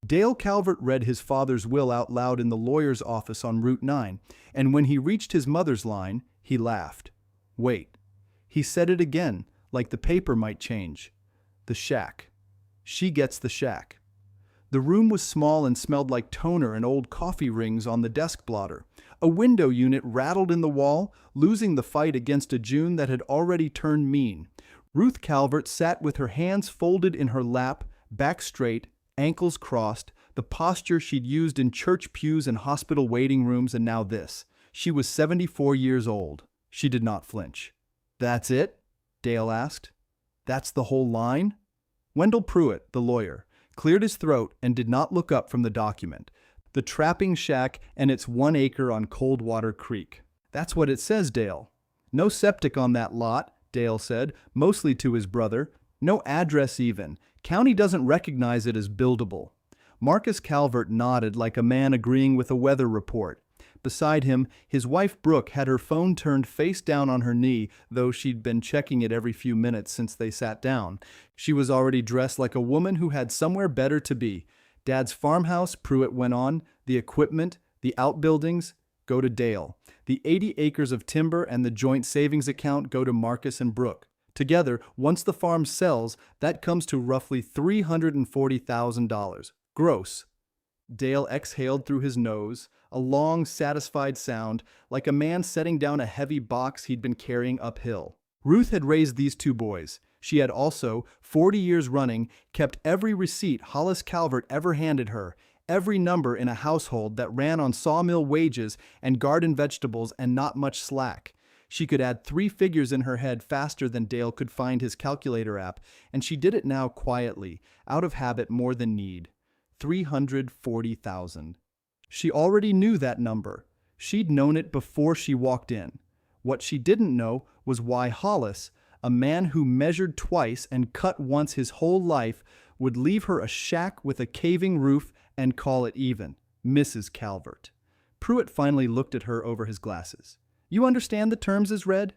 Dale Calvert read his father's will out loud in the lawyer's office on Route 9, and when he reached his mother's line, he laughed. Wait. He said it again, like the paper might change. The shack. She gets the shack. The room was small and smelled like toner and old coffee rings on the desk blotter. A window unit rattled in the wall, losing the fight against a June that had already turned mean. Ruth Calvert sat with her hands folded in her lap, back straight, ankles crossed, the posture she'd used in church pews and hospital waiting rooms, and now this. She was 74 years old. She did not flinch. "That's it?" Dale asked. "That's the whole line?" Wendell Pruitt, the lawyer, cleared his throat and did not look up from the document. The trapping shack and its 1 acre on Coldwater Creek. "That's what it says, Dale." "No septic on that lot," Dale said, mostly to his brother. "No address even. County doesn't recognize it as buildable." Marcus Calvert nodded like a man agreeing with a weather report. Beside him, his wife Brooke had her phone turned face down on her knee, though she'd been checking it every few minutes since they sat down. She was already dressed like a woman who had somewhere better to be. "Dad's farmhouse," Pruitt went on, "the equipment, the outbuildings, go to Dale. The 80 acres of timber and the joint savings account go to Marcus and Brooke. Together, once the farm sells, that comes to roughly $340,000. Gross." Dale exhaled through his nose, a long, satisfied sound, like a man setting down a heavy box he'd been carrying uphill. Ruth had raised these 2 boys. She had also, 40 years running, kept every receipt Hollis Calvert ever handed her, every number in a household that ran on sawmill wages and garden vegetables and not much slack. She could add 3 figures in her head faster than Dale could find his calculator app, and she did it now quietly, out of habit more than need. 340,000. She already knew that number. She'd known it before she walked in. What she didn't know was why Hollis, a man who measured twice and cut once his whole life, would leave her a shack with a caving roof and call it even. Mrs. Calvert. Pruitt finally looked at her over his glasses. "You understand the terms as read?"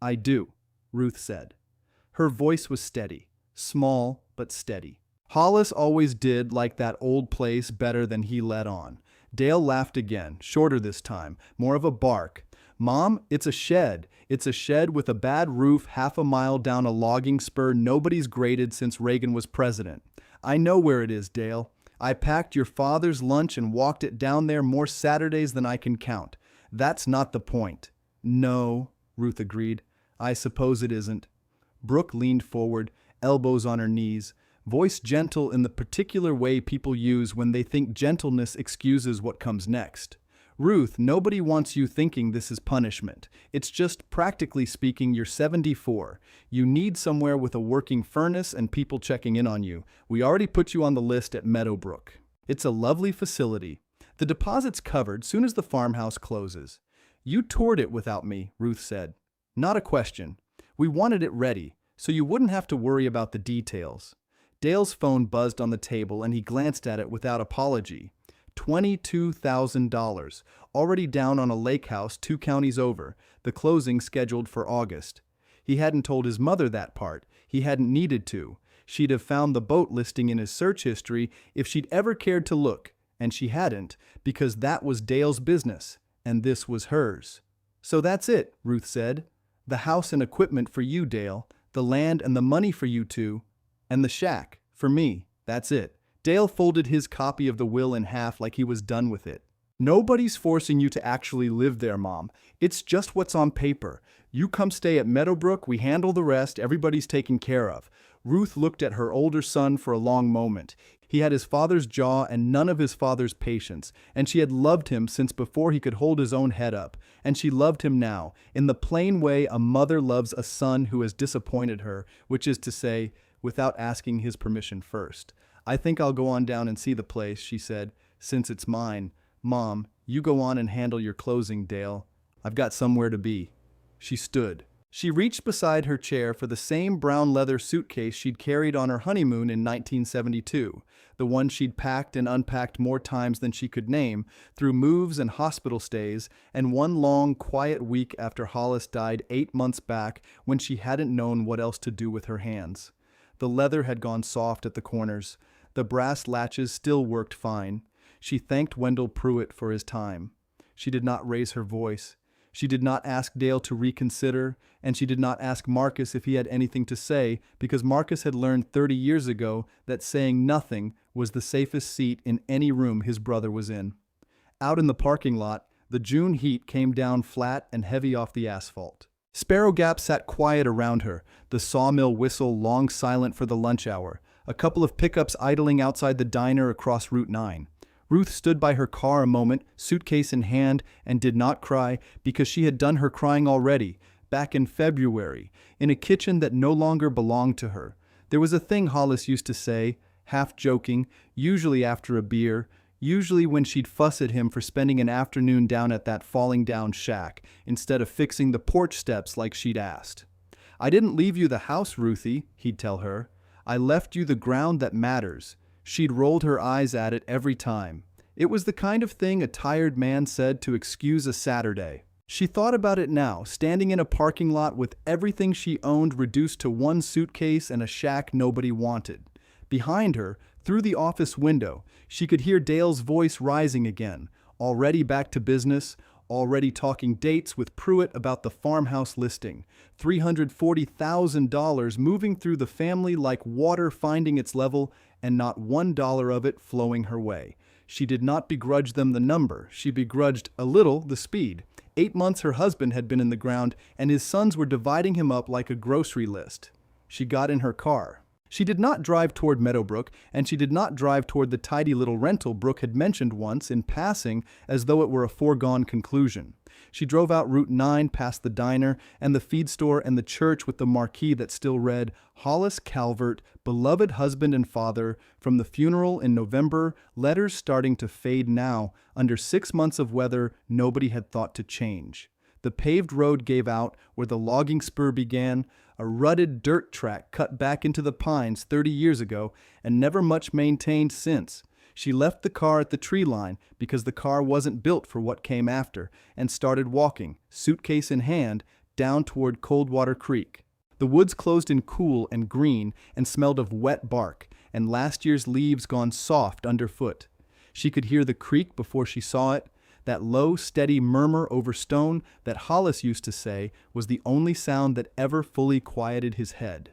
"I do," Ruth said. Her voice was steady, small but steady. Hollis always did like that old place better than he let on. Dale laughed again, shorter this time, more of a bark. "Mom, it's a shed. It's a shed with a bad roof half a mile down a logging spur nobody's graded since Reagan was president. I know where it is, Dale. I packed your father's lunch and walked it down there more Saturdays than I can count. That's not the point." "No," Ruth agreed. "I suppose it isn't." Brooke leaned forward, elbows on her knees, voice gentle in the particular way people use when they think gentleness excuses what comes next. "Ruth, nobody wants you thinking this is punishment. It's just, practically speaking, you're 74. You need somewhere with a working furnace and people checking in on you. We already put you on the list at Meadowbrook. It's a lovely facility. The deposit's covered soon as the farmhouse closes." "You toured it without me," Ruth said. "Not a question. We wanted it ready, so you wouldn't have to worry about the details." Dale's phone buzzed on the table and he glanced at it without apology. $22,000, already down on a lake house 2 counties over, the closing scheduled for August. He hadn't told his mother that part. He hadn't needed to. She'd have found the boat listing in his search history if she'd ever cared to look, and she hadn't, because that was Dale's business, and this was hers. "So that's it," Ruth said. "The house and equipment for you, Dale. The land and the money for you 2. And the shack, for me. That's it." Dale folded his copy of the will in half like he was done with it. "Nobody's forcing you to actually live there, Mom. It's just what's on paper. You come stay at Meadowbrook, we handle the rest, everybody's taken care of." Ruth looked at her older son for a long moment. He had his father's jaw and none of his father's patience, and she had loved him since before he could hold his own head up, and she loved him now, in the plain way a mother loves a son who has disappointed her, which is to say, without asking his permission first. "I think I'll go on down and see the place," she said, "since it's mine. Mom, you go on and handle your closing, Dale. I've got somewhere to be." She stood. She reached beside her chair for the same brown leather suitcase she'd carried on her honeymoon in 1972, the one she'd packed and unpacked more times than she could name, through moves and hospital stays, and one long, quiet week after Hollis died 8 months back when she hadn't known what else to do with her hands. The leather had gone soft at the corners. The brass latches still worked fine. She thanked Wendell Pruitt for his time. She did not raise her voice. She did not ask Dale to reconsider, and she did not ask Marcus if he had anything to say, because Marcus had learned 30 years ago that saying nothing was the safest seat in any room his brother was in. Out in the parking lot, the June heat came down flat and heavy off the asphalt. Sparrow Gap sat quiet around her, the sawmill whistle long silent for the lunch hour, a couple of pickups idling outside the diner across Route 9. Ruth stood by her car a moment, suitcase in hand, and did not cry because she had done her crying already, back in February, in a kitchen that no longer belonged to her. There was a thing Hollis used to say, half joking, usually after a beer, usually when she'd fuss at him for spending an afternoon down at that falling down shack, instead of fixing the porch steps like she'd asked. "I didn't leave you the house, Ruthie," he'd tell her. "I left you the ground that matters." She'd rolled her eyes at it every time. It was the kind of thing a tired man said to excuse a Saturday. She thought about it now, standing in a parking lot with everything she owned reduced to one suitcase and a shack nobody wanted. Behind her, through the office window, she could hear Dale's voice rising again, already back to business, already talking dates with Pruitt about the farmhouse listing, $340,000 moving through the family like water finding its level, and not $1 of it flowing her way. She did not begrudge them the number, she begrudged a little the speed. 8 months her husband had been in the ground, and his sons were dividing him up like a grocery list. She got in her car. She did not drive toward Meadowbrook, and she did not drive toward the tidy little rental Brooke had mentioned once in passing as though it were a foregone conclusion. She drove out Route 9 past the diner and the feed store and the church with the marquee that still read, "Hollis Calvert, beloved husband and father, from the funeral in November, letters starting to fade now, under 6 months of weather nobody had thought to change." The paved road gave out where the logging spur began, a rutted dirt track cut back into the pines 30 years ago and never much maintained since. She left the car at the tree line because the car wasn't built for what came after, and started walking, suitcase in hand, down toward Coldwater Creek. The woods closed in cool and green and smelled of wet bark, and last year's leaves gone soft underfoot. She could hear the creek before she saw it, that low, steady murmur over stone that Hollis used to say was the only sound that ever fully quieted his head.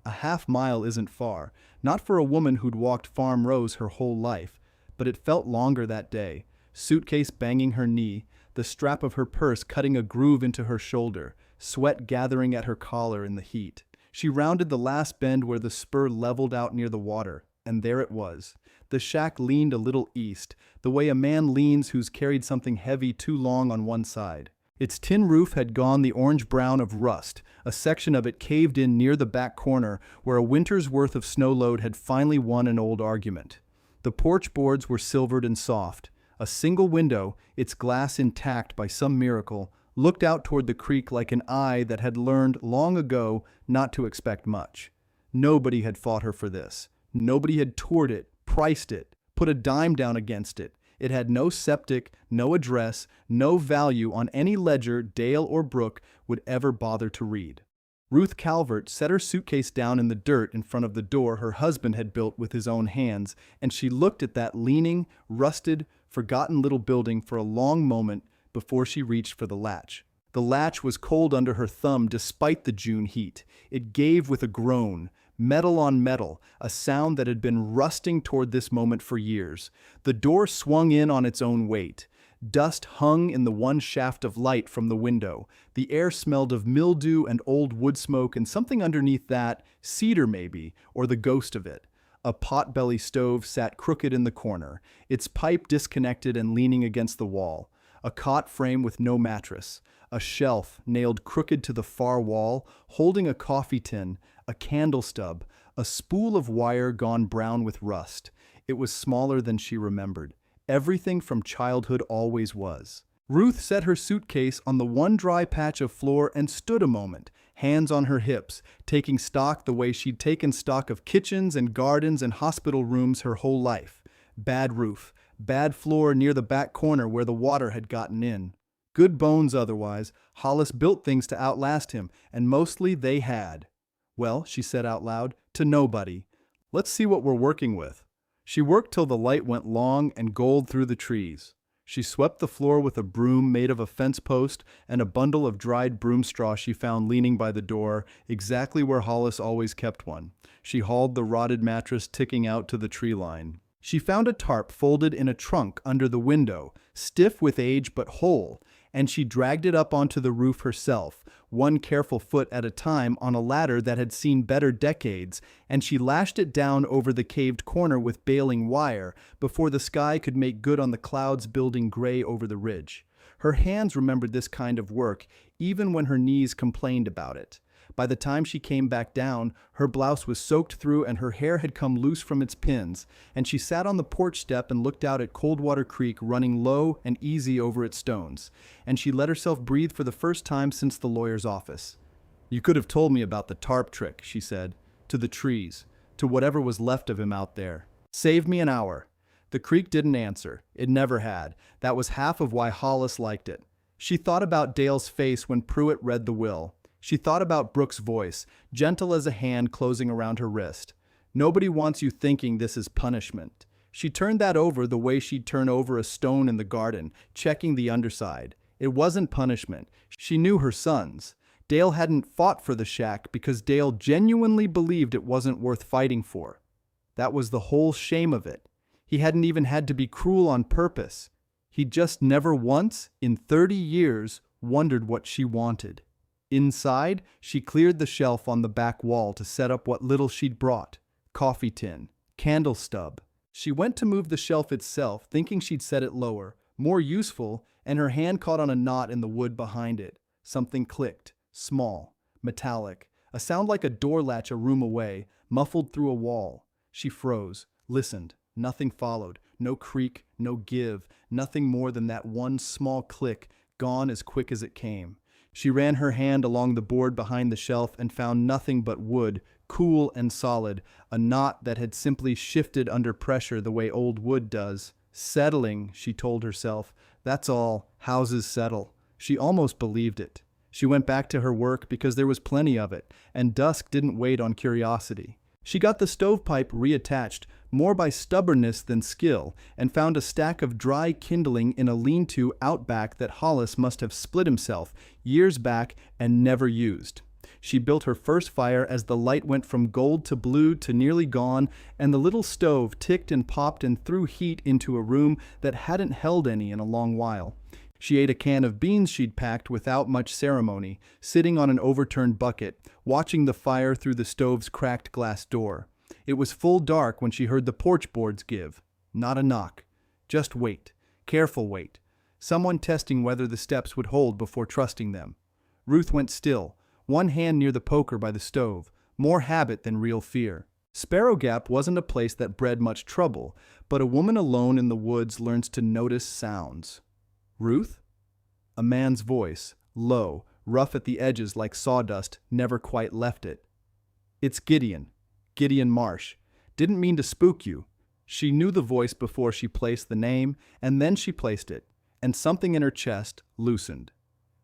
A half-mile isn't far, not for a woman who'd walked farm rows her whole life, but it felt longer that day, suitcase banging her knee, the strap of her purse cutting a groove into her shoulder, sweat gathering at her collar in the heat. She rounded the last bend where the spur leveled out near the water, and there it was. The shack leaned a little east, the way a man leans who's carried something heavy too long on one side. Its tin roof had gone the orange-brown of rust, a section of it caved in near the back corner where a winter's worth of snow load had finally won an old argument. The porch boards were silvered and soft. A single window, its glass intact by some miracle, looked out toward the creek like an eye that had learned long ago not to expect much. Nobody had fought her for this. Nobody had toured it, priced it, put a dime down against it. It had no septic, no address, no value on any ledger Dale or Brooke would ever bother to read. Ruth Calvert set her suitcase down in the dirt in front of the door her husband had built with his own hands, and she looked at that leaning, rusted, forgotten little building for a long moment before she reached for the latch. The latch was cold under her thumb despite the June heat. It gave with a groan, metal on metal, a sound that had been rusting toward this moment for years. The door swung in on its own weight. Dust hung in the one shaft of light from the window. The air smelled of mildew and old wood smoke, and something underneath that, cedar maybe, or the ghost of it. A pot-belly stove sat crooked in the corner, its pipe disconnected and leaning against the wall. A cot frame with no mattress. A shelf nailed crooked to the far wall, holding a coffee tin, a candle stub, a spool of wire gone brown with rust. It was smaller than she remembered. Everything from childhood always was. Ruth set her suitcase on the one dry patch of floor and stood a moment, hands on her hips, taking stock the way she'd taken stock of kitchens and gardens and hospital rooms her whole life. Bad roof, bad floor near the back corner where the water had gotten in. Good bones otherwise. Hollis built things to outlast him, and mostly they had. Well, she said out loud, to nobody. Let's see what we're working with. She worked till the light went long and gold through the trees. She swept the floor with a broom made of a fence post and a bundle of dried broom straw she found leaning by the door, exactly where Hollis always kept one. She hauled the rotted mattress ticking out to the tree line. She found a tarp folded in a trunk under the window, stiff with age but whole, and she dragged it up onto the roof herself, one careful foot at a time on a ladder that had seen better decades, and she lashed it down over the caved corner with baling wire before the sky could make good on the clouds building gray over the ridge. Her hands remembered this kind of work, even when her knees complained about it. By the time she came back down, her blouse was soaked through and her hair had come loose from its pins, and she sat on the porch step and looked out at Coldwater Creek running low and easy over its stones, and she let herself breathe for the first time since the lawyer's office. "You could have told me about the tarp trick," she said, to the trees, to whatever was left of him out there. "Save me an hour." The creek didn't answer. It never had. That was half of why Hollis liked it. She thought about Dale's face when Pruitt read the will. She thought about Brooke's voice, gentle as a hand closing around her wrist. "Nobody wants you thinking this is punishment." She turned that over the way she'd turn over a stone in the garden, checking the underside. It wasn't punishment. She knew her sons. Dale hadn't fought for the shack because Dale genuinely believed it wasn't worth fighting for. That was the whole shame of it. He hadn't even had to be cruel on purpose. He'd just never once, in 30 years, wondered what she wanted. Inside, she cleared the shelf on the back wall to set up what little she'd brought. Coffee tin, candle stub. She went to move the shelf itself, thinking she'd set it lower, more useful, and her hand caught on a knot in the wood behind it. Something clicked, small, metallic, a sound like a door latch a room away, muffled through a wall. She froze, listened. Nothing followed, no creak, no give, nothing more than that one small click, gone as quick as it came. She ran her hand along the board behind the shelf and found nothing but wood, cool and solid, a knot that had simply shifted under pressure the way old wood does. Settling, she told herself. That's all. Houses settle. She almost believed it. She went back to her work because there was plenty of it, and dusk didn't wait on curiosity. She got the stovepipe reattached, more by stubbornness than skill, and found a stack of dry kindling in a lean-to out back that Hollis must have split himself years back and never used. She built her first fire as the light went from gold to blue to nearly gone, and the little stove ticked and popped and threw heat into a room that hadn't held any in a long while. She ate a can of beans she'd packed without much ceremony, sitting on an overturned bucket, watching the fire through the stove's cracked glass door. It was full dark when she heard the porch boards give. Not a knock. Just wait. Careful wait. Someone testing whether the steps would hold before trusting them. Ruth went still, one hand near the poker by the stove, more habit than real fear. Sparrow Gap wasn't a place that bred much trouble, but a woman alone in the woods learns to notice sounds. "Ruth?" A man's voice, low, rough at the edges like sawdust, never quite left it. "It's Gideon. Gideon Marsh. Didn't mean to spook you." She knew the voice before she placed the name, and then she placed it, and something in her chest loosened.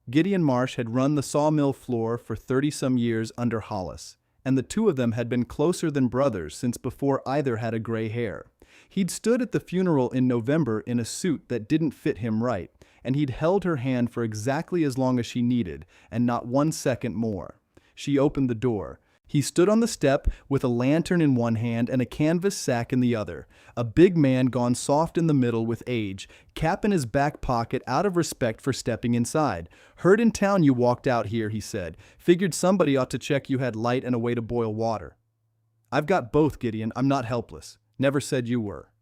Gideon Marsh had run the sawmill floor for 30-some years under Hollis, and the two of them had been closer than brothers since before either had a gray hair. He'd stood at the funeral in November in a suit that didn't fit him right, and he'd held her hand for exactly as long as she needed, and not 1 second more. She opened the door. He stood on the step with a lantern in one hand and a canvas sack in the other, a big man gone soft in the middle with age, cap in his back pocket out of respect for stepping inside. "Heard in town you walked out here," he said. "Figured somebody ought to check you had light and a way to boil water." "I've got both, Gideon. I'm not helpless. Never said you were."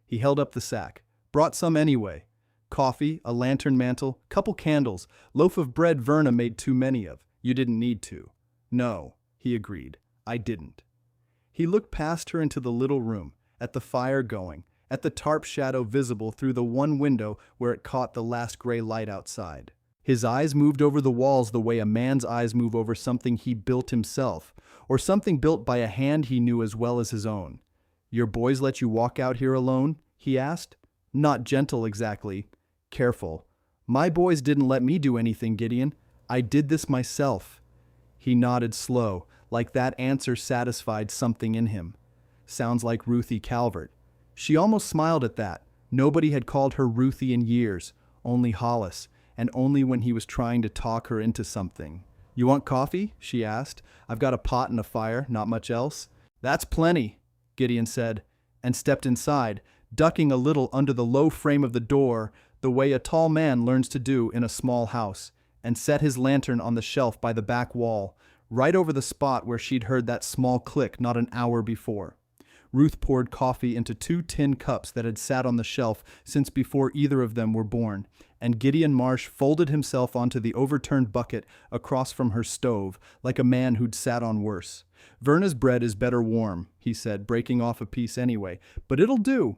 He held up the sack. "Brought some anyway. Coffee, a lantern mantle, couple candles, loaf of bread Verna made too many of. You didn't need to." "No," he agreed. "I didn't." He looked past her into the little room, at the fire going, at the tarp shadow visible through the one window where it caught the last gray light outside. His eyes moved over the walls the way a man's eyes move over something he built himself, or something built by a hand he knew as well as his own. "Your boys let you walk out here alone?" he asked. Not gentle exactly. Careful. "My boys didn't let me do anything, Gideon. I did this myself." He nodded slow, like that answer satisfied something in him. Sounds like Ruthie Calvert. She almost smiled at that. Nobody had called her Ruthie in years, only Hollis, and only when he was trying to talk her into something. "You want coffee?" she asked. "I've got a pot and a fire, not much else." "That's plenty," Gideon said, and stepped inside, ducking a little under the low frame of the door, the way a tall man learns to do in a small house, and set his lantern on the shelf by the back wall, right over the spot where she'd heard that small click not an hour before. Ruth poured coffee into 2 tin cups that had sat on the shelf since before either of them were born, and Gideon Marsh folded himself onto the overturned bucket across from her stove, like a man who'd sat on worse. "Verna's bread is better warm," he said, breaking off a piece anyway, "but it'll do."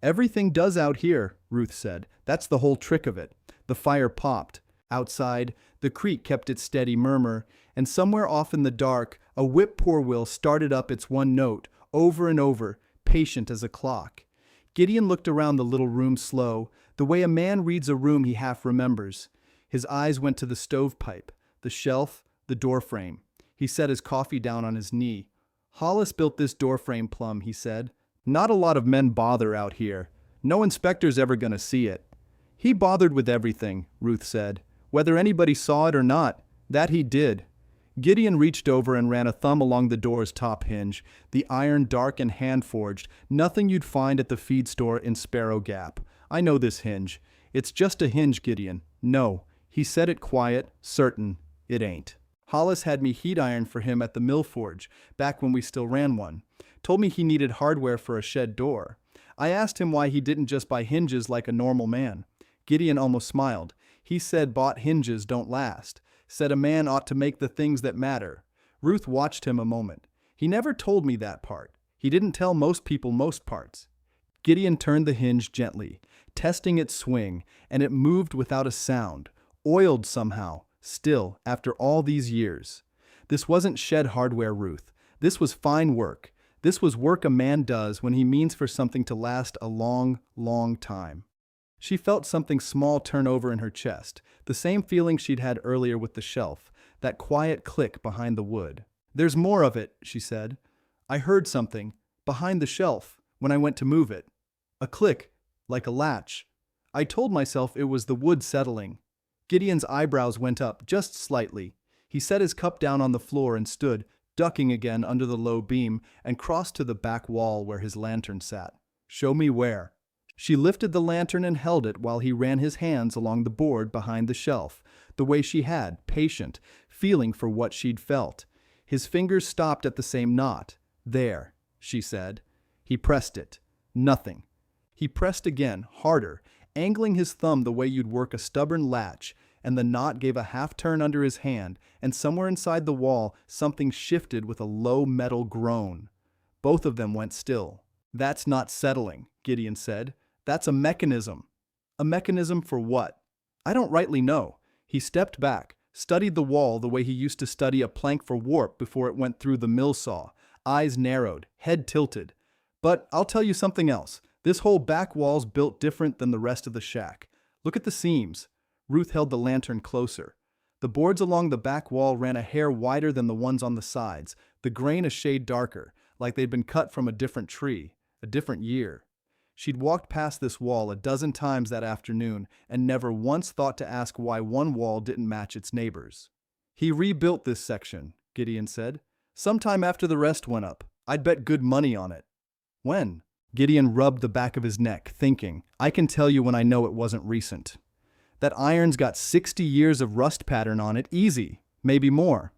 "Everything does out here," Ruth said. "That's the whole trick of it." The fire popped. Outside, the creek kept its steady murmur, and somewhere off in the dark, a whip-poor-will started up its one note, over and over, patient as a clock. Gideon looked around the little room slow, the way a man reads a room he half remembers. His eyes went to the stovepipe, the shelf, the doorframe. He set his coffee down on his knee. "Hollis built this doorframe plumb," he said. "Not a lot of men bother out here. No inspector's ever gonna see it." "He bothered with everything," Ruth said. "Whether anybody saw it or not, that he did." Gideon reached over and ran a thumb along the door's top hinge, the iron dark and hand-forged, nothing you'd find at the feed store in Sparrow Gap. "I know this hinge. It's just a hinge, Gideon." "No." He said it quiet, certain. "It ain't. Hollis had me heat iron for him at the mill forge, back when we still ran one. Told me he needed hardware for a shed door. I asked him why he didn't just buy hinges like a normal man. Gideon almost smiled. He said bought hinges don't last. Said a man ought to make the things that matter. Ruth watched him a moment. "He never told me that part. He didn't tell most people most parts." Gideon turned the hinge gently, testing its swing, and it moved without a sound, oiled somehow, still, after all these years. This wasn't shed hardware, Ruth. This was fine work. This was work a man does when he means for something to last a long, long time. She felt something small turn over in her chest, the same feeling she'd had earlier with the shelf, that quiet click behind the wood. "There's more of it," she said. "I heard something, behind the shelf, when I went to move it. A click, like a latch. I told myself it was the wood settling." Gideon's eyebrows went up, just slightly. He set his cup down on the floor and stood, ducking again under the low beam, and crossed to the back wall where his lantern sat. "Show me where." She lifted the lantern and held it while he ran his hands along the board behind the shelf, the way she had, patient, feeling for what she'd felt. His fingers stopped at the same knot. "There," she said. He pressed it. Nothing. He pressed again, harder, angling his thumb the way you'd work a stubborn latch, and the knot gave a half-turn under his hand, and somewhere inside the wall something shifted with a low metal groan. Both of them went still. "That's not settling," Gideon said. "That's a mechanism." "A mechanism for what?" "I don't rightly know." He stepped back, studied the wall the way he used to study a plank for warp before it went through the mill saw, eyes narrowed, head tilted. "But I'll tell you something else. This whole back wall's built different than the rest of the shack. Look at the seams." Ruth held the lantern closer. The boards along the back wall ran a hair wider than the ones on the sides, the grain a shade darker, like they'd been cut from a different tree, a different year. She'd walked past this wall a dozen times that afternoon and never once thought to ask why one wall didn't match its neighbors. "He rebuilt this section," Gideon said. "Sometime after the rest went up. I'd bet good money on it." "When?" Gideon rubbed the back of his neck, thinking, "I can tell you when I know it wasn't recent. That iron's got 60 years of rust pattern on it, easy, maybe more."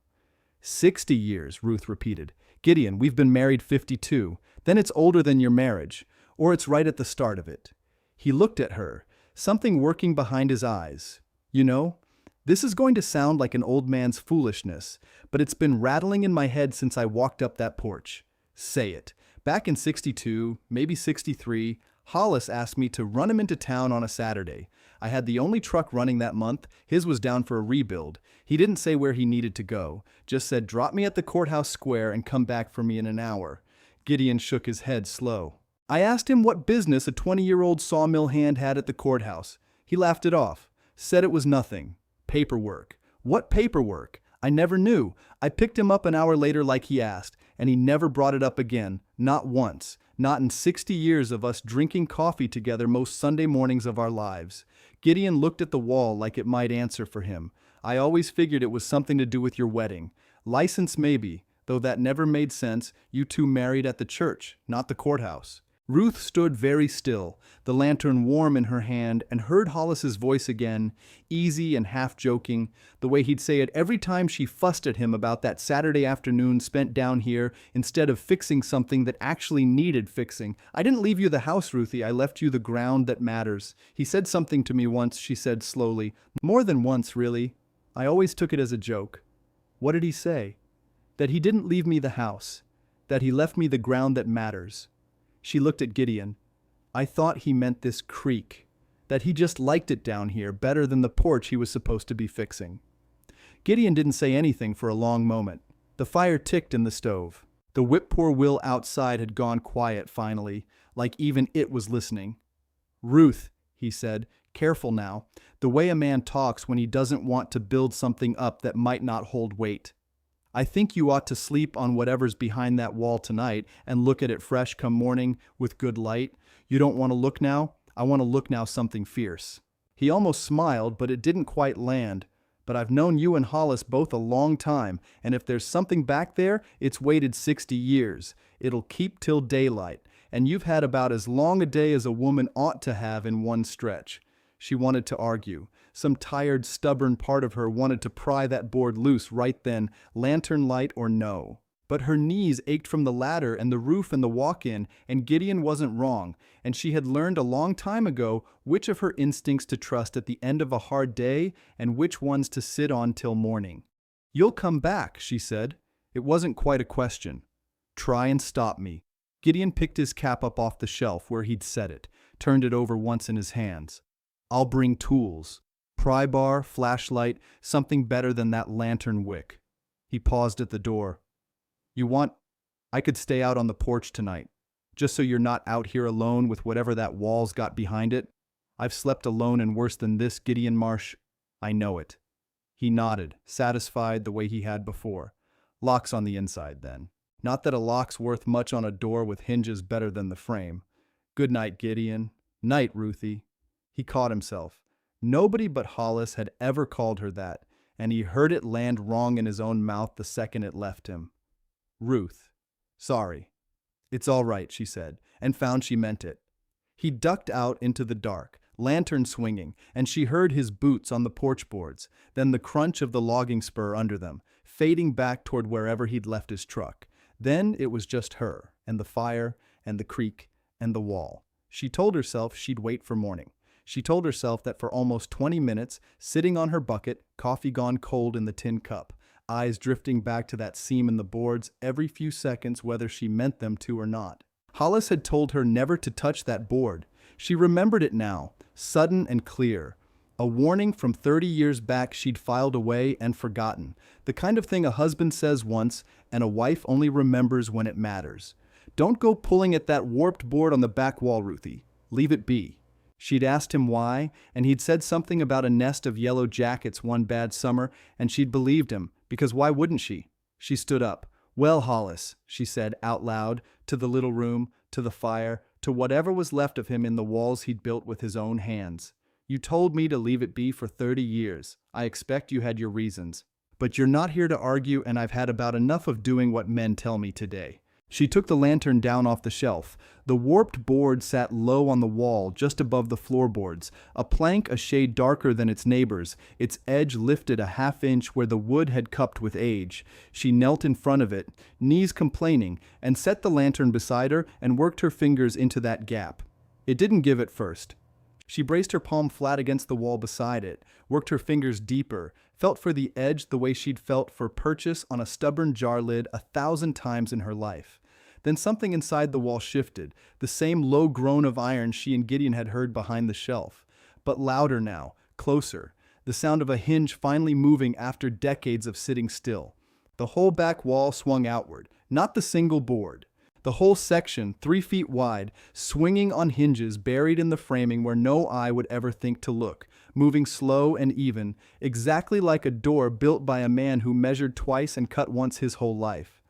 60 years, Ruth repeated. "Gideon, we've been married 52. Then it's older than your marriage. Or it's right at the start of it." He looked at her, something working behind his eyes. "You know, this is going to sound like an old man's foolishness, but it's been rattling in my head since I walked up that porch. Say it. Back in 62, maybe 63, Hollis asked me to run him into town on a Saturday. I had the only truck running that month. His was down for a rebuild. He didn't say where he needed to go, just said drop me at the courthouse square and come back for me in an hour." Gideon shook his head slow. "I asked him what business a 20-year-old sawmill hand had at the courthouse. He laughed it off, said it was nothing. Paperwork. What paperwork? I never knew. I picked him up an hour later like he asked, and he never brought it up again, not once, not in 60 years of us drinking coffee together most Sunday mornings of our lives. Gideon looked at the wall like it might answer for him. I always figured it was something to do with your wedding. License maybe, though that never made sense. You two married at the church, not the courthouse. Ruth stood very still, the lantern warm in her hand, and heard Hollis's voice again, easy and half-joking, the way he'd say it every time she fussed at him about that Saturday afternoon spent down here instead of fixing something that actually needed fixing. I didn't leave you the house, Ruthie, I left you the ground that matters. He said something to me once, she said slowly. More than once, really. I always took it as a joke. What did he say? That he didn't leave me the house. That he left me the ground that matters. She looked at Gideon. I thought he meant this creek, that he just liked it down here better than the porch he was supposed to be fixing. Gideon didn't say anything for a long moment. The fire ticked in the stove. The whip-poor-will outside had gone quiet finally, like even it was listening. Ruth, he said, careful now, the way a man talks when he doesn't want to build something up that might not hold weight. I think you ought to sleep on whatever's behind that wall tonight and look at it fresh come morning with good light. You don't want to look now? I want to look now something fierce. He almost smiled, but it didn't quite land. But I've known you and Hollis both a long time, and if there's something back there, it's waited 60 years. It'll keep till daylight, and you've had about as long a day as a woman ought to have in one stretch. She wanted to argue. Some tired, stubborn part of her wanted to pry that board loose right then, lantern light or no. But her knees ached from the ladder and the roof and the walk-in, and Gideon wasn't wrong, and she had learned a long time ago which of her instincts to trust at the end of a hard day and which ones to sit on till morning. You'll come back, she said. It wasn't quite a question. Try and stop me. Gideon picked his cap up off the shelf where he'd set it, turned it over once in his hands. I'll bring tools. Pry bar, flashlight, something better than that lantern wick. He paused at the door. You want? I could stay out on the porch tonight, just so you're not out here alone with whatever that wall's got behind it. I've slept alone and worse than this, Gideon Marsh. I know it. He nodded, satisfied the way he had before. Locks on the inside, then. Not that a lock's worth much on a door with hinges better than the frame. Good night, Gideon. Night, Ruthie. He caught himself. Nobody but Hollis had ever called her that, and he heard it land wrong in his own mouth the second it left him. Ruth. Sorry. It's all right, she said, and found she meant it. He ducked out into the dark, lantern swinging, and she heard his boots on the porch boards, then the crunch of the logging spur under them, fading back toward wherever he'd left his truck. Then it was just her, and the fire, and the creek, and the wall. She told herself she'd wait for morning. She told herself that for almost 20 minutes, sitting on her bucket, coffee gone cold in the tin cup, eyes drifting back to that seam in the boards every few seconds whether she meant them to or not. Hollis had told her never to touch that board. She remembered it now, sudden and clear. A warning from 30 years back she'd filed away and forgotten. The kind of thing a husband says once and a wife only remembers when it matters. Don't go pulling at that warped board on the back wall, Ruthie. Leave it be. She'd asked him why, and he'd said something about a nest of yellow jackets one bad summer, and she'd believed him, because why wouldn't she? She stood up. Well, Hollis, she said out loud, to the little room, to the fire, to whatever was left of him in the walls he'd built with his own hands. You told me to leave it be for 30 years. I expect you had your reasons. But you're not here to argue, and I've had about enough of doing what men tell me today. She took the lantern down off the shelf. The warped board sat low on the wall, just above the floorboards, a plank a shade darker than its neighbors, its edge lifted a half-inch where the wood had cupped with age. She knelt in front of it, knees complaining, and set the lantern beside her and worked her fingers into that gap. It didn't give at first. She braced her palm flat against the wall beside it, worked her fingers deeper, felt for the edge the way she'd felt for purchase on a stubborn jar lid 1,000 times in her life. Then something inside the wall shifted, the same low groan of iron she and Gideon had heard behind the shelf. But louder now, closer, the sound of a hinge finally moving after decades of sitting still. The whole back wall swung outward, not the single board. The whole section, 3 feet wide, swinging on hinges buried in the framing where no eye would ever think to look, moving slow and even, exactly like a door built by a man who measured twice and cut once his whole life.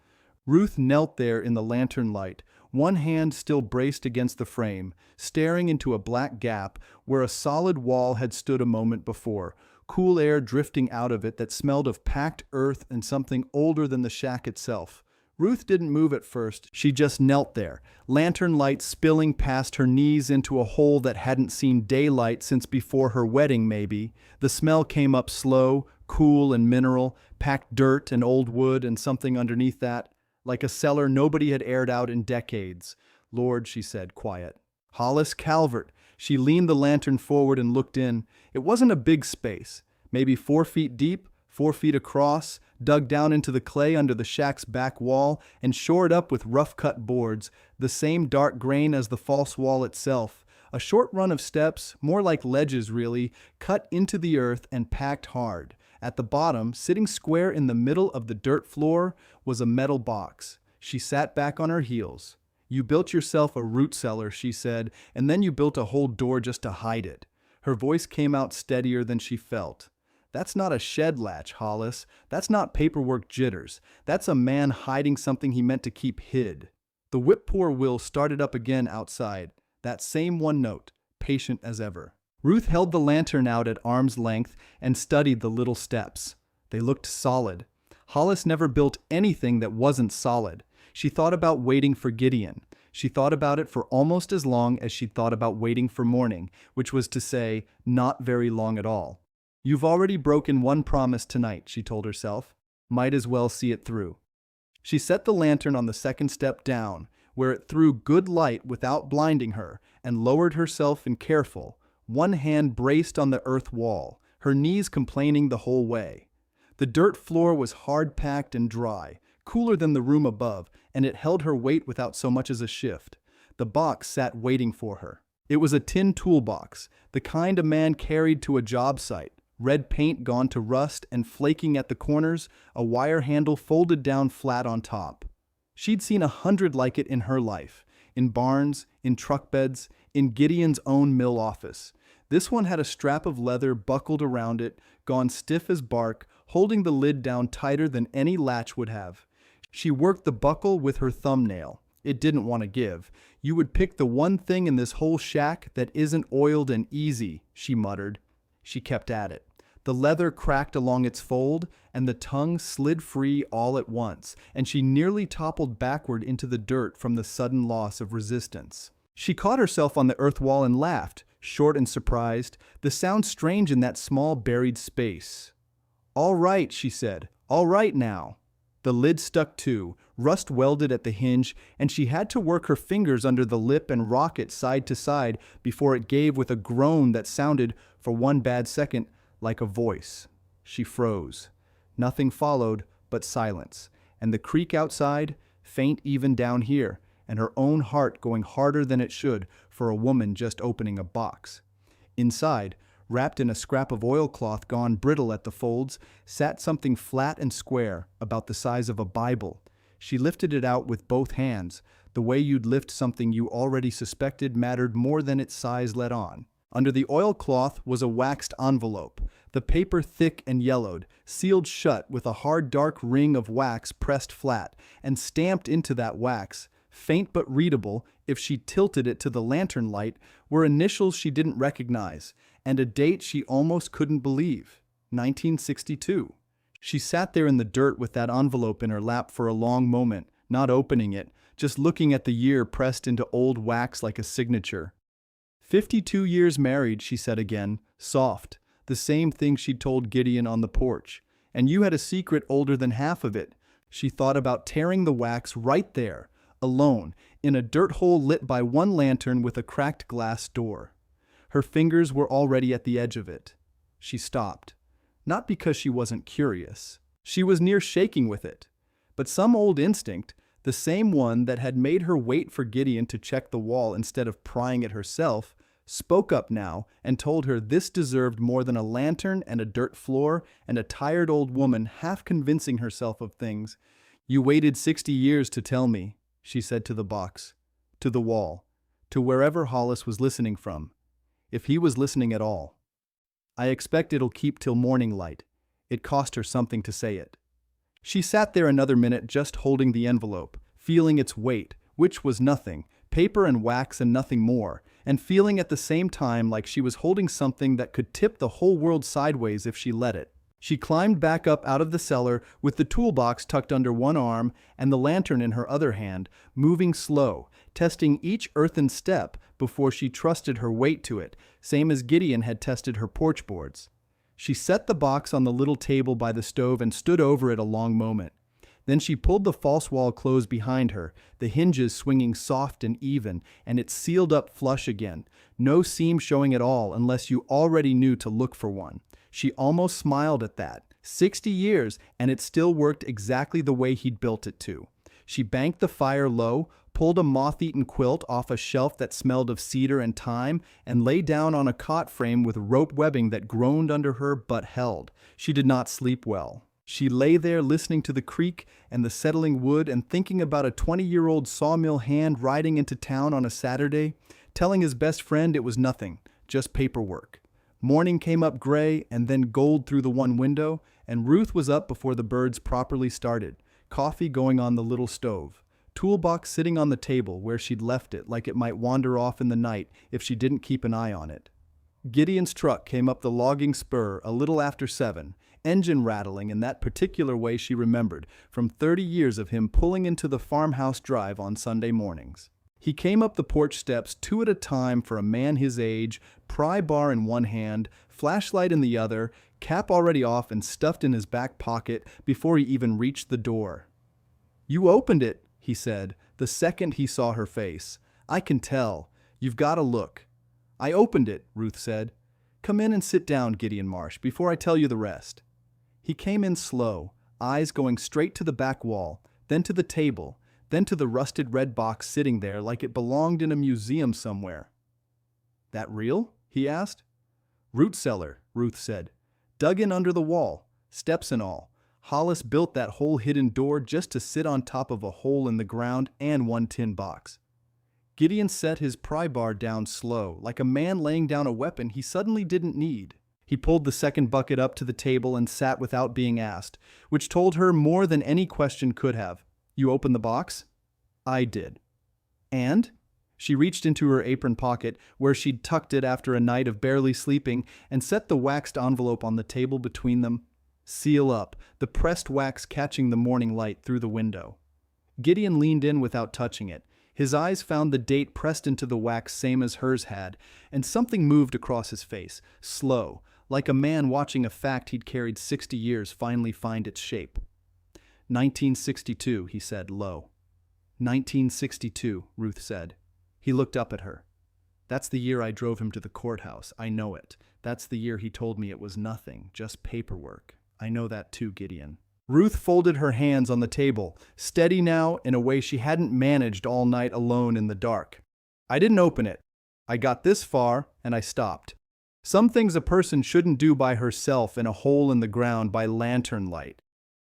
Ruth knelt there in the lantern light, one hand still braced against the frame, staring into a black gap where a solid wall had stood a moment before, cool air drifting out of it that smelled of packed earth and something older than the shack itself. Ruth didn't move at first, she just knelt there, lantern light spilling past her knees into a hole that hadn't seen daylight since before her wedding maybe. The smell came up slow, cool and mineral, packed dirt and old wood and something underneath that, like a cellar nobody had aired out in decades. Lord, she said, quiet. Hollis Calvert. She leaned the lantern forward and looked in. It wasn't a big space, maybe 4 feet deep, 4 feet across, dug down into the clay under the shack's back wall and shored up with rough-cut boards, the same dark grain as the false wall itself. A short run of steps, more like ledges really, cut into the earth and packed hard. At the bottom, sitting square in the middle of the dirt floor, was a metal box. She sat back on her heels. You built yourself a root cellar, she said, and then you built a whole door just to hide it. Her voice came out steadier than she felt. That's not a shed latch, Hollis. That's not paperwork jitters. That's a man hiding something he meant to keep hid. The whip-poor will started up again outside. That same one note, patient as ever. Ruth held the lantern out at arm's length and studied the little steps. They looked solid. Hollis never built anything that wasn't solid. She thought about waiting for Gideon. She thought about it for almost as long as she'd thought about waiting for morning, which was to say, not very long at all. You've already broken one promise tonight, she told herself. Might as well see it through. She set the lantern on the second step down, where it threw good light without blinding her, and lowered herself in careful, one hand braced on the earth wall, her knees complaining the whole way. The dirt floor was hard-packed and dry, cooler than the room above, and it held her weight without so much as a shift. The box sat waiting for her. It was a tin toolbox, the kind a man carried to a job site. Red paint gone to rust and flaking at the corners, a wire handle folded down flat on top. She'd seen 100 like it in her life, in barns, in truck beds, in Gideon's own mill office. This one had a strap of leather buckled around it, gone stiff as bark, holding the lid down tighter than any latch would have. She worked the buckle with her thumbnail. It didn't want to give. You would pick the one thing in this whole shack that isn't oiled and easy, she muttered. She kept at it. The leather cracked along its fold, and the tongue slid free all at once, and she nearly toppled backward into the dirt from the sudden loss of resistance. She caught herself on the earth wall and laughed, short and surprised, the sound strange in that small buried space. All right, she said. All right now. The lid stuck to, rust welded at the hinge, and she had to work her fingers under the lip and rock it side to side before it gave with a groan that sounded, for one bad second, like a voice. She froze. Nothing followed but silence, and the creak outside, faint even down here, and her own heart going harder than it should for a woman just opening a box. Inside, wrapped in a scrap of oilcloth gone brittle at the folds, sat something flat and square, about the size of a Bible. She lifted it out with both hands, the way you'd lift something you already suspected mattered more than its size let on. Under the oilcloth was a waxed envelope, the paper thick and yellowed, sealed shut with a hard dark ring of wax pressed flat, and stamped into that wax, faint but readable if she tilted it to the lantern light, were initials she didn't recognize, and a date she almost couldn't believe, 1962. She sat there in the dirt with that envelope in her lap for a long moment, not opening it, just looking at the year pressed into old wax like a signature. 52 years married, she said again, soft, the same thing she'd told Gideon on the porch. And you had a secret older than half of it. She thought about tearing the wax right there, alone, in a dirt hole lit by one lantern with a cracked glass door. Her fingers were already at the edge of it. She stopped. Not because she wasn't curious. She was near shaking with it. But some old instinct, the same one that had made her wait for Gideon to check the wall instead of prying it herself, spoke up now and told her this deserved more than a lantern and a dirt floor and a tired old woman half convincing herself of things. You waited 60 years to tell me, she said to the box, to the wall, to wherever Hollis was listening from, if he was listening at all. I expect it'll keep till morning light. It cost her something to say it. She sat there another minute just holding the envelope, feeling its weight, which was nothing, paper and wax and nothing more, and feeling at the same time like she was holding something that could tip the whole world sideways if she let it. She climbed back up out of the cellar with the toolbox tucked under one arm and the lantern in her other hand, moving slow, testing each earthen step before she trusted her weight to it, same as Gideon had tested her porch boards. She set the box on the little table by the stove and stood over it a long moment. Then she pulled the false wall closed behind her, the hinges swinging soft and even, and it sealed up flush again, no seam showing at all unless you already knew to look for one. She almost smiled at that. 60 years, and it still worked exactly the way he'd built it to. She banked the fire low, pulled a moth-eaten quilt off a shelf that smelled of cedar and thyme, and lay down on a cot frame with rope webbing that groaned under her but held. She did not sleep well. She lay there listening to the creak and the settling wood and thinking about a 20-year-old sawmill hand riding into town on a Saturday, telling his best friend it was nothing, just paperwork. Morning came up gray and then gold through the one window, and Ruth was up before the birds properly started, coffee going on the little stove, toolbox sitting on the table where she'd left it like it might wander off in the night if she didn't keep an eye on it. Gideon's truck came up the logging spur a little after 7, engine rattling in that particular way she remembered from 30 years of him pulling into the farmhouse drive on Sunday mornings. He came up the porch steps 2 at a time for a man his age, pry bar in one hand, flashlight in the other, cap already off and stuffed in his back pocket before he even reached the door. "You opened it," he said, the second he saw her face. "I can tell. You've got to look." "I opened it," Ruth said. "Come in and sit down, Gideon Marsh, before I tell you the rest." He came in slow, eyes going straight to the back wall, then to the table, then to the rusted red box sitting there like it belonged in a museum somewhere. "That real?" he asked. "Root cellar," Ruth said. "Dug in under the wall, steps and all. Hollis built that whole hidden door just to sit on top of a hole in the ground and one tin box." Gideon set his pry bar down slow, like a man laying down a weapon he suddenly didn't need. He pulled the second bucket up to the table and sat without being asked, which told her more than any question could have. "You opened the box?" "I did." "And?" She reached into her apron pocket, where she'd tucked it after a night of barely sleeping, and set the waxed envelope on the table between them. Seal up, the pressed wax catching the morning light through the window. Gideon leaned in without touching it. His eyes found the date pressed into the wax same as hers had, and something moved across his face, slow, like a man watching a fact he'd carried 60 years finally find its shape. 1962, he said, low. 1962, Ruth said. He looked up at her. "That's the year I drove him to the courthouse. I know it. That's the year he told me it was nothing, just paperwork. I know that too, Gideon." Ruth folded her hands on the table, steady now in a way she hadn't managed all night alone in the dark. "I didn't open it. I got this far, and I stopped. Some things a person shouldn't do by herself in a hole in the ground by lantern light."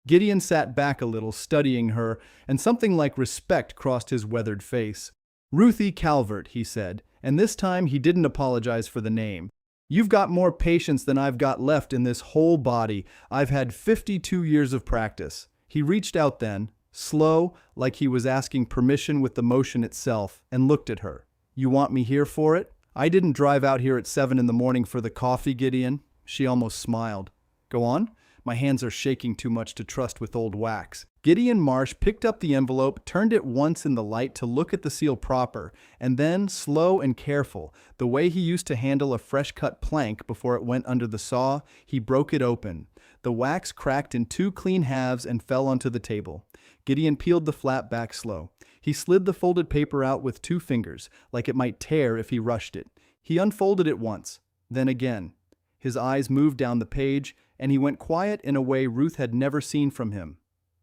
Gideon sat back a little, studying her, and something like respect crossed his weathered face. "Ruthie Calvert," he said, and this time he didn't apologize for the name. "You've got more patience than I've got left in this whole body. I've had 52 years of practice." He reached out then, slow, like he was asking permission with the motion itself, and looked at her. "You want me here for it? I didn't drive out here at 7 in the morning for the coffee, Gideon." She almost smiled. "Go on. My hands are shaking too much to trust with old wax." Gideon Marsh picked up the envelope, turned it once in the light to look at the seal proper, and then, slow and careful, the way he used to handle a fresh-cut plank before it went under the saw, he broke it open. The wax cracked in 2 clean halves and fell onto the table. Gideon peeled the flap back slow. He slid the folded paper out with 2 fingers, like it might tear if he rushed it. He unfolded it once, then again. His eyes moved down the page, and he went quiet in a way Ruth had never seen from him.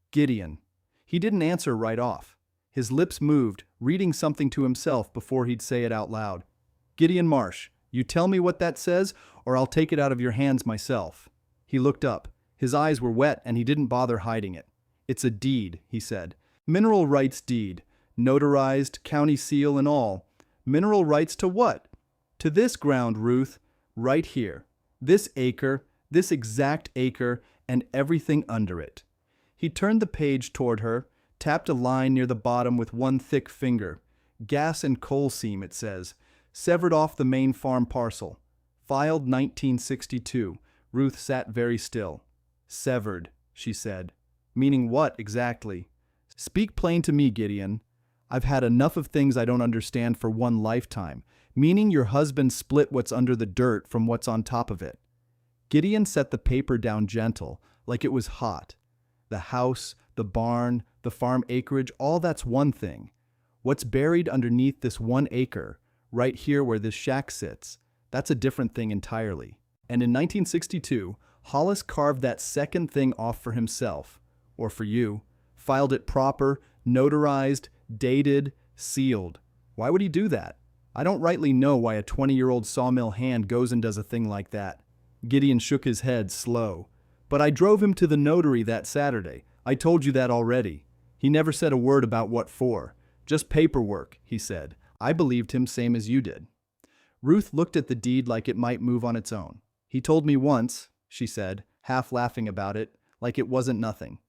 "Gideon." He didn't answer right off. His lips moved, reading something to himself before he'd say it out loud. "Gideon Marsh, you tell me what that says, or I'll take it out of your hands myself." He looked up. His eyes were wet, and he didn't bother hiding it. "It's a deed," he said. "Mineral rights deed. Notarized, county seal and all. Mineral rights to what?" "To this ground, Ruth. Right here. This acre, this exact acre, and everything under it." He turned the page toward her, tapped a line near the bottom with one thick finger. Gas and coal seam, it says. Severed off the main farm parcel. Filed 1962. Ruth sat very still. Severed, she said. Meaning what, exactly? Speak plain to me, Gideon. I've had enough of things I don't understand for one lifetime. Meaning your husband split what's under the dirt from what's on top of it. Gideon set the paper down gentle, like it was hot. The house, the barn, the farm acreage, all that's one thing. What's buried underneath this 1 acre, right here where this shack sits, that's a different thing entirely. And in 1962, Hollis carved that second thing off for himself, or for you, filed it proper, notarized, dated, sealed. Why would he do that? I don't rightly know why a 20-year-old sawmill hand goes and does a thing like that. Gideon shook his head, slow. But I drove him to the notary that Saturday. I told you that already. He never said a word about what for. Just paperwork, he said. I believed him same as you did. Ruth looked at the deed like it might move on its own. He told me once, she said, half laughing about it, like it wasn't nothing.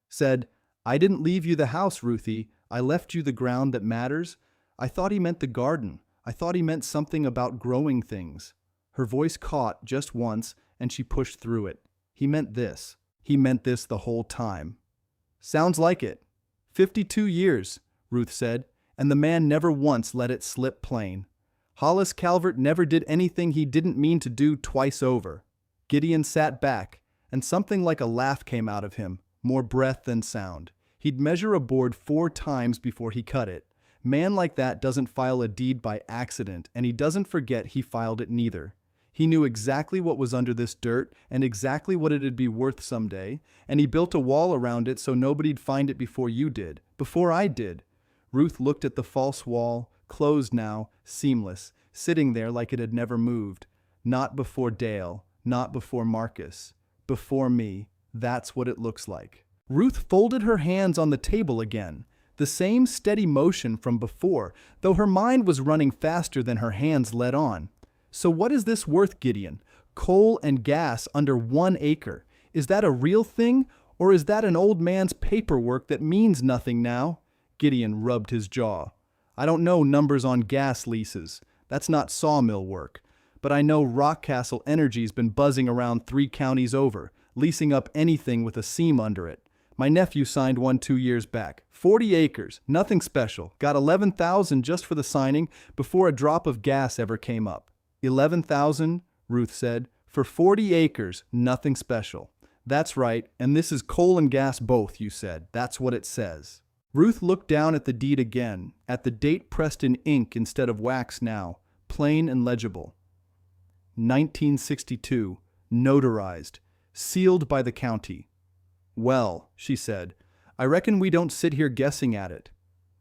Said, I didn't leave you the house, Ruthie. I left you the ground that matters. I thought he meant the garden. I thought he meant something about growing things. Her voice caught just once, and she pushed through it. He meant this. He meant this the whole time. Sounds like it. 52 years, Ruth said, and the man never once let it slip plain. Hollis Calvert never did anything he didn't mean to do twice over. Gideon sat back, and something like a laugh came out of him, more breath than sound. He'd measure a board 4 times before he cut it. Man like that doesn't file a deed by accident, and he doesn't forget he filed it neither. He knew exactly what was under this dirt and exactly what it'd be worth someday, and he built a wall around it so nobody'd find it before you did, before I did. Ruth looked at the false wall, closed now, seamless, sitting there like it had never moved. Not before Dale, not before Marcus, before me. That's what it looks like. Ruth folded her hands on the table again, the same steady motion from before, though her mind was running faster than her hands led on. So what is this worth, Gideon? Coal and gas under 1 acre. Is that a real thing, or is that an old man's paperwork that means nothing now? Gideon rubbed his jaw. I don't know numbers on gas leases. That's not sawmill work. But I know Rockcastle Energy's been buzzing around 3 counties over, leasing up anything with a seam under it. My nephew signed one 2 years back. 40 acres, nothing special. Got $11,000 just for the signing before a drop of gas ever came up. 11,000, Ruth said, for 40 acres, nothing special. That's right, and this is coal and gas both, you said. That's what it says. Ruth looked down at the deed again, at the date pressed in ink instead of wax now, plain and legible. 1962, notarized, sealed by the county. Well, she said, I reckon we don't sit here guessing at it.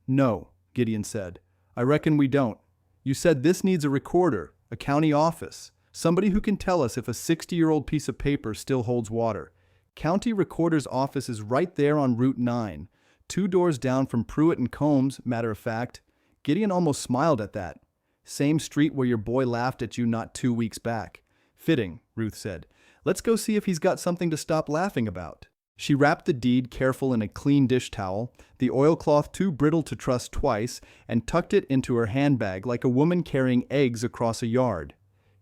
No, Gideon said, I reckon we don't. You said this needs a recorder, a county office, somebody who can tell us if a 60-year-old piece of paper still holds water. County recorder's office is right there on Route 9, 2 doors down from Pruitt and Combs, matter of fact. Gideon almost smiled at that. Same street where your boy laughed at you not 2 weeks back. Fitting, Ruth said. Let's go see if he's got something to stop laughing about. She wrapped the deed careful in a clean dish towel, the oilcloth too brittle to truss twice, and tucked it into her handbag like a woman carrying eggs across a yard.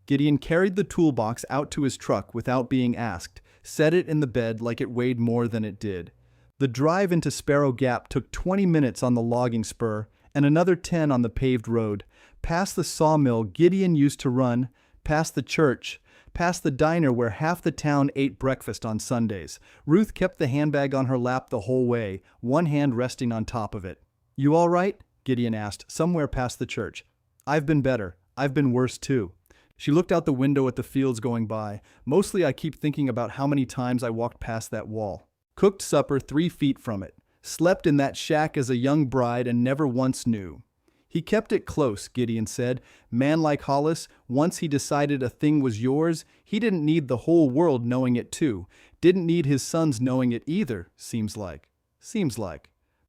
Gideon carried the toolbox out to his truck without being asked, set it in the bed like it weighed more than it did. The drive into Sparrow Gap took 20 minutes on the logging spur and another 10 on the paved road, past the sawmill Gideon used to run, past the church, past the diner where half the town ate breakfast on Sundays. Ruth kept the handbag on her lap the whole way, one hand resting on top of it. You all right? Gideon asked, somewhere past the church. I've been better. I've been worse too. She looked out the window at the fields going by. Mostly I keep thinking about how many times I walked past that wall. Cooked supper 3 feet from it. Slept in that shack as a young bride and never once knew. He kept it close, Gideon said. Man like Hollis, once he decided a thing was yours, he didn't need the whole world knowing it too. Didn't need his sons knowing it either, seems like.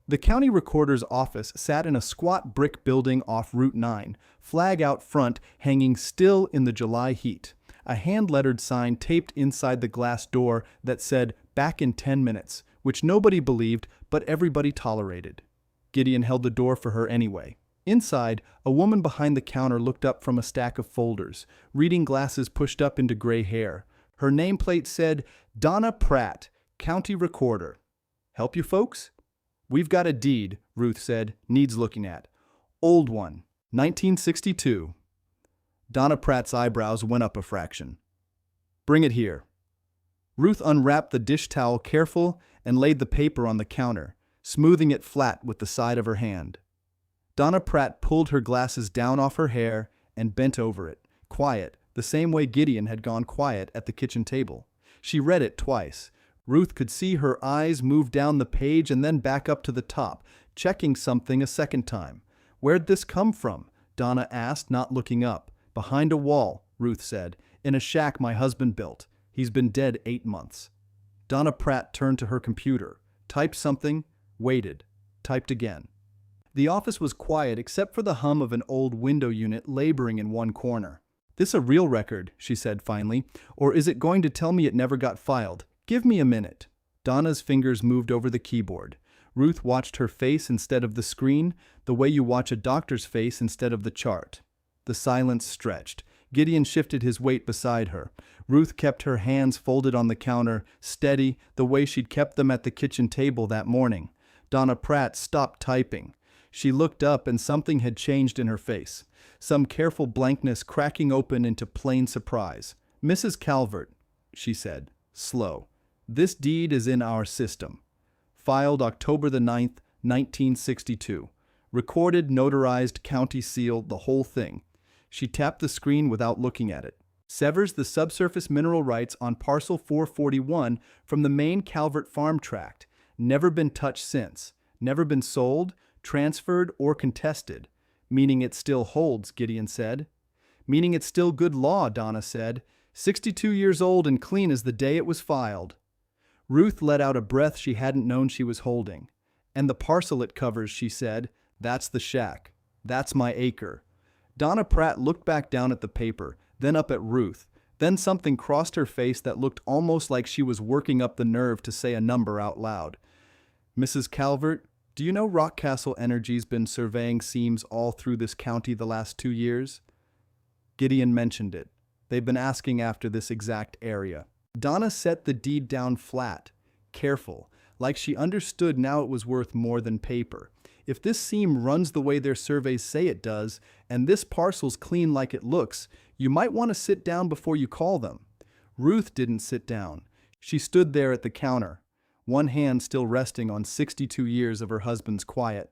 The county recorder's office sat in a squat brick building off Route 9, flag out front hanging still in the July heat. A hand-lettered sign taped inside the glass door that said, "Back in 10 minutes," which nobody believed but everybody tolerated. Gideon held the door for her anyway. Inside, a woman behind the counter looked up from a stack of folders, reading glasses pushed up into gray hair. Her nameplate said, "Donna Pratt, County Recorder." "Help you folks?" "We've got a deed," Ruth said, "needs looking at. Old one, 1962. Donna Pratt's eyebrows went up a fraction. "Bring it here." Ruth unwrapped the dish towel careful and laid the paper on the counter, smoothing it flat with the side of her hand. Donna Pratt pulled her glasses down off her hair and bent over it, quiet, the same way Gideon had gone quiet at the kitchen table. She read it twice. Ruth could see her eyes move down the page and then back up to the top, checking something a second time. "Where'd this come from?" Donna asked, not looking up. "Behind a wall," Ruth said, "in a shack my husband built. He's been dead 8 months. Donna Pratt turned to her computer, typed something, waited, typed again. The office was quiet except for the hum of an old window unit laboring in one corner. "This a real record," she said finally, "or is it going to tell me it never got filed? Give me a minute." Donna's fingers moved over the keyboard. Ruth watched her face instead of the screen, the way you watch a doctor's face instead of the chart. The silence stretched. Gideon shifted his weight beside her. Ruth kept her hands folded on the counter, steady, the way she'd kept them at the kitchen table that morning. Donna Pratt stopped typing. She looked up and something had changed in her face. Some careful blankness cracking open into plain surprise. "Mrs. Calvert," she said, slow, "this deed is in our system. Filed October the 9th, 1962. Recorded, notarized, county sealed, the whole thing." She tapped the screen without looking at it. "Severs the subsurface mineral rights on parcel 441 from the main Calvert farm tract. Never been touched since. Never been sold, transferred, or contested." "Meaning it still holds," Gideon said. "Meaning it's still good law," Donna said. 62 years old and clean as the day it was filed." Ruth let out a breath she hadn't known she was holding. "And the parcel it covers," she said. "That's the shack. That's my acre." Donna Pratt looked back down at the paper, then up at Ruth. Then something crossed her face that looked almost like she was working up the nerve to say a number out loud. "Mrs. Calvert, do you know Rockcastle Energy's been surveying seams all through this county the last 2 years? Gideon mentioned it. They've been asking after this exact area." Donna set the deed down flat, careful, like she understood now it was worth more than paper. "If this seam runs the way their surveys say it does, and this parcel's clean like it looks, you might want to sit down before you call them." Ruth didn't sit down. She stood there at the counter, one hand still resting on 62 years of her husband's quiet,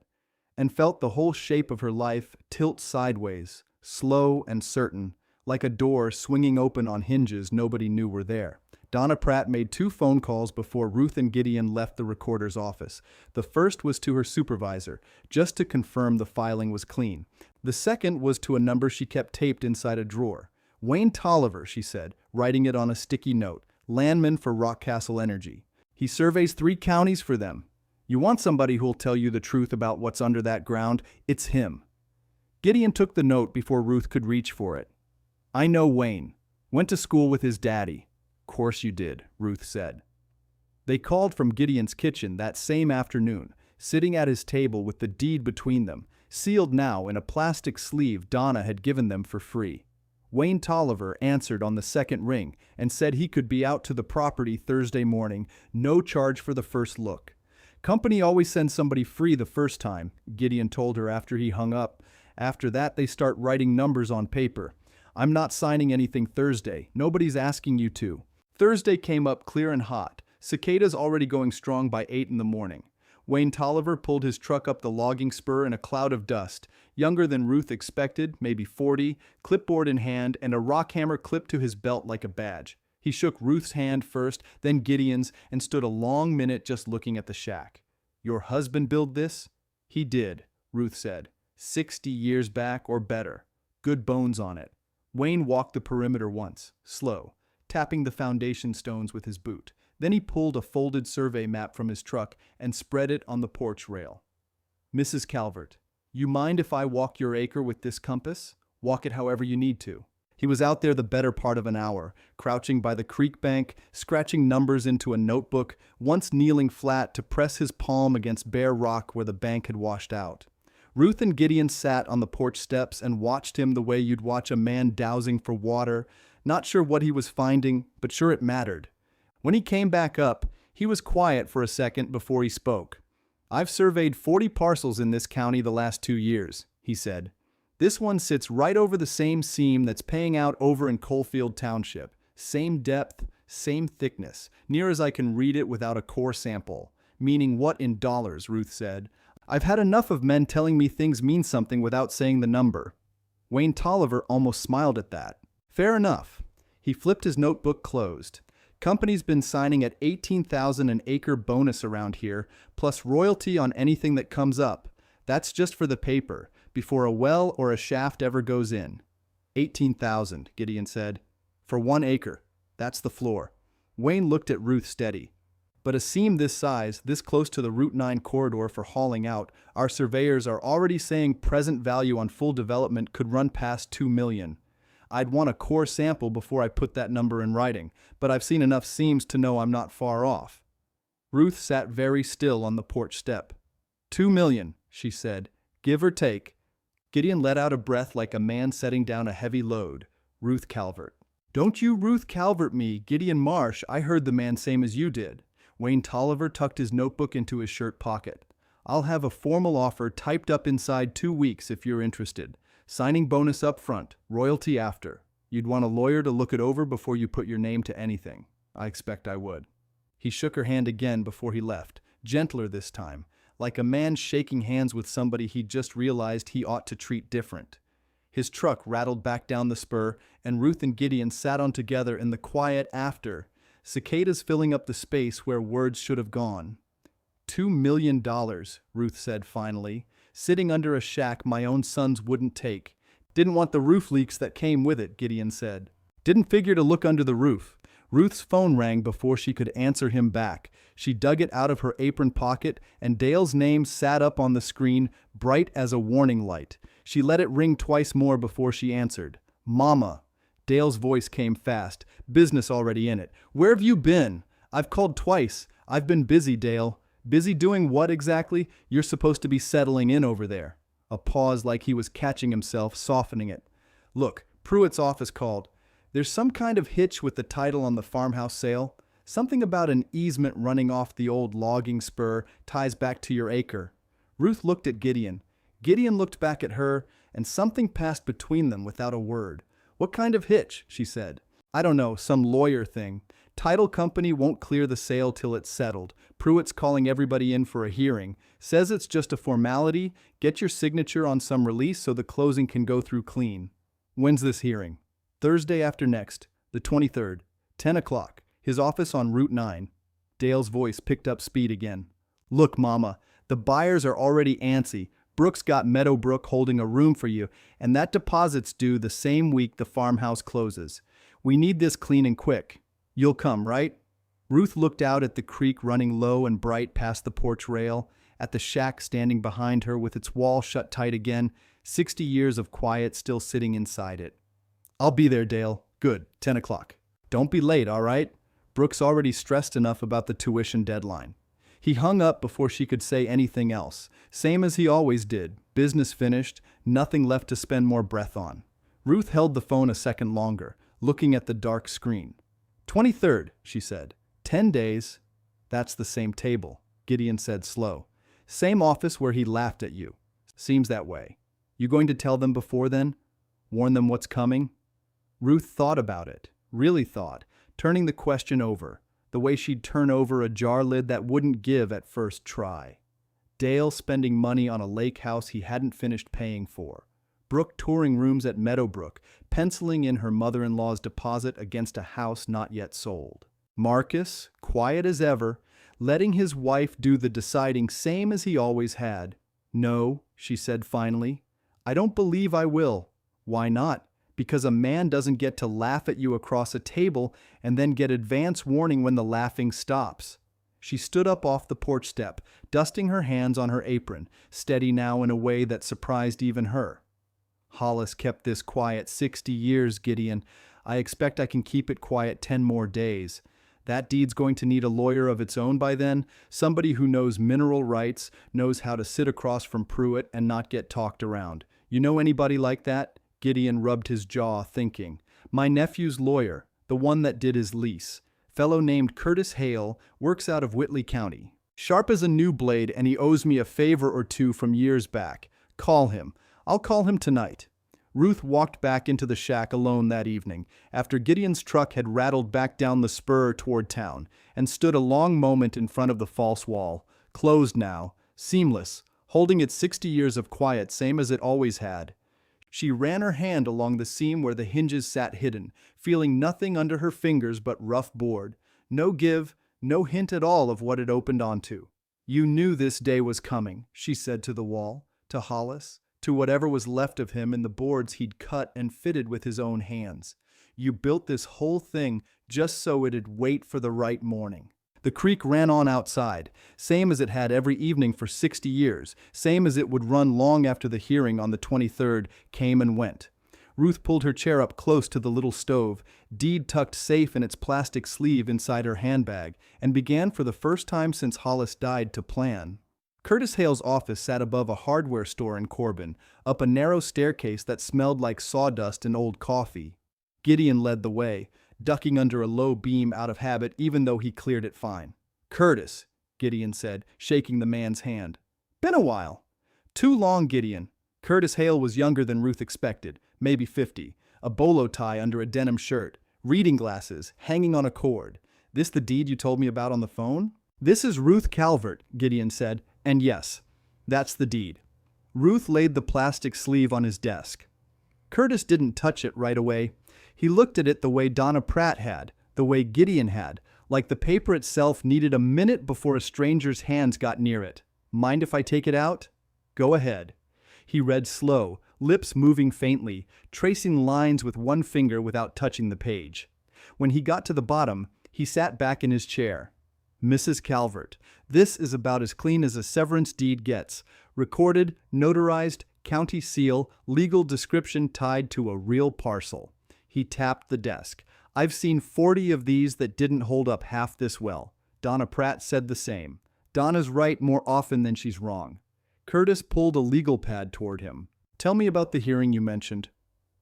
and felt the whole shape of her life tilt sideways, slow and certain, like a door swinging open on hinges nobody knew were there. Donna Pratt made 2 phone calls before Ruth and Gideon left the recorder's office. The first was to her supervisor, just to confirm the filing was clean. The second was to a number she kept taped inside a drawer. "Wayne Tolliver," she said, writing it on a sticky note, "landman for Rockcastle Energy. He surveys 3 counties for them. You want somebody who'll tell you the truth about what's under that ground, it's him." Gideon took the note before Ruth could reach for it. "I know Wayne. Went to school with his daddy." "Course you did," Ruth said. They called from Gideon's kitchen that same afternoon, sitting at his table with the deed between them, sealed now in a plastic sleeve Donna had given them for free. Wayne Tolliver answered on the second ring and said he could be out to the property Thursday morning, no charge for the first look. "Company always sends somebody free the first time," Gideon told her after he hung up. "After that they start writing numbers on paper. I'm not signing anything Thursday. Nobody's asking you to." Thursday came up clear and hot, cicadas already going strong by 8 in the morning. Wayne Tolliver pulled his truck up the logging spur in a cloud of dust, younger than Ruth expected, maybe 40, clipboard in hand, and a rock hammer clipped to his belt like a badge. He shook Ruth's hand first, then Gideon's, and stood a long minute just looking at the shack. "Your husband build this?" "He did," Ruth said. 60 years back or better. Good bones on it." Wayne walked the perimeter once, slow, tapping the foundation stones with his boot. Then he pulled a folded survey map from his truck and spread it on the porch rail. "Mrs. Calvert, you mind if I walk your acre with this compass? Walk it however you need to." He was out there the better part of an hour, crouching by the creek bank, scratching numbers into a notebook, once kneeling flat to press his palm against bare rock where the bank had washed out. Ruth and Gideon sat on the porch steps and watched him the way you'd watch a man dowsing for water, not sure what he was finding, but sure it mattered. When he came back up, he was quiet for a second before he spoke. "I've surveyed 40 parcels in this county the last 2 years," he said. "This one sits right over the same seam that's paying out over in Coalfield Township. Same depth, same thickness, near as I can read it without a core sample." "Meaning what in dollars?" Ruth said. "I've had enough of men telling me things mean something without saying the number." Wayne Tolliver almost smiled at that. "Fair enough." He flipped his notebook closed. "Company's been signing at $18,000 an acre bonus around here, plus royalty on anything that comes up. That's just for the paper, before a well or a shaft ever goes in." "18,000, Gideon said. "For 1 acre. That's the floor." Wayne looked at Ruth steady. "But a seam this size, this close to the Route 9 corridor for hauling out, our surveyors are already saying present value on full development could run past $2 million. I'd want a core sample before I put that number in writing, but I've seen enough seams to know I'm not far off." Ruth sat very still on the porch step. "2 million, she said, "give or take." Gideon let out a breath like a man setting down a heavy load. "Ruth Calvert." "Don't you Ruth Calvert me, Gideon Marsh, I heard the man same as you did." Wayne Tolliver tucked his notebook into his shirt pocket. "I'll have a formal offer typed up inside 2 weeks if you're interested. Signing bonus up front, royalty after. You'd want a lawyer to look it over before you put your name to anything." "I expect I would." He shook her hand again before he left, gentler this time, like a man shaking hands with somebody he'd just realized he ought to treat different. His truck rattled back down the spur, and Ruth and Gideon sat on together in the quiet after, cicadas filling up the space where words should have gone. $2 million, Ruth said finally. "Sitting under a shack my own sons wouldn't take. Didn't want the roof leaks that came with it," Gideon said. "Didn't figure to look under the roof." Ruth's phone rang before she could answer him back. She dug it out of her apron pocket, and Dale's name sat up on the screen, bright as a warning light. She let it ring twice more before she answered. "Mama." Dale's voice came fast. "Business already in it. Where have you been?" "I've called twice. I've been busy, Dale." "Busy doing what exactly? You're supposed to be settling in over there." A pause like he was catching himself, softening it. "Look, Pruitt's office called. There's some kind of hitch with the title on the farmhouse sale. Something about an easement running off the old logging spur ties back to your acre." Ruth looked at Gideon. Gideon looked back at her, and something passed between them without a word. "What kind of hitch?" she said. "I don't know, some lawyer thing. Title company won't clear the sale till it's settled. Pruitt's calling everybody in for a hearing. Says it's just a formality. Get your signature on some release so the closing can go through clean." "When's this hearing?" "Thursday after next, the 23rd, 10 o'clock. His office on Route 9. Dale's voice picked up speed again. "Look, Mama, the buyers are already antsy. Brooks got Meadowbrook holding a room for you, and that deposit's due the same week the farmhouse closes. We need this clean and quick. You'll come, right?" Ruth looked out at the creek running low and bright past the porch rail, at the shack standing behind her with its wall shut tight again, 60 years of quiet still sitting inside it. "I'll be there, Dale. Good, 10 o'clock. Don't be late, all right?" Brooks already stressed enough about the tuition deadline. He hung up before she could say anything else, same as he always did, business finished, nothing left to spend more breath on. Ruth held the phone a second longer, looking at the dark screen. 23rd, she said. 10 days. That's the same table, Gideon said slow. Same office where he laughed at you. Seems that way. You going to tell them before then? Warn them what's coming? Ruth thought about it, really thought, turning the question over, the way she'd turn over a jar lid that wouldn't give at first try. Dale spending money on a lake house he hadn't finished paying for. Brooke touring rooms at Meadowbrook, penciling in her mother-in-law's deposit against a house not yet sold. Marcus, quiet as ever, letting his wife do the deciding same as he always had. "No," she said finally. "I don't believe I will." "Why not?" "Because a man doesn't get to laugh at you across a table and then get advance warning when the laughing stops." She stood up off the porch step, dusting her hands on her apron, steady now in a way that surprised even her. Hollis kept this quiet 60 years, Gideon. I expect I can keep it quiet 10 more days. That deed's going to need a lawyer of its own by then, somebody who knows mineral rights, knows how to sit across from Pruitt and not get talked around. You know anybody like that? Gideon rubbed his jaw, thinking. My nephew's lawyer, the one that did his lease. Fellow named Curtis Hale, works out of Whitley County. Sharp as a new blade, and he owes me a favor or two from years back. Call him. I'll call him tonight. Ruth walked back into the shack alone that evening, after Gideon's truck had rattled back down the spur toward town, and stood a long moment in front of the false wall, closed now, seamless, holding its 60 years of quiet same as it always had. She ran her hand along the seam where the hinges sat hidden, feeling nothing under her fingers but rough board. No give, no hint at all of what it opened onto. You knew this day was coming, she said to the wall, to Hollis, to whatever was left of him in the boards he'd cut and fitted with his own hands. You built this whole thing just so it'd wait for the right morning. The creek ran on outside, same as it had every evening for 60 years, same as it would run long after the hearing on the 23rd came and went. Ruth pulled her chair up close to the little stove, deed tucked safe in its plastic sleeve inside her handbag, and began for the first time since Hollis died to plan. Curtis Hale's office sat above a hardware store in Corbin, up a narrow staircase that smelled like sawdust and old coffee. Gideon led the way, ducking under a low beam out of habit even though he cleared it fine. Curtis, Gideon said, shaking the man's hand. Been a while. Too long, Gideon. Curtis Hale was younger than Ruth expected, maybe 50, a bolo tie under a denim shirt, reading glasses, hanging on a cord. This the deed you told me about on the phone? This is Ruth Calvert, Gideon said, and yes, that's the deed. Ruth laid the plastic sleeve on his desk. Curtis didn't touch it right away. He looked at it the way Donna Pratt had, the way Gideon had, like the paper itself needed a minute before a stranger's hands got near it. Mind if I take it out? Go ahead. He read slow, lips moving faintly, tracing lines with one finger without touching the page. When he got to the bottom, he sat back in his chair. Mrs. Calvert, this is about as clean as a severance deed gets. Recorded, notarized, county seal, legal description tied to a real parcel. He tapped the desk. I've seen 40 of these that didn't hold up half this well. Donna Pratt said the same. Donna's right more often than she's wrong. Curtis pulled a legal pad toward him. Tell me about the hearing you mentioned.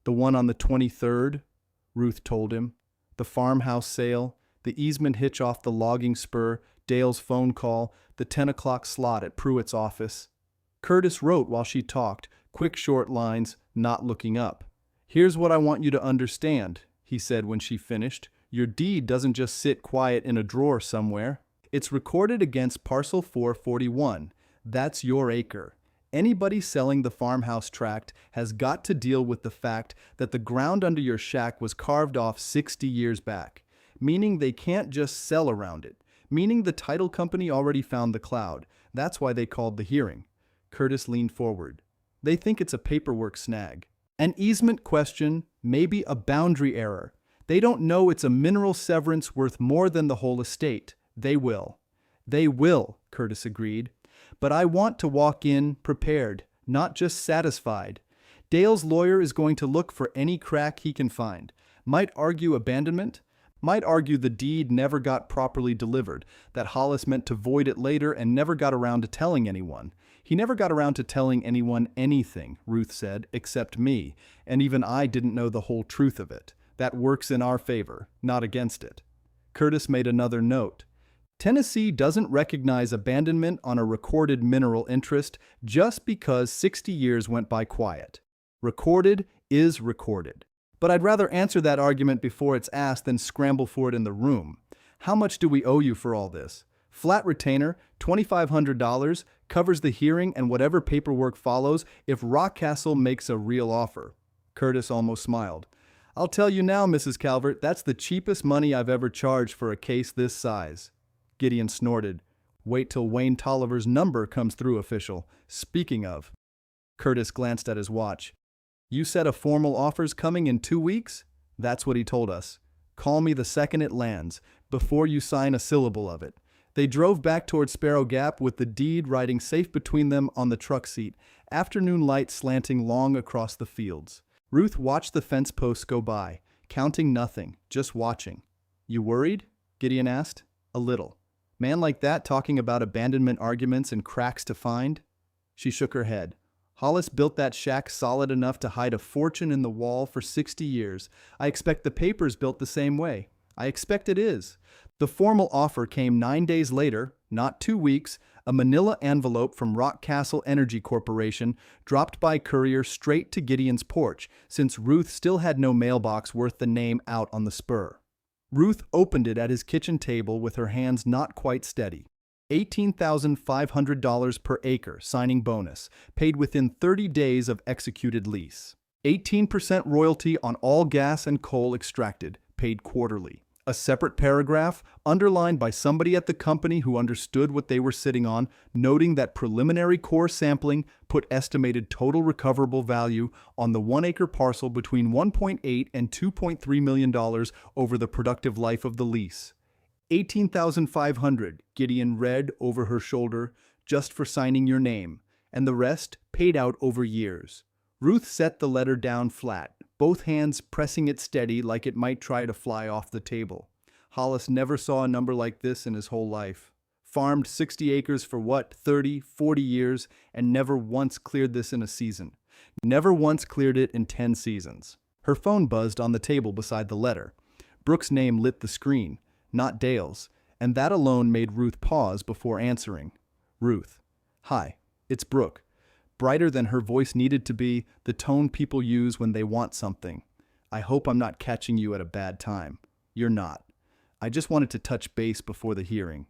The one on the 23rd, Ruth told him. The farmhouse sale, the easement hitch off the logging spur, Dale's phone call, the 10 o'clock slot at Pruitt's office. Curtis wrote while she talked, quick short lines, not looking up. Here's what I want you to understand, he said when she finished. Your deed doesn't just sit quiet in a drawer somewhere. It's recorded against parcel 441. That's your acre. Anybody selling the farmhouse tract has got to deal with the fact that the ground under your shack was carved off 60 years back, meaning they can't just sell around it, meaning the title company already found the cloud. That's why they called the hearing. Curtis leaned forward. They think it's a paperwork snag. An easement question, maybe a boundary error. They don't know it's a mineral severance worth more than the whole estate. They will. They will, Curtis agreed. But I want to walk in prepared, not just satisfied. Dale's lawyer is going to look for any crack he can find. Might argue abandonment, might argue the deed never got properly delivered, that Hollis meant to void it later and never got around to telling anyone. He never got around to telling anyone anything, Ruth said, except me, and even I didn't know the whole truth of it. That works in our favor, not against it. Curtis made another note. Tennessee doesn't recognize abandonment on a recorded mineral interest just because 60 years went by quiet. Recorded is recorded. But I'd rather answer that argument before it's asked than scramble for it in the room. How much do we owe you for all this? Flat retainer, $2,500, covers the hearing and whatever paperwork follows if Rockcastle makes a real offer. Curtis almost smiled. I'll tell you now, Mrs. Calvert, that's the cheapest money I've ever charged for a case this size. Gideon snorted. Wait till Wayne Tolliver's number comes through, official. Speaking of. Curtis glanced at his watch. You said a formal offer's coming in 2 weeks? That's what he told us. Call me the second it lands, before you sign a syllable of it. They drove back toward Sparrow Gap with the deed riding safe between them on the truck seat, afternoon light slanting long across the fields. Ruth watched the fence posts go by, counting nothing, just watching. "You worried?" Gideon asked. "A little. Man like that talking about abandonment arguments and cracks to find?" She shook her head. "Hollis built that shack solid enough to hide a fortune in the wall for 60 years. I expect the papers built the same way. I expect it is." The formal offer came 9 days later, not 2 weeks, a manila envelope from Rock Castle Energy Corporation dropped by courier straight to Gideon's porch, since Ruth still had no mailbox worth the name out on the spur. Ruth opened it at his kitchen table with her hands not quite steady. $18,500 per acre, signing bonus, paid within 30 days of executed lease. 18% royalty on all gas and coal extracted, paid quarterly. A separate paragraph, underlined by somebody at the company who understood what they were sitting on, noting that preliminary core sampling put estimated total recoverable value on the 1-acre parcel between $1.8 and $2.3 million over the productive life of the lease. $18,500, Gideon read over her shoulder, just for signing your name, and the rest paid out over years. Ruth set the letter down flat, both hands pressing it steady like it might try to fly off the table. Hollis never saw a number like this in his whole life. Farmed 60 acres for what, 30, 40 years, and never once cleared this in a season. Never once cleared it in 10 seasons. Her phone buzzed on the table beside the letter. Brooke's name lit the screen, not Dale's, and that alone made Ruth pause before answering. "Ruth. Hi, it's Brooke." Brighter than her voice needed to be, the tone people use when they want something. "I hope I'm not catching you at a bad time." "You're not. I just wanted to touch base before the hearing.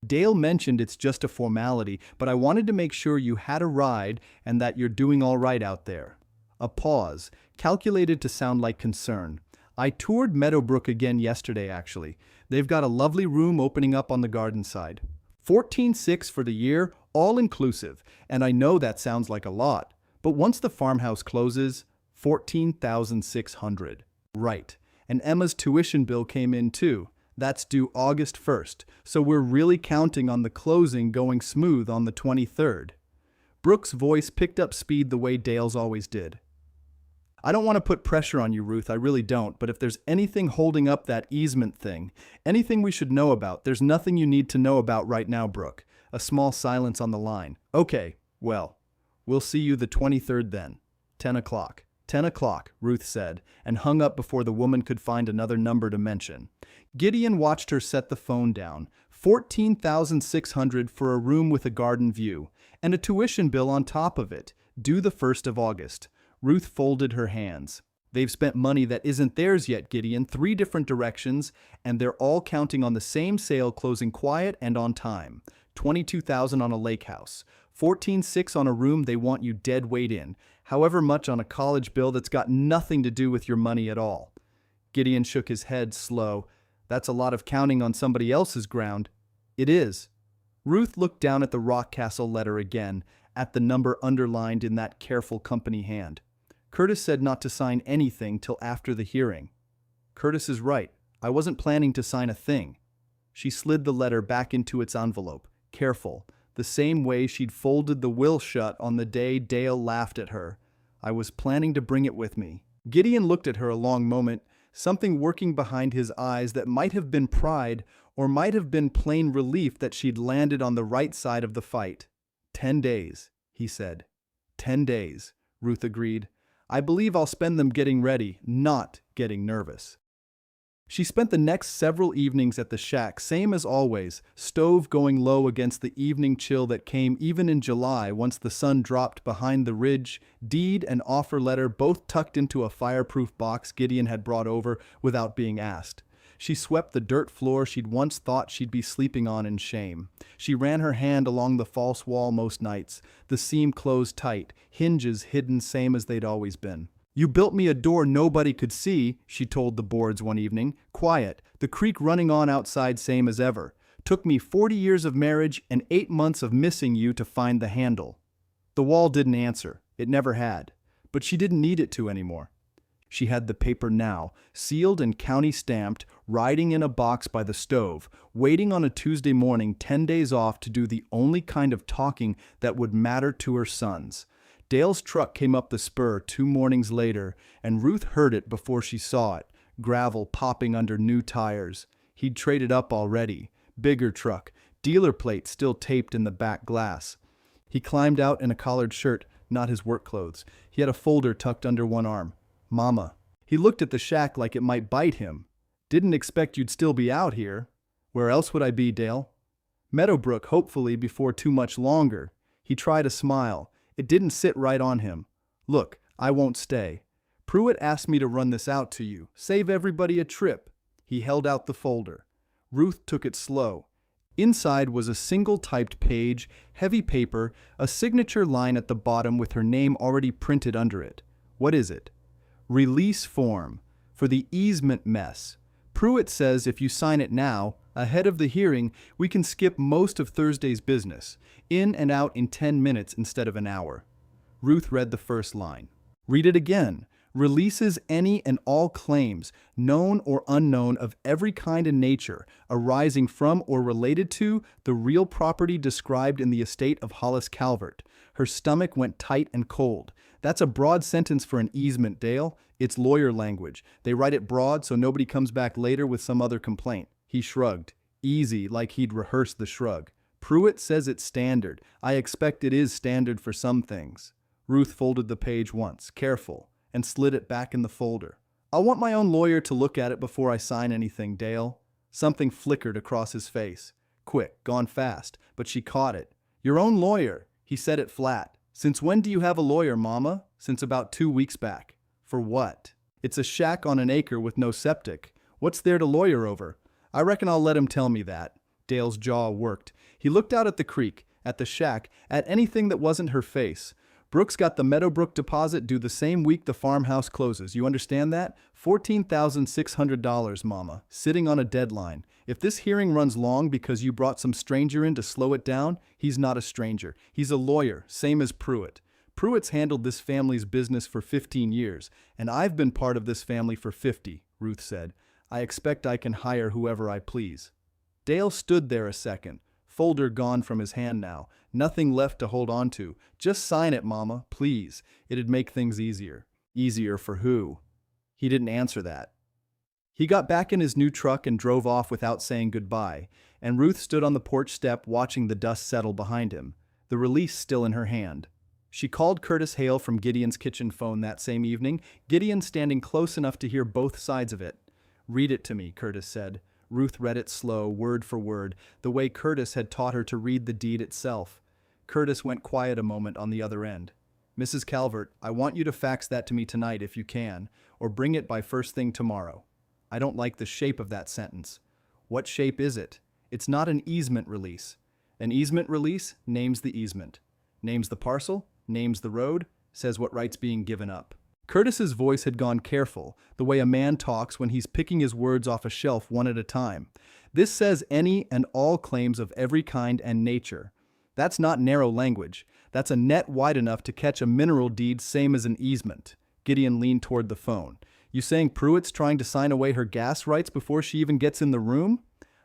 Dale mentioned it's just a formality, but I wanted to make sure you had a ride and that you're doing all right out there." A pause, calculated to sound like concern. "I toured Meadowbrook again yesterday, actually. They've got a lovely room opening up on the garden side. $14,600 for the year, all inclusive, and I know that sounds like a lot, but once the farmhouse closes, $14,600. Right, and Emma's tuition bill came in too. That's due August 1st, so we're really counting on the closing going smooth on the 23rd. Brooke's voice picked up speed the way Dale's always did. "I don't want to put pressure on you, Ruth, I really don't, but if there's anything holding up that easement thing, anything we should know about, there's nothing you need to know about right now, Brooke." A small silence on the line. "Okay, well, we'll see you the 23rd then. 10 o'clock. 10 o'clock, Ruth said, and hung up before the woman could find another number to mention. Gideon watched her set the phone down. $14,600 for a room with a garden view, and a tuition bill on top of it, due the 1st of August. Ruth folded her hands. "They've spent money that isn't theirs yet, Gideon, 3 different directions, and they're all counting on the same sale closing quiet and on time. $22,000 on a lake house. $14,600 on a room they want you dead weight in, however much on a college bill that's got nothing to do with your money at all." Gideon shook his head, slow. "That's a lot of counting on somebody else's ground." "It is." Ruth looked down at the Rock Castle letter again, at the number underlined in that careful company hand. "Curtis said not to sign anything till after the hearing." "Curtis is right. I wasn't planning to sign a thing." She slid the letter back into its envelope, careful, the same way she'd folded the will shut on the day Dale laughed at her. "I was planning to bring it with me." Gideon looked at her a long moment, something working behind his eyes that might have been pride or might have been plain relief that she'd landed on the right side of the fight. 10 days, he said. 10 days, Ruth agreed. "I believe I'll spend them getting ready, not getting nervous." She spent the next several evenings at the shack, same as always, stove going low against the evening chill that came even in July once the sun dropped behind the ridge, deed and offer letter both tucked into a fireproof box Gideon had brought over without being asked. She swept the dirt floor she'd once thought she'd be sleeping on in shame. She ran her hand along the false wall most nights, the seam closed tight, hinges hidden same as they'd always been. "You built me a door nobody could see," she told the boards one evening. "Quiet, the creek running on outside same as ever. Took me 40 years of marriage and 8 months of missing you to find the handle." The wall didn't answer. It never had. But she didn't need it to anymore. She had the paper now, sealed and county stamped, riding in a box by the stove, waiting on a Tuesday morning 10 days off to do the only kind of talking that would matter to her sons. Dale's truck came up the spur 2 mornings later, and Ruth heard it before she saw it, gravel popping under new tires. He'd traded up already. Bigger truck, dealer plate still taped in the back glass. He climbed out in a collared shirt, not his work clothes. He had a folder tucked under one arm. Mama. He looked at the shack like it might bite him. Didn't expect you'd still be out here. Where else would I be, Dale? Meadowbrook, hopefully before too much longer. He tried a smile. It didn't sit right on him. Look, I won't stay. Pruitt asked me to run this out to you. Save everybody a trip. He held out the folder. Ruth took it slow. Inside was a single-typed page, heavy paper, a signature line at the bottom with her name already printed under it. What is it? Release form for the easement mess. Pruitt says if you sign it now, ahead of the hearing, we can skip most of Thursday's business, in and out in 10 minutes instead of an hour. Ruth read the first line. Read it again. Releases any and all claims, known or unknown, of every kind and nature, arising from or related to the real property described in the estate of Hollis Calvert. Her stomach went tight and cold. That's a broad sentence for an easement, Dale. It's lawyer language. They write it broad so nobody comes back later with some other complaint. He shrugged. Easy, like he'd rehearsed the shrug. Pruitt says it's standard. I expect it is standard for some things. Ruth folded the page once, careful, and slid it back in the folder. I'll want my own lawyer to look at it before I sign anything, Dale. Something flickered across his face. Quick, gone fast, but she caught it. Your own lawyer. He said it flat. Since when do you have a lawyer, Mama? Since about 2 weeks back. For what? It's a shack on an acre with no septic. What's there to lawyer over? I reckon I'll let him tell me that. Dale's jaw worked. He looked out at the creek, at the shack, at anything that wasn't her face. Brooks got the Meadowbrook deposit due the same week the farmhouse closes. You understand that? $14,600, Mama, sitting on a deadline. If this hearing runs long because you brought some stranger in to slow it down, he's not a stranger. He's a lawyer, same as Pruitt. Pruitt's handled this family's business for 15 years, and I've been part of this family for 50, Ruth said. I expect I can hire whoever I please. Dale stood there a second, folder gone from his hand now. Nothing left to hold on to. Just sign it, Mama, please. It'd make things easier. Easier for who? He didn't answer that. He got back in his new truck and drove off without saying goodbye, and Ruth stood on the porch step watching the dust settle behind him, the release still in her hand. She called Curtis Hale from Gideon's kitchen phone that same evening, Gideon standing close enough to hear both sides of it. Read it to me, Curtis said. Ruth read it slow, word for word, the way Curtis had taught her to read the deed itself. Curtis went quiet a moment on the other end. Mrs. Calvert, I want you to fax that to me tonight if you can, or bring it by first thing tomorrow. I don't like the shape of that sentence. What shape is it? It's not an easement release. An easement release names the easement. Names the parcel, names the road, says what right's being given up. Curtis's voice had gone careful, the way a man talks when he's picking his words off a shelf one at a time. This says any and all claims of every kind and nature. That's not narrow language. That's a net wide enough to catch a mineral deed same as an easement. Gideon leaned toward the phone. You saying Pruitt's trying to sign away her gas rights before she even gets in the room?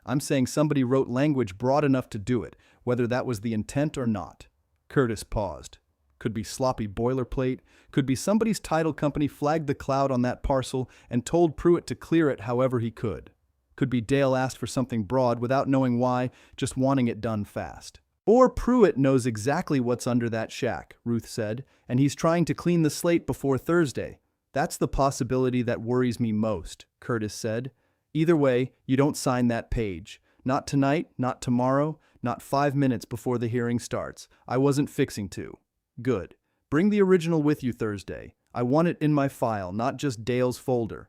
I'm saying somebody wrote language broad enough to do it, whether that was the intent or not. Curtis paused. Could be sloppy boilerplate, could be somebody's title company flagged the cloud on that parcel and told Pruitt to clear it however he could. Could be Dale asked for something broad without knowing why, just wanting it done fast. Or Pruitt knows exactly what's under that shack, Ruth said, and he's trying to clean the slate before Thursday. That's the possibility that worries me most, Curtis said. Either way, you don't sign that page. Not tonight, not tomorrow, not 5 minutes before the hearing starts. I wasn't fixing to. Good. Bring the original with you Thursday. I want it in my file, not just Dale's folder.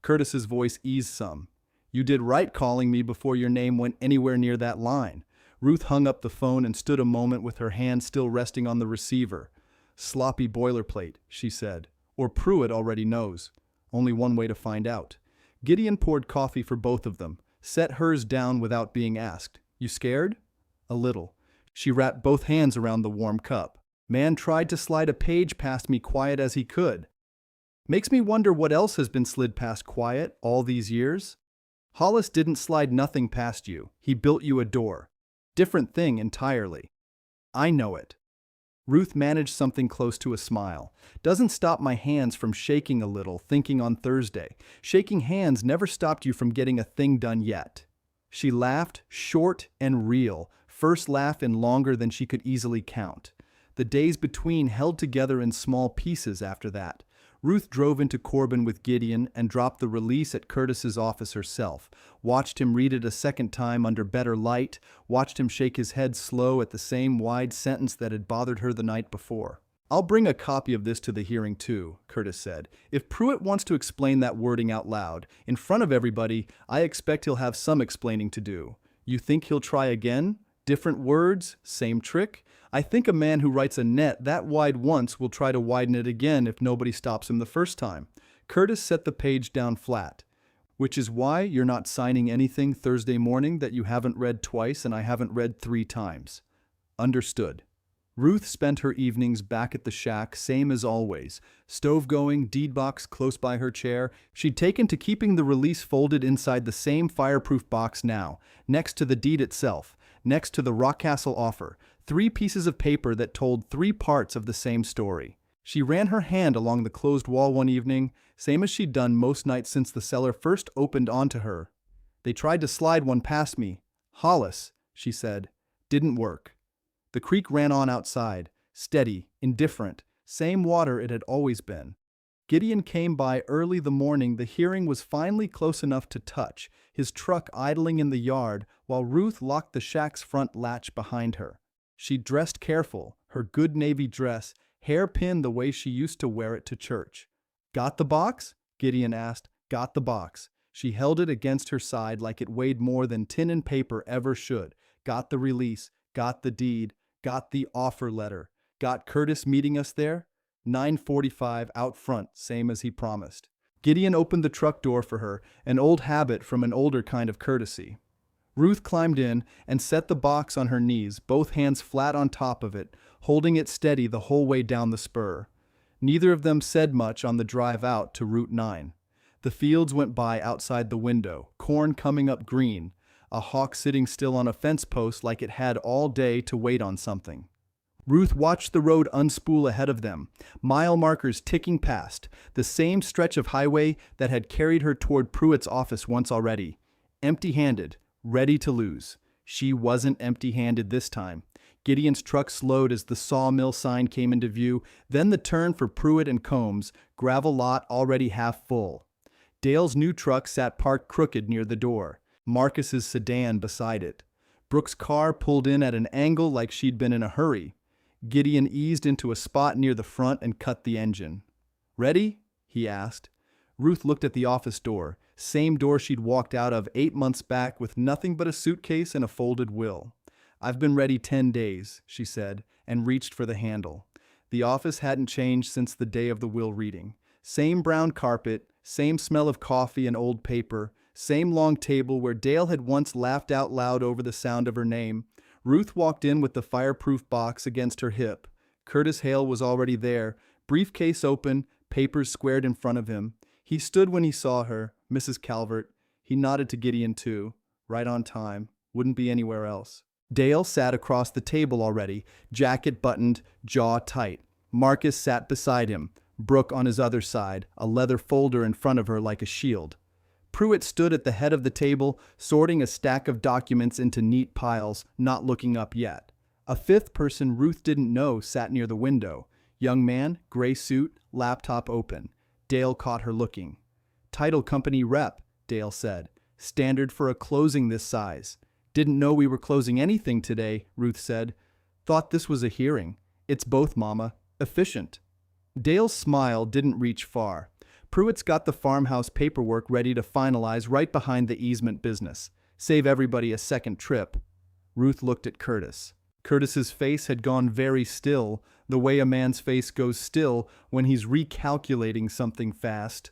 Curtis's voice eased some. You did right calling me before your name went anywhere near that line. Ruth hung up the phone and stood a moment with her hand still resting on the receiver. Sloppy boilerplate, she said. Or Pruitt already knows. Only one way to find out. Gideon poured coffee for both of them, set hers down without being asked. You scared? A little. She wrapped both hands around the warm cup. Man tried to slide a page past me quiet as he could. Makes me wonder what else has been slid past quiet all these years. Hollis didn't slide nothing past you. He built you a door. Different thing entirely. I know it. Ruth managed something close to a smile. Doesn't stop my hands from shaking a little, thinking on Thursday. Shaking hands never stopped you from getting a thing done yet. She laughed, short and real, first laugh in longer than she could easily count. The days between held together in small pieces after that. Ruth drove into Corbin with Gideon and dropped the release at Curtis's office herself, watched him read it a second time under better light, watched him shake his head slow at the same wide sentence that had bothered her the night before. "I'll bring a copy of this to the hearing too," Curtis said. "If Pruitt wants to explain that wording out loud, in front of everybody, I expect he'll have some explaining to do. You think he'll try again? Different words? Same trick? I think a man who writes a net that wide once will try to widen it again if nobody stops him the first time." Curtis set the page down flat. "Which is why you're not signing anything Thursday morning that you haven't read twice and I haven't read 3 times. Understood." Ruth spent her evenings back at the shack, same as always. Stove going, deed box close by her chair. She'd taken to keeping the release folded inside the same fireproof box now, next to the deed itself, next to the Rockcastle offer. 3 pieces of paper that told 3 parts of the same story. She ran her hand along the closed wall one evening, same as she'd done most nights since the cellar first opened onto her. "They tried to slide one past me. Hollis," she said. "Didn't work." The creek ran on outside, steady, indifferent, same water it had always been. Gideon came by early the morning the hearing was finally close enough to touch, his truck idling in the yard while Ruth locked the shack's front latch behind her. She dressed careful, her good navy dress, hair pinned the way she used to wear it to church. "Got the box?" Gideon asked. "Got the box." She held it against her side like it weighed more than tin and paper ever should. "Got the release, got the deed, got the offer letter. Got Curtis meeting us there? 9:45 out front, same as he promised." Gideon opened the truck door for her, an old habit from an older kind of courtesy. Ruth climbed in and set the box on her knees, both hands flat on top of it, holding it steady the whole way down the spur. Neither of them said much on the drive out to Route 9. The fields went by outside the window, corn coming up green, a hawk sitting still on a fence post like it had all day to wait on something. Ruth watched the road unspool ahead of them, mile markers ticking past, the same stretch of highway that had carried her toward Pruitt's office once already. Empty-handed, ready to lose. She wasn't empty-handed this time. Gideon's truck slowed as the sawmill sign came into view, then the turn for Pruitt and Combs, gravel lot already half full. Dale's new truck sat parked crooked near the door, Marcus's sedan beside it. Brooke's car pulled in at an angle like she'd been in a hurry. Gideon eased into a spot near the front and cut the engine. "Ready?" he asked. Ruth looked at the office door, same door she'd walked out of 8 months back with nothing but a suitcase and a folded will. "I've been ready 10 days, she said, and reached for the handle. The office hadn't changed since the day of the will reading. Same brown carpet, same smell of coffee and old paper, same long table where Dale had once laughed out loud over the sound of her name. Ruth walked in with the fireproof box against her hip. Curtis Hale was already there, briefcase open, papers squared in front of him. He stood when he saw her, Mrs. Calvert. He nodded to Gideon too. Right on time. Wouldn't be anywhere else. Dale sat across the table already, jacket buttoned, jaw tight. Marcus sat beside him, Brooke on his other side, a leather folder in front of her like a shield. Pruitt stood at the head of the table, sorting a stack of documents into neat piles, not looking up yet. A fifth person Ruth didn't know sat near the window. Young man, gray suit, laptop open. Dale caught her looking. "Title company rep," Dale said. "Standard for a closing this size." "Didn't know we were closing anything today," Ruth said. "Thought this was a hearing." "It's both, Mama. Efficient." Dale's smile didn't reach far. Pruitt's got the farmhouse paperwork ready to finalize right behind the easement business. Save everybody a second trip. Ruth looked at Curtis. Curtis's face had gone very still, the way a man's face goes still when he's recalculating something fast.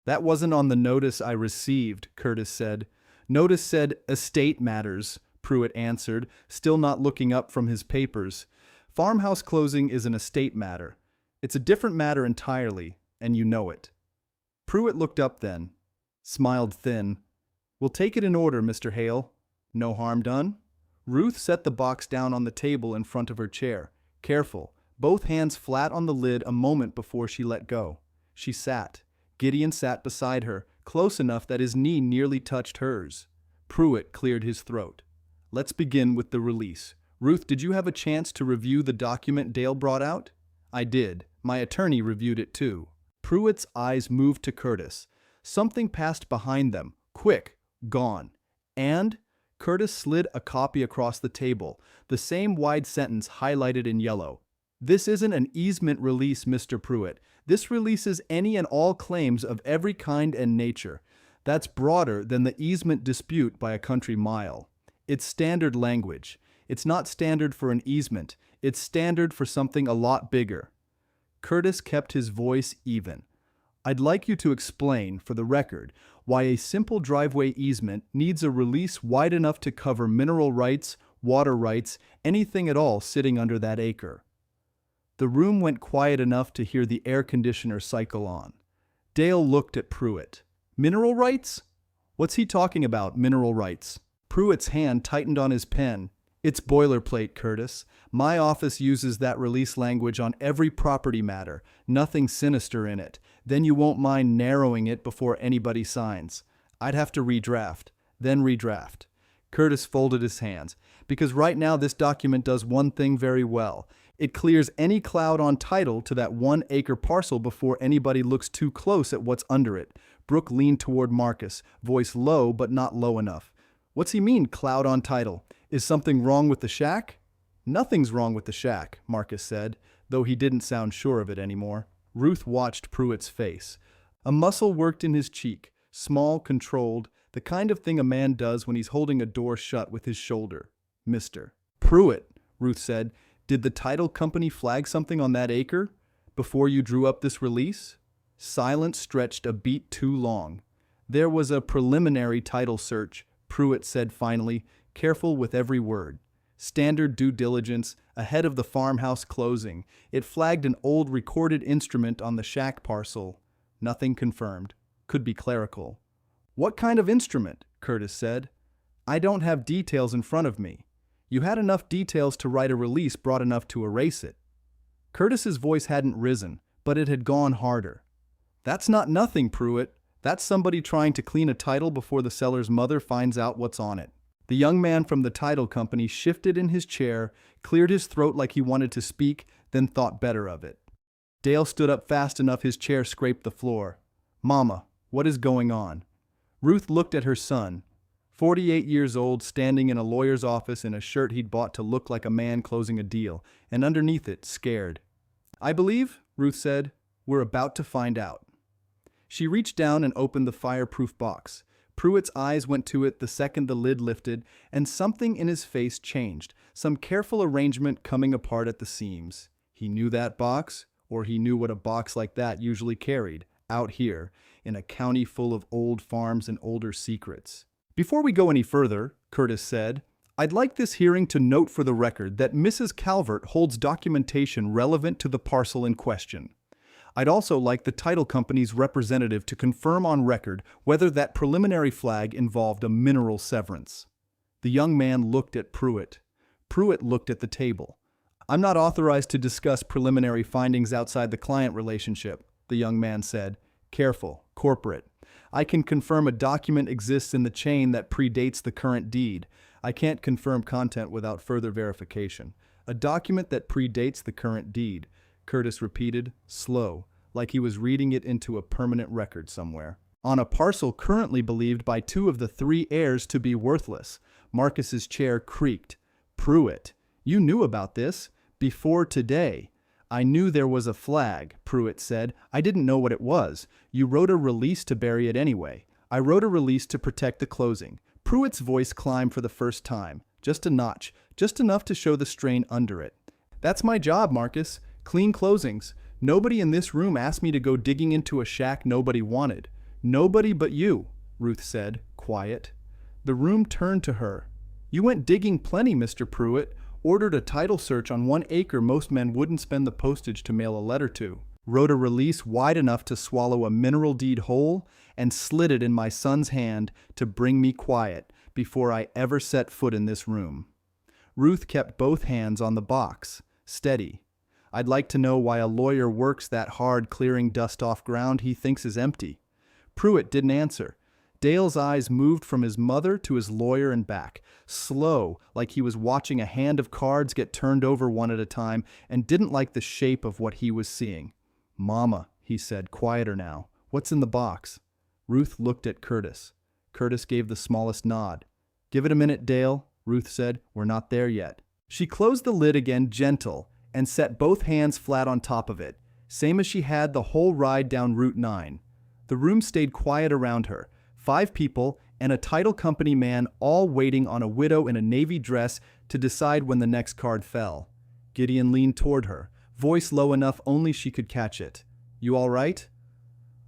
"That wasn't on the notice I received," Curtis said. "Notice said estate matters," Pruitt answered, still not looking up from his papers. "Farmhouse closing is an estate matter. It's a different matter entirely. and you know it." Pruitt looked up then, smiled thin. "We'll take it in order, Mr. Hale. No harm done?" Ruth set the box down on the table in front of her chair, careful, both hands flat on the lid a moment before she let go. She sat. Gideon sat beside her, close enough that his knee nearly touched hers. Pruitt cleared his throat. "Let's begin with the release. Ruth, did you have a chance to review the document Dale brought out?" "I did. My attorney reviewed it too." Pruitt's eyes moved to Curtis. Something passed behind them, quick, gone. "And?" Curtis slid a copy across the table, the same wide sentence highlighted in yellow. "This isn't an easement release, Mr. Pruitt. This releases any and all claims of every kind and nature. That's broader than the easement dispute by a country mile. It's standard language. It's not standard for an easement. It's standard for something a lot bigger." Curtis kept his voice even. "I'd like you to explain, for the record, why a simple driveway easement needs a release wide enough to cover mineral rights, water rights, anything at all sitting under that acre." The room went quiet enough to hear the air conditioner cycle on. Dale looked at Pruitt. "Mineral rights? What's he talking about, mineral rights?" Pruitt's hand tightened on his pen. "It's boilerplate, Curtis. My office uses that release language on every property matter, nothing sinister in it. Then you won't mind narrowing it before anybody signs. I'd have to redraft, then redraft." Curtis folded his hands. "Because right now this document does one thing very well. It clears any cloud on title to that 1-acre parcel before anybody looks too close at what's under it." Brooke leaned toward Marcus, voice low but not low enough. "What's he mean, cloud on title? Is something wrong with the shack?" "Nothing's wrong with the shack," Marcus said, though he didn't sound sure of it anymore. Ruth watched Pruitt's face. A muscle worked in his cheek, small, controlled, the kind of thing a man does when he's holding a door shut with his shoulder. "Mr. Pruitt," Ruth said, "did the title company flag something on that acre before you drew up this release?" Silence stretched a beat too long. "There was a preliminary title search," Pruitt said finally, careful with every word. "Standard due diligence, ahead of the farmhouse closing. It flagged an old recorded instrument on the shack parcel. Nothing confirmed. Could be clerical." "What kind of instrument?" Curtis said. "I don't have details in front of me." "You had enough details to write a release broad enough to erase it." Curtis's voice hadn't risen, but it had gone harder. "That's not nothing, Pruitt. That's somebody trying to clean a title before the seller's mother finds out what's on it." The young man from the title company shifted in his chair, cleared his throat like he wanted to speak, then thought better of it. Dale stood up fast enough his chair scraped the floor. "Mama, what is going on?" Ruth looked at her son, 48 years old, standing in a lawyer's office in a shirt he'd bought to look like a man closing a deal, and underneath it, scared. "I believe," Ruth said, "we're about to find out." She reached down and opened the fireproof box. Pruitt's eyes went to it the second the lid lifted, and something in his face changed, some careful arrangement coming apart at the seams. He knew that box, or he knew what a box like that usually carried, out here, in a county full of old farms and older secrets. "Before we go any further," Curtis said, "I'd like this hearing to note for the record that Mrs. Calvert holds documentation relevant to the parcel in question. I'd also like the title company's representative to confirm on record whether that preliminary flag involved a mineral severance." The young man looked at Pruitt. Pruitt looked at the table. "I'm not authorized to discuss preliminary findings outside the client relationship," the young man said. "Careful, corporate. I can confirm a document exists in the chain that predates the current deed. I can't confirm content without further verification." "A document that predates the current deed," Curtis repeated, slow, like he was reading it into a permanent record somewhere. "On a parcel currently believed by 2 of the 3 heirs to be worthless." Marcus's chair creaked. "Pruitt, you knew about this before today." "I knew there was a flag," Pruitt said. "I didn't know what it was. You wrote a release to bury it anyway." "I wrote a release to protect the closing." Pruitt's voice climbed for the first time, just a notch, just enough to show the strain under it. "That's my job, Marcus. Clean closings. Nobody in this room asked me to go digging into a shack nobody wanted." "Nobody but you," Ruth said, quiet. The room turned to her. "You went digging plenty, Mr. Pruitt. Ordered a title search on 1 acre most men wouldn't spend the postage to mail a letter to." wrote a release wide enough to swallow a mineral deed whole, and slid it in my son's hand to bring me quiet before I ever set foot in this room. Ruth kept both hands on the box, steady. I'd like to know why a lawyer works that hard clearing dust off ground he thinks is empty. Pruitt didn't answer. Dale's eyes moved from his mother to his lawyer and back, slow, like he was watching a hand of cards get turned over one at a time, and didn't like the shape of what he was seeing. "Mama," he said, quieter now. "What's in the box?" Ruth looked at Curtis. Curtis gave the smallest nod. "Give it a minute, Dale," Ruth said. "We're not there yet." She closed the lid again, gentle, and set both hands flat on top of it, same as she had the whole ride down Route 9. The room stayed quiet around her. 5 people and a title company man all waiting on a widow in a navy dress to decide when the next card fell. Gideon leaned toward her, voice low enough only she could catch it. "You all right?"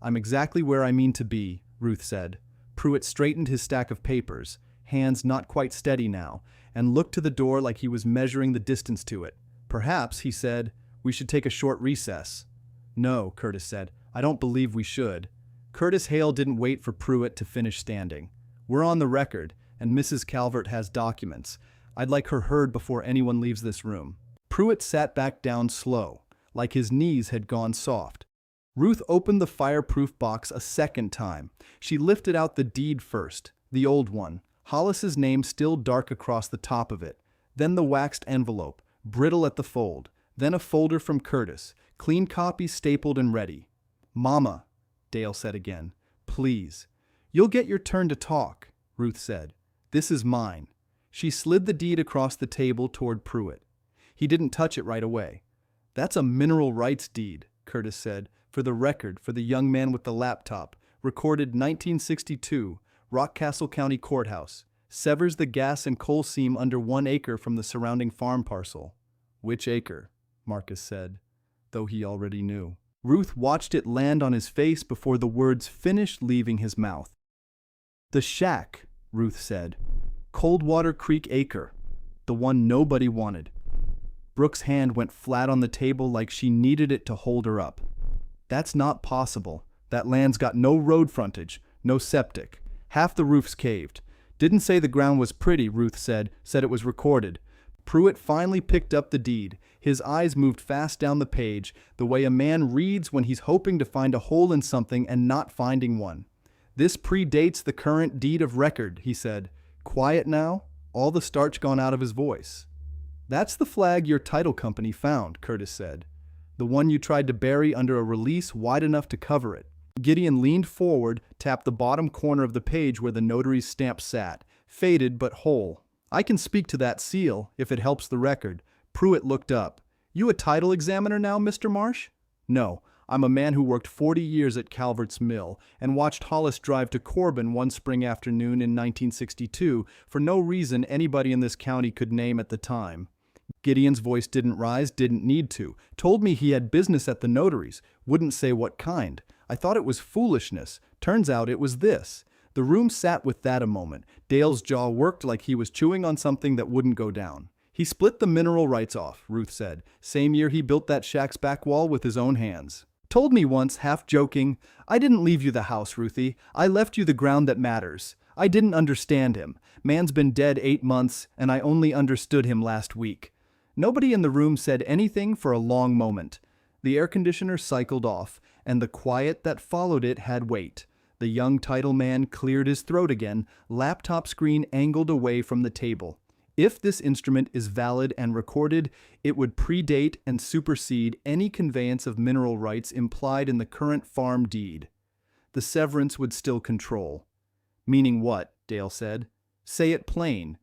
"I'm exactly where I mean to be," Ruth said. Pruitt straightened his stack of papers, hands not quite steady now, and looked to the door like he was measuring the distance to it. "Perhaps," he said, "we should take a short recess." "No," Curtis said. "I don't believe we should." Curtis Hale didn't wait for Pruitt to finish standing. "We're on the record, and Mrs. Calvert has documents. I'd like her heard before anyone leaves this room." Pruitt sat back down slow, like his knees had gone soft. Ruth opened the fireproof box a second time. She lifted out the deed first, the old one, Hollis's name still dark across the top of it, then the waxed envelope, brittle at the fold, then a folder from Curtis, clean copy stapled and ready. "Mama," Dale said again, "please." "You'll get your turn to talk," Ruth said. "This is mine." She slid the deed across the table toward Pruitt. He didn't touch it right away. "That's a mineral rights deed," Curtis said. "For the record, for the young man with the laptop. Recorded 1962, Rockcastle County Courthouse. Severs the gas and coal seam under 1 acre from the surrounding farm parcel." "Which acre?" Marcus said, though he already knew. Ruth watched it land on his face before the words finished leaving his mouth. "The shack," Ruth said. "Coldwater Creek acre. The one nobody wanted." Brooke's hand went flat on the table like she needed it to hold her up. "That's not possible. That land's got no road frontage, no septic. Half the roof's caved. Didn't say the ground was pretty," Ruth said it was recorded. Pruitt finally picked up the deed. His eyes moved fast down the page, the way a man reads when he's hoping to find a hole in something and not finding one. "This predates the current deed of record," he said. Quiet now, all the starch gone out of his voice. "That's the flag your title company found," Curtis said. "The one you tried to bury under a release wide enough to cover it." Gideon leaned forward, tapped the bottom corner of the page where the notary's stamp sat, faded but whole. "I can speak to that seal, if it helps the record." Pruitt looked up. "You a title examiner now, Mr. Marsh?" "No, I'm a man who worked 40 years at Calvert's Mill and watched Hollis drive to Corbin one spring afternoon in 1962 for no reason anybody in this county could name at the time." Gideon's voice didn't rise, didn't need to. "Told me he had business at the notary's. Wouldn't say what kind. I thought it was foolishness. Turns out it was this." The room sat with that a moment. Dale's jaw worked like he was chewing on something that wouldn't go down. "He split the mineral rights off," Ruth said. "Same year he built that shack's back wall with his own hands. Told me once, half joking, 'I didn't leave you the house, Ruthie. I left you the ground that matters.' I didn't understand him. Man's been dead 8 months, and I only understood him last week." Nobody in the room said anything for a long moment. The air conditioner cycled off, and the quiet that followed it had weight. The young title man cleared his throat again, laptop screen angled away from the table. "If this instrument is valid and recorded, it would predate and supersede any conveyance of mineral rights implied in the current farm deed. The severance would still control." "Meaning what?" Dale said. "Say it plain.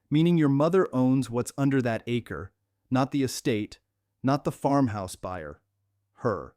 Meaning your mother owns what's under that acre, not the estate, not the farmhouse buyer. Her."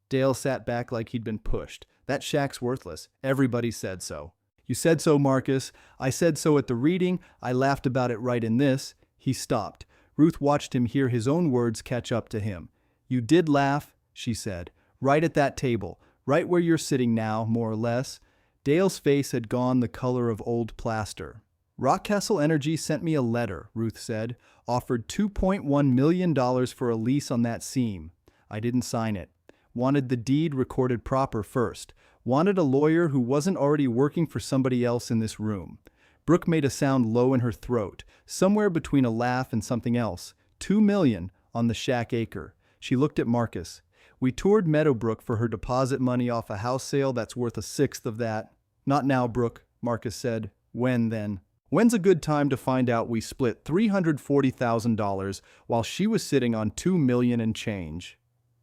Dale sat back like he'd been pushed. "That shack's worthless. Everybody said so." "You said so, Marcus. I said so at the reading. I laughed about it right in this." He stopped. Ruth watched him hear his own words catch up to him. "You did laugh," she said. "Right at that table. Right where you're sitting now, more or less." Dale's face had gone the color of old plaster. "Rockcastle Energy sent me a letter," Ruth said. "Offered $2.1 million for a lease on that seam. I didn't sign it. Wanted the deed recorded proper first. Wanted a lawyer who wasn't already working for somebody else in this room. Brooke made a sound low in her throat, somewhere between a laugh and something else. $2 million on the shack acre. She looked at Marcus. We toured Meadowbrook for her deposit money off a house sale that's worth a sixth of that. Not now, Brooke, Marcus said. When, then? When's a good time to find out we split $340,000 while she was sitting on $2 million and change?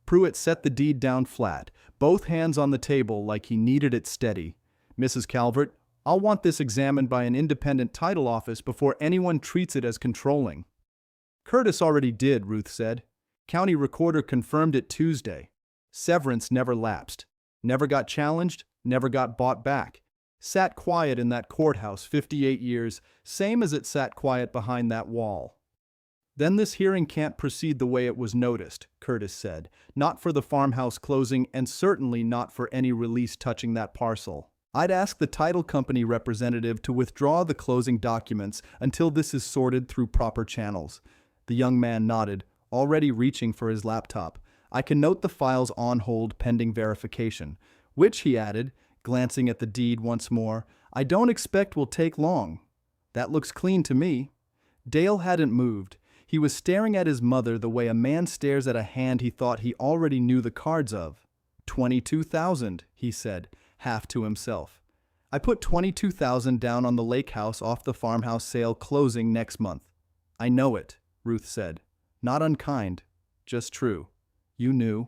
Pruitt set the deed down flat, both hands on the table like he needed it steady. Mrs. Calvert, I'll want this examined by an independent title office before anyone treats it as controlling. Curtis already did, Ruth said. County recorder confirmed it Tuesday. Severance never lapsed. Never got challenged, never got bought back. Sat quiet in that courthouse 58 years, same as it sat quiet behind that wall. Then this hearing can't proceed the way it was noticed, Curtis said. Not for the farmhouse closing and certainly not for any release touching that parcel. I'd ask the title company representative to withdraw the closing documents until this is sorted through proper channels. The young man nodded, already reaching for his laptop. I can note the files on hold pending verification, which, he added, glancing at the deed once more, I don't expect will take long. That looks clean to me. Dale hadn't moved. He was staring at his mother the way a man stares at a hand he thought he already knew the cards of. 22,000, he said, half to himself. I put 22,000 down on the lake house off the farmhouse sale closing next month. I know it, Ruth said. Not unkind, just true. You knew.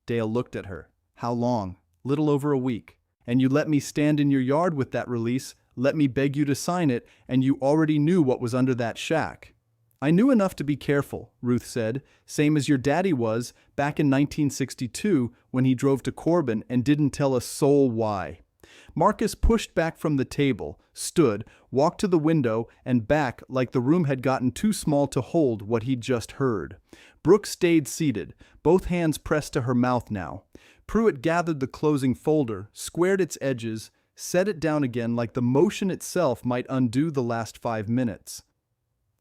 Dale looked at her. How long? Little over a week. And you let me stand in your yard with that release, let me beg you to sign it, and you already knew what was under that shack. I knew enough to be careful, Ruth said, same as your daddy was back in 1962 when he drove to Corbin and didn't tell a soul why. Marcus pushed back from the table, stood, walked to the window, and back like the room had gotten too small to hold what he'd just heard. Brooke stayed seated, both hands pressed to her mouth now. Pruitt gathered the closing folder, squared its edges, set it down again like the motion itself might undo the last 5 minutes.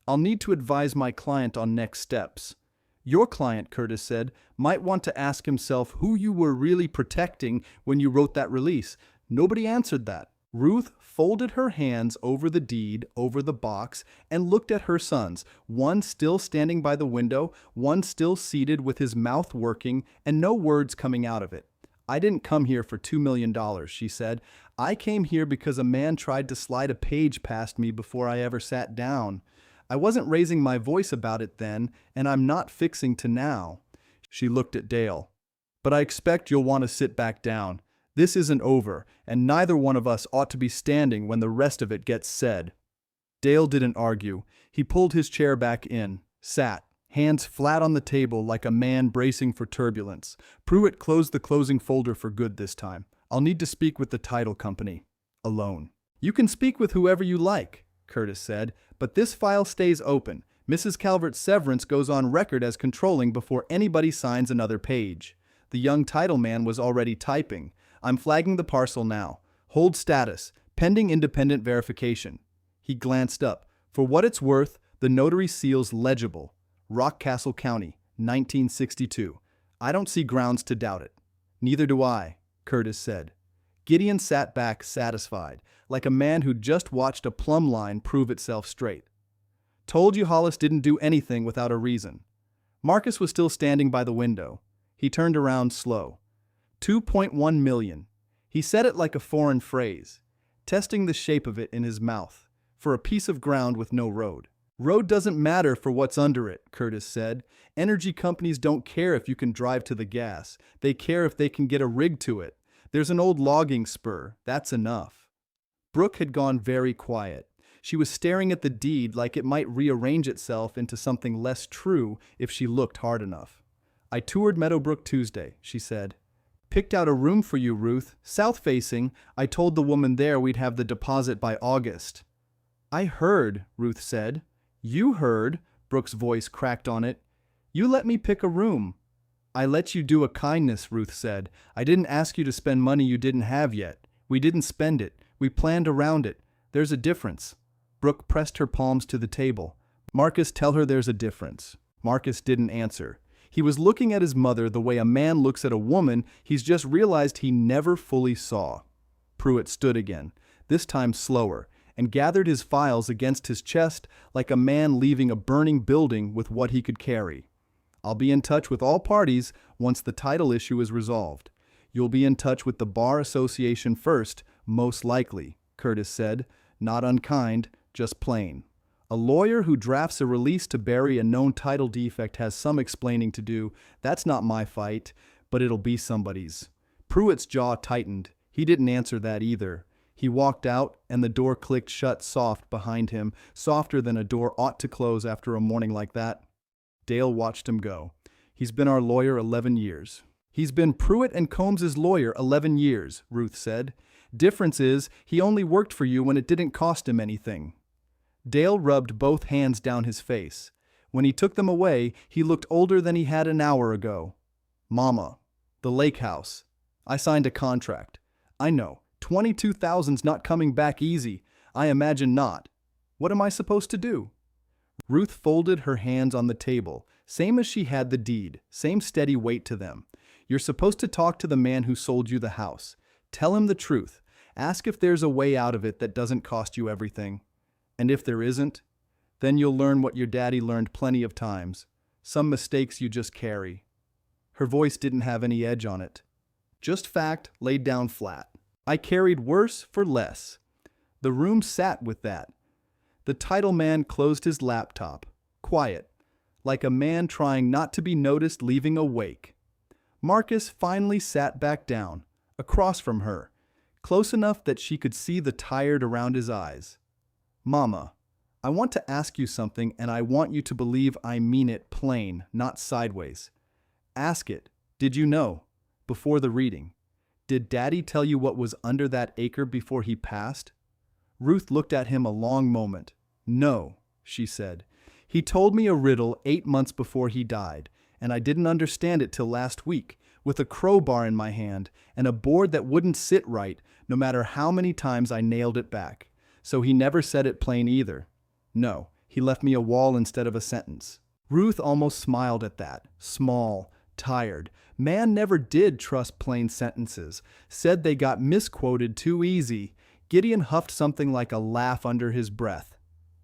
I'll need to advise my client on next steps. Your client, Curtis said, might want to ask himself who you were really protecting when you wrote that release. Nobody answered that. Ruth folded her hands over the deed, over the box, and looked at her sons, one still standing by the window, one still seated with his mouth working and no words coming out of it. I didn't come here for $2 million, she said. I came here because a man tried to slide a page past me before I ever sat down. I wasn't raising my voice about it then, and I'm not fixing to now. She looked at Dale. But I expect you'll want to sit back down. This isn't over, and neither one of us ought to be standing when the rest of it gets said. Dale didn't argue. He pulled his chair back in, sat, hands flat on the table like a man bracing for turbulence. Pruitt closed the closing folder for good this time. I'll need to speak with the title company. Alone. You can speak with whoever you like, Curtis said, but this file stays open. Mrs. Calvert's severance goes on record as controlling before anybody signs another page. The young title man was already typing. I'm flagging the parcel now. Hold status, pending independent verification. He glanced up. For what it's worth, the notary seal's legible. Rockcastle County, 1962. I don't see grounds to doubt it. Neither do I, Curtis said. Gideon sat back satisfied, like a man who'd just watched a plumb line prove itself straight. Told you Hollis didn't do anything without a reason. Marcus was still standing by the window. He turned around slow. 2.1 million. He said it like a foreign phrase, testing the shape of it in his mouth, for a piece of ground with no road. Road doesn't matter for what's under it, Curtis said. Energy companies don't care if you can drive to the gas. They care if they can get a rig to it. There's an old logging spur. That's enough. Brooke had gone very quiet. She was staring at the deed like it might rearrange itself into something less true if she looked hard enough. I toured Meadowbrook Tuesday, she said. Picked out a room for you, Ruth, south-facing. I told the woman there we'd have the deposit by August. I heard, Ruth said. You heard, Brooke's voice cracked on it. You let me pick a room. I let you do a kindness, Ruth said. I didn't ask you to spend money you didn't have yet. We didn't spend it. We planned around it. There's a difference. Brooke pressed her palms to the table. Marcus, tell her there's a difference. Marcus didn't answer. He was looking at his mother the way a man looks at a woman he's just realized he never fully saw. Pruitt stood again, this time slower, and gathered his files against his chest like a man leaving a burning building with what he could carry. "I'll be in touch with all parties once the title issue is resolved. You'll be in touch with the Bar Association first, most likely," Curtis said, not unkind, just plain. "A lawyer who drafts a release to bury a known title defect has some explaining to do. That's not my fight, but it'll be somebody's." Pruitt's jaw tightened. He didn't answer that either. He walked out, and the door clicked shut soft behind him, softer than a door ought to close after a morning like that. Dale watched him go. "He's been our lawyer 11 years. "He's been Pruitt and Combs's lawyer 11 years, Ruth said. "Difference is, he only worked for you when it didn't cost him anything." Dale rubbed both hands down his face. When he took them away, he looked older than he had an hour ago. "Mama, the lake house. I signed a contract. I know, 22,000's not coming back easy. I imagine not. What am I supposed to do?" Ruth folded her hands on the table, same as she had the deed, same steady weight to them. "You're supposed to talk to the man who sold you the house. Tell him the truth. Ask if there's a way out of it that doesn't cost you everything. And if there isn't, then you'll learn what your daddy learned plenty of times. Some mistakes you just carry." Her voice didn't have any edge on it. Just fact laid down flat. "I carried worse for less." The room sat with that. The title man closed his laptop, quiet, like a man trying not to be noticed leaving a wake. Marcus finally sat back down, across from her, close enough that she could see the tired around his eyes. "Mama, I want to ask you something, and I want you to believe I mean it plain, not sideways. Ask it. Did you know? Before the reading. Did Daddy tell you what was under that acre before he passed?" Ruth looked at him a long moment. "No," she said. "He told me a riddle 8 months before he died, and I didn't understand it till last week, with a crowbar in my hand and a board that wouldn't sit right no matter how many times I nailed it back. So he never said it plain either. No, he left me a wall instead of a sentence." Ruth almost smiled at that. Small, tired. Man never did trust plain sentences. Said they got misquoted too easy. Gideon huffed something like a laugh under his breath.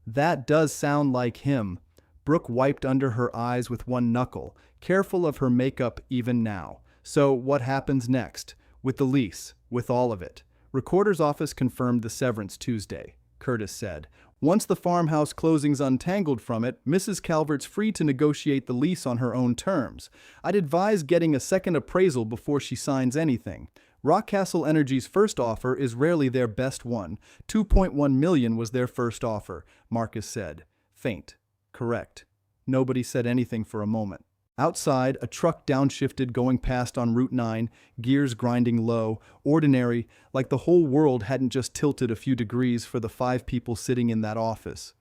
"That does sound like him." Brooke wiped under her eyes with one knuckle, careful of her makeup even now. "So what happens next? With the lease, with all of it?" "Recorder's office confirmed the severance Tuesday," Curtis said. "Once the farmhouse closing's untangled from it, Mrs. Calvert's free to negotiate the lease on her own terms. I'd advise getting a second appraisal before she signs anything. Rockcastle Energy's first offer is rarely their best one. $2.1 million was their first offer," Marcus said. Faint. Correct. Nobody said anything for a moment. Outside, a truck downshifted going past on Route 9, gears grinding low, ordinary, like the whole world hadn't just tilted a few degrees for the 5 people sitting in that office.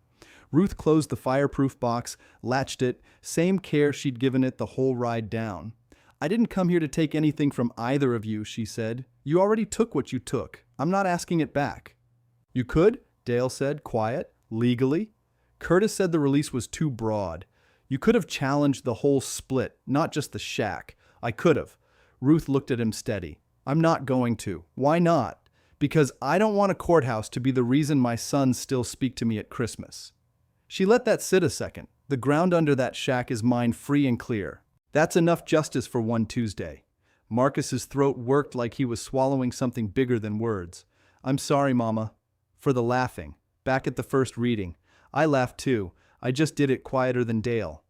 Ruth closed the fireproof box, latched it, same care she'd given it the whole ride down. "I didn't come here to take anything from either of you," she said. "You already took what you took. I'm not asking it back." "You could," Dale said, quiet, "legally." Curtis said the release was too broad. "You could have challenged the whole split, not just the shack." "I could have." Ruth looked at him steady. "I'm not going to." "Why not?" "Because I don't want a courthouse to be the reason my sons still speak to me at Christmas." She let that sit a second. "The ground under that shack is mine free and clear. That's enough justice for one Tuesday." Marcus's throat worked like he was swallowing something bigger than words. "I'm sorry, Mama. For the laughing. Back at the first reading. I laughed too. I just did it quieter than Dale."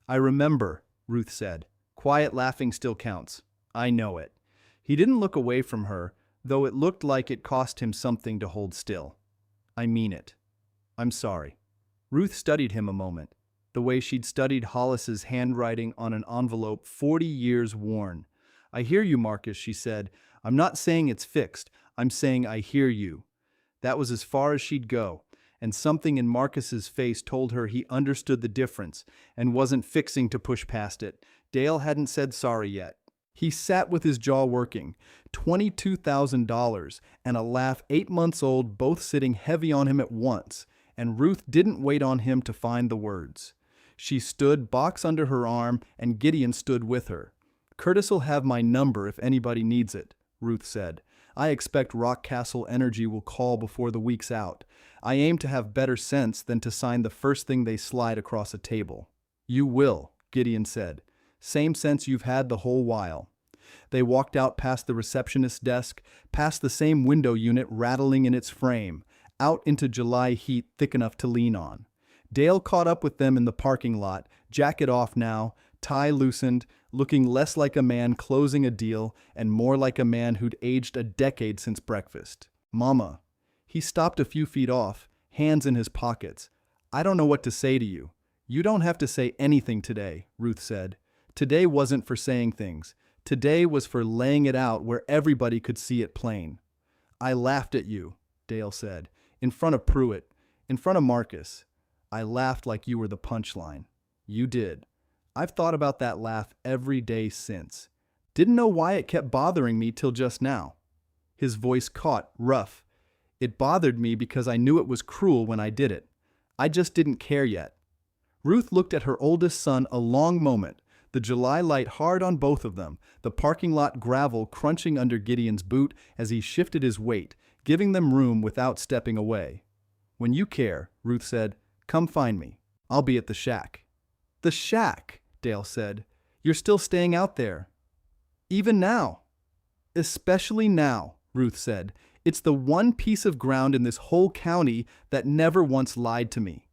"I remember," Ruth said. "Quiet laughing still counts. I know it." He didn't look away from her, though it looked like it cost him something to hold still. "I mean it. I'm sorry." Ruth studied him a moment, the way she'd studied Hollis's handwriting on an envelope 40 years worn. "I hear you, Marcus," she said. "I'm not saying it's fixed. I'm saying I hear you." That was as far as she'd go, and something in Marcus's face told her he understood the difference and wasn't fixing to push past it. Dale hadn't said sorry yet. He sat with his jaw working. $22,000 and a laugh 8 months old both sitting heavy on him at once, and Ruth didn't wait on him to find the words. She stood, box under her arm, and Gideon stood with her. "Curtis'll have my number if anybody needs it," Ruth said. "I expect Rockcastle Energy will call before the week's out. I aim to have better sense than to sign the first thing they slide across a table." "You will," Gideon said. "Same sense you've had the whole while." They walked out past the receptionist's desk, past the same window unit rattling in its frame, out into July heat thick enough to lean on. Dale caught up with them in the parking lot, jacket off now, tie loosened, looking less like a man closing a deal and more like a man who'd aged a decade since breakfast. "Mama." He stopped a few feet off, hands in his pockets. "I don't know what to say to you." "You don't have to say anything today," Ruth said. Today wasn't for saying things. Today was for laying it out where everybody could see it plain. "I laughed at you," Dale said, "in front of Pruitt, in front of Marcus. I laughed like you were the punchline. You did. I've thought about that laugh every day since. Didn't know why it kept bothering me till just now." His voice caught, rough. "It bothered me because I knew it was cruel when I did it. I just didn't care yet." Ruth looked at her oldest son a long moment, the July light hard on both of them, the parking lot gravel crunching under Gideon's boot as he shifted his weight, giving them room without stepping away. "When you care," Ruth said, "come find me. I'll be at the shack." "The shack," Dale said. "You're still staying out there." "Even now." "Especially now," Ruth said. "It's the one piece of ground in this whole county that never once lied to me."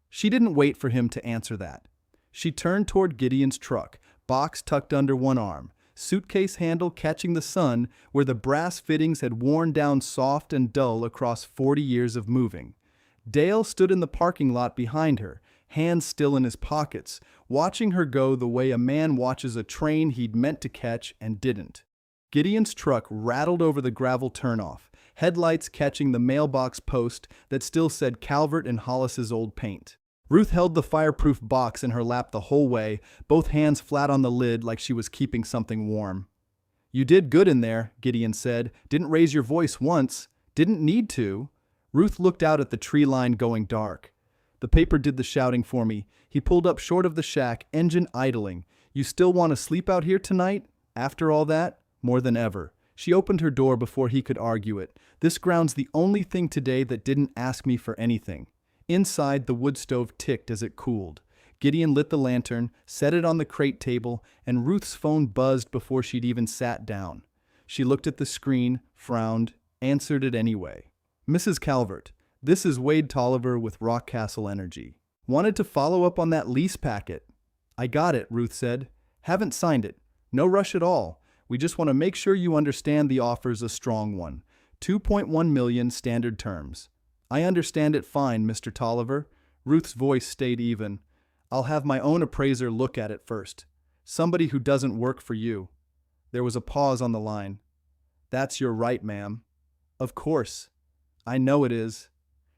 She didn't wait for him to answer that. She turned toward Gideon's truck, box tucked under one arm, suitcase handle catching the sun where the brass fittings had worn down soft and dull across 40 years of moving. Dale stood in the parking lot behind her, hands still in his pockets, watching her go the way a man watches a train he'd meant to catch and didn't. Gideon's truck rattled over the gravel turnoff, headlights catching the mailbox post that still said Calvert and Hollis's old paint. Ruth held the fireproof box in her lap the whole way, both hands flat on the lid like she was keeping something warm. "You did good in there," Gideon said. "Didn't raise your voice once. Didn't need to." Ruth looked out at the tree line going dark. "The paper did the shouting for me." He pulled up short of the shack, engine idling. "You still want to sleep out here tonight? After all that?" "More than ever." She opened her door before he could argue it. "This ground's the only thing today that didn't ask me for anything." Inside, the wood stove ticked as it cooled. Gideon lit the lantern, set it on the crate table, and Ruth's phone buzzed before she'd even sat down. She looked at the screen, frowned, answered it anyway. "Mrs. Calvert, this is Wade Tolliver with Rockcastle Energy. Wanted to follow up on that lease packet." "I got it," Ruth said. "Haven't signed it. No rush at all. We just want to make sure you understand the offer's a strong one. 2.1 million standard terms." "I understand it fine, Mr. Tolliver." Ruth's voice stayed even. "I'll have my own appraiser look at it first. Somebody who doesn't work for you." There was a pause on the line. "That's your right, ma'am." "Of course. I know it is."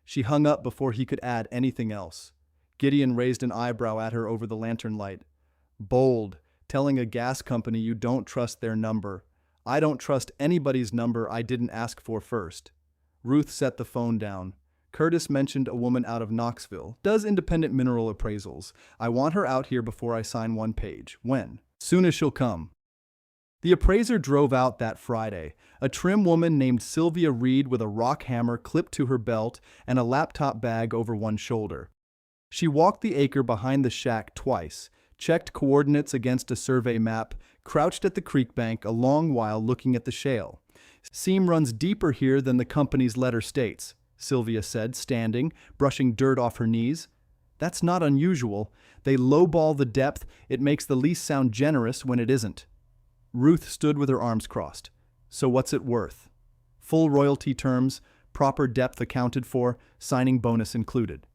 She hung up before he could add anything else. Gideon raised an eyebrow at her over the lantern light. "Bold, telling a gas company you don't trust their number. I don't trust anybody's number I didn't ask for first." Ruth set the phone down. "Curtis mentioned a woman out of Knoxville. Does independent mineral appraisals. I want her out here before I sign one page." "When?" "Soon as she'll come." The appraiser drove out that Friday, a trim woman named Sylvia Reed with a rock hammer clipped to her belt and a laptop bag over one shoulder. She walked the acre behind the shack twice, checked coordinates against a survey map, crouched at the creek bank a long while looking at the shale. "Seam runs deeper here than the company's letter states," Sylvia said, standing, brushing dirt off her knees. "That's not unusual. They lowball the depth. It makes the lease sound generous when it isn't." Ruth stood with her arms crossed. "So what's it worth?" "Full royalty terms, proper depth accounted for, signing bonus included."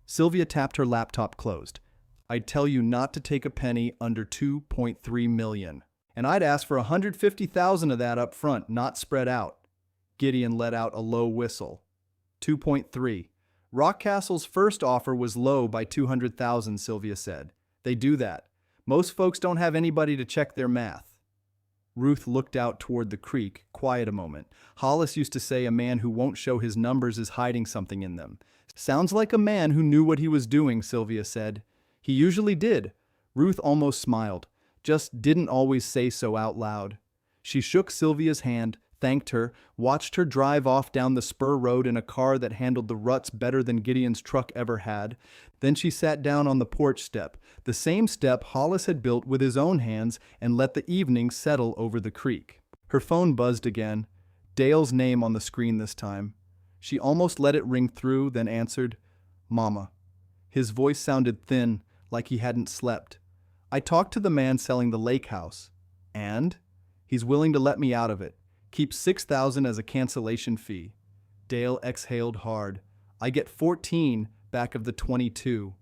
Sylvia tapped her laptop closed. "I'd tell you not to take a penny under 2.3 million. And I'd ask for 150,000 of that up front, not spread out." Gideon let out a low whistle. 2.3. "Rockcastle's first offer was low by 200,000, Sylvia said. "They do that. Most folks don't have anybody to check their math." Ruth looked out toward the creek, quiet a moment. "Hollis used to say a man who won't show his numbers is hiding something in them." "Sounds like a man who knew what he was doing," Sylvia said. He usually did. Ruth almost smiled, just didn't always say so out loud. She shook Sylvia's hand, thanked her, watched her drive off down the spur road in a car that handled the ruts better than Gideon's truck ever had. Then she sat down on the porch step, the same step Hollis had built with his own hands, and let the evening settle over the creek. Her phone buzzed again, Dale's name on the screen this time. She almost let it ring through, then answered, "Mama." His voice sounded thin, like he hadn't slept. "I talked to the man selling the lake house. And? He's willing to let me out of it. Keep $6,000 as a cancellation fee." Dale exhaled hard. "I get 14 back of the 22.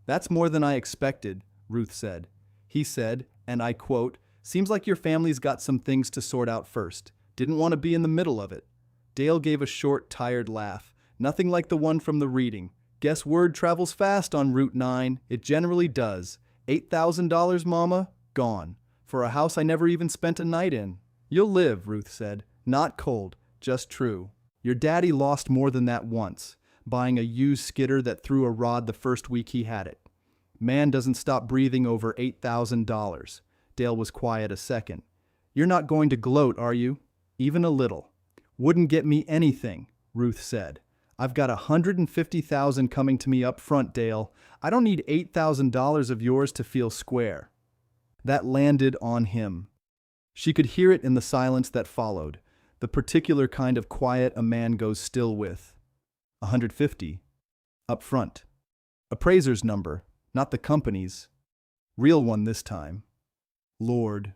"That's more than I expected," Ruth said. He said, and I quote, "Seems like your family's got some things to sort out first. Didn't want to be in the middle of it." Dale gave a short, tired laugh. "Nothing like the one from the reading. Guess word travels fast on Route 9. It generally does. $8,000, Mama? Gone. For a house I never even spent a night in." "You'll live," Ruth said. "Not cold, just true. Your daddy lost more than that once, buying a used skidder that threw a rod the first week he had it. Man doesn't stop breathing over $8,000. Dale was quiet a second. "You're not going to gloat, are you? Even a little." "Wouldn't get me anything," Ruth said. "I've got $150,000 coming to me up front, Dale. I don't need $8,000 of yours to feel square." That landed on him. She could hear it in the silence that followed, the particular kind of quiet a man goes still with. 150. Up front. Appraiser's number, not the company's. Real one this time. Lord.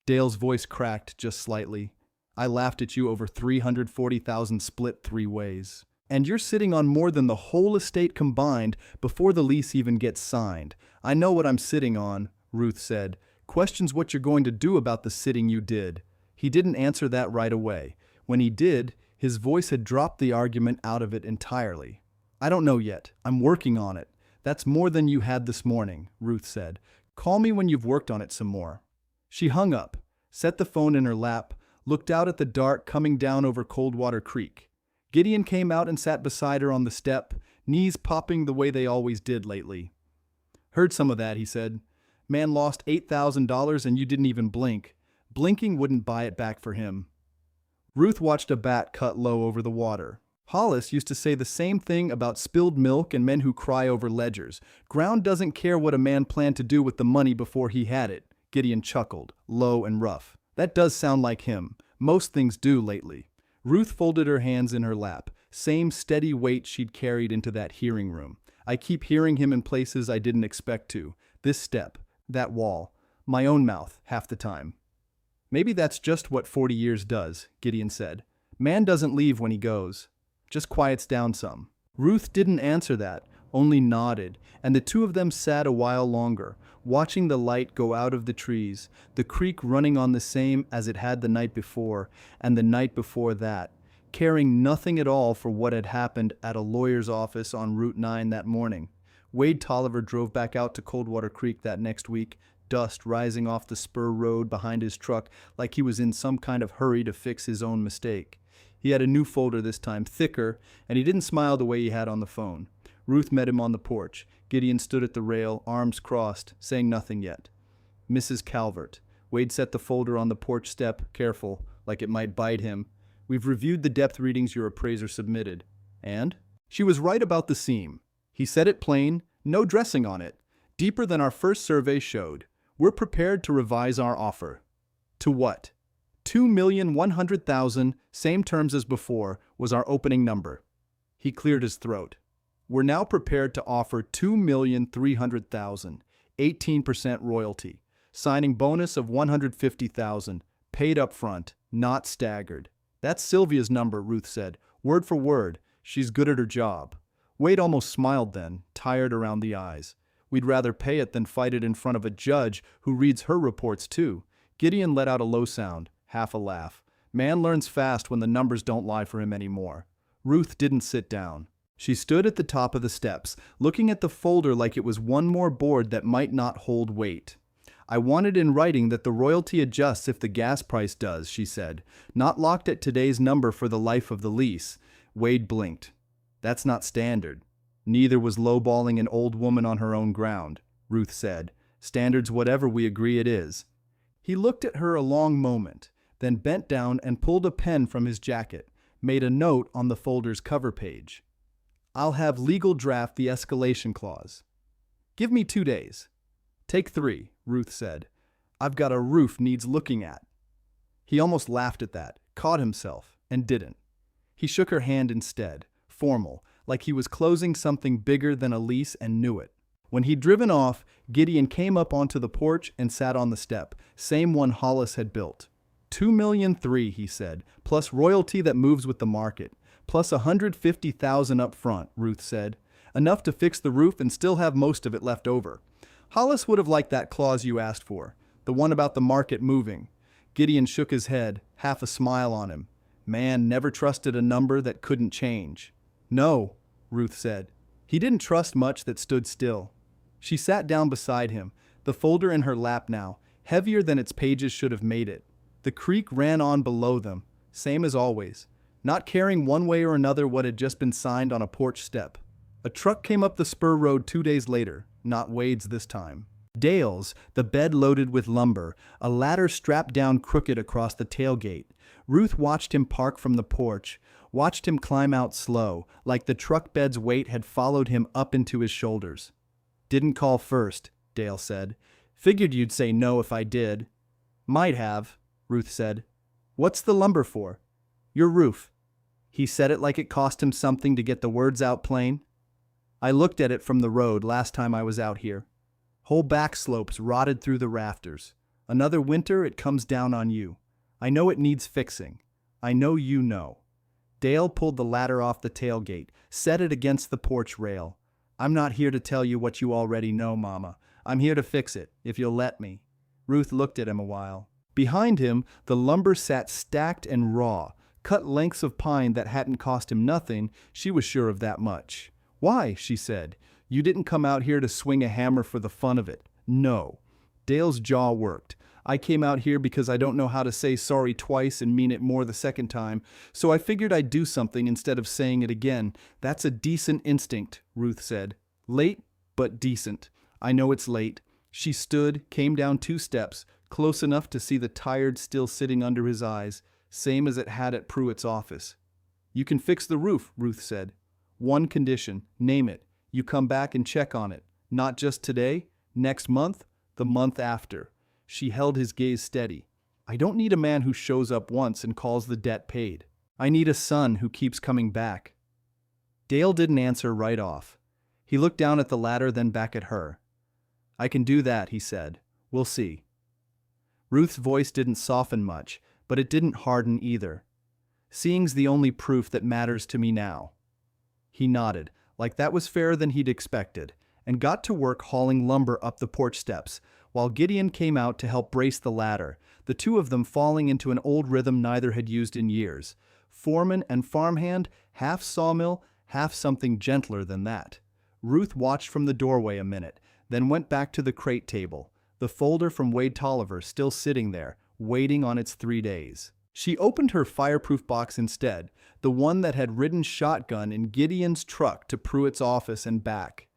Dale's voice cracked just slightly. "I laughed at you over 340,000 split 3 ways. And you're sitting on more than the whole estate combined before the lease even gets signed. I know what I'm sitting on," Ruth said. "Question's what you're going to do about the sitting you did." He didn't answer that right away. When he did, his voice had dropped the argument out of it entirely. "I don't know yet. I'm working on it. That's more than you had this morning," Ruth said. "Call me when you've worked on it some more." She hung up, set the phone in her lap, looked out at the dark coming down over Coldwater Creek. Gideon came out and sat beside her on the step, knees popping the way they always did lately. "Heard some of that," he said. "Man lost $8,000 and you didn't even blink. Blinking wouldn't buy it back for him." Ruth watched a bat cut low over the water. Hollis used to say the same thing about spilled milk and men who cry over ledgers. Ground doesn't care what a man planned to do with the money before he had it. Gideon chuckled, low and rough. "That does sound like him. Most things do lately." Ruth folded her hands in her lap, same steady weight she'd carried into that hearing room. "I keep hearing him in places I didn't expect to. This step, that wall, my own mouth, half the time." "Maybe that's just what 40 years does," Gideon said. "Man doesn't leave when he goes. Just quiets down some." Ruth didn't answer that, only nodded, and the two of them sat a while longer, watching the light go out of the trees, the creek running on the same as it had the night before and the night before that, caring nothing at all for what had happened at a lawyer's office on Route 9 that morning. Wade Tolliver drove back out to Coldwater Creek that next week, dust rising off the spur road behind his truck like he was in some kind of hurry to fix his own mistake. He had a new folder this time, thicker, and he didn't smile the way he had on the phone. Ruth met him on the porch. Gideon stood at the rail, arms crossed, saying nothing yet. "Mrs. Calvert." Wade set the folder on the porch step, careful, like it might bite him. "We've reviewed the depth readings your appraiser submitted." "And?" "She was right about the seam." He said it plain, no dressing on it. "Deeper than our first survey showed. We're prepared to revise our offer." "To what?" $2,100,000, same terms as before, was our opening number. He cleared his throat. "We're now prepared to offer $2,300,000, 18% royalty, signing bonus of $150,000, paid up front, not staggered." "That's Sylvia's number," Ruth said, "word for word. She's good at her job." Wade almost smiled then, tired around the eyes. "We'd rather pay it than fight it in front of a judge who reads her reports too." Gideon let out a low sound, half a laugh. Man learns fast when the numbers don't lie for him anymore. Ruth didn't sit down. She stood at the top of the steps, looking at the folder like it was one more board that might not hold weight. "I want it in writing that the royalty adjusts if the gas price does," she said. "Not locked at today's number for the life of the lease." Wade blinked. "That's not standard." Neither was lowballing an old woman on her own ground, Ruth said. Standards whatever we agree it is. He looked at her a long moment, then bent down and pulled a pen from his jacket, made a note on the folder's cover page. I'll have legal draft the escalation clause. Give me 2 days. Take 3, Ruth said. I've got a roof needs looking at. He almost laughed at that, caught himself, and didn't. He shook her hand instead, formal, like he was closing something bigger than a lease and knew it. When he'd driven off, Gideon came up onto the porch and sat on the step, same one Hollis had built. $2,300,000, he said, plus royalty that moves with the market, plus $150,000 up front, Ruth said. Enough to fix the roof and still have most of it left over. Hollis would have liked that clause you asked for, the one about the market moving. Gideon shook his head, half a smile on him. Man never trusted a number that couldn't change. No, Ruth said. He didn't trust much that stood still. She sat down beside him, the folder in her lap now, heavier than its pages should have made it. The creek ran on below them, same as always, not caring one way or another what had just been signed on a porch step. A truck came up the spur road 2 days later, not Wade's this time. Dale's, the bed loaded with lumber, a ladder strapped down crooked across the tailgate. Ruth watched him park from the porch, watched him climb out slow, like the truck bed's weight had followed him up into his shoulders. Didn't call first, Dale said. Figured you'd say no if I did. Might have, Ruth said. What's the lumber for? Your roof. He said it like it cost him something to get the words out plain. I looked at it from the road last time I was out here. Whole back slopes rotted through the rafters. Another winter it comes down on you. I know it needs fixing. I know you know. Dale pulled the ladder off the tailgate, set it against the porch rail. I'm not here to tell you what you already know, Mama. I'm here to fix it, if you'll let me. Ruth looked at him a while. Behind him, the lumber sat stacked and raw, cut lengths of pine that hadn't cost him nothing, she was sure of that much. Why, she said. You didn't come out here to swing a hammer for the fun of it. No. Dale's jaw worked. I came out here because I don't know how to say sorry twice and mean it more the second time, so I figured I'd do something instead of saying it again. That's a decent instinct, Ruth said. Late, but decent. I know it's late. She stood, came down 2 steps, close enough to see the tired still sitting under his eyes, same as it had at Pruitt's office. You can fix the roof, Ruth said. One condition, name it. You come back and check on it. Not just today, next month, the month after. She held his gaze steady. I don't need a man who shows up once and calls the debt paid. I need a son who keeps coming back. Dale didn't answer right off. He looked down at the ladder, then back at her. I can do that, he said. We'll see. Ruth's voice didn't soften much, but it didn't harden either. Seeing's the only proof that matters to me now. He nodded, like that was fairer than he'd expected, and got to work hauling lumber up the porch steps, while Gideon came out to help brace the ladder, the two of them falling into an old rhythm neither had used in years. Foreman and farmhand, half sawmill, half something gentler than that. Ruth watched from the doorway a minute, then went back to the crate table, the folder from Wade Tolliver still sitting there, waiting on its 3 days. She opened her fireproof box instead, the one that had ridden shotgun in Gideon's truck to Pruitt's office and back.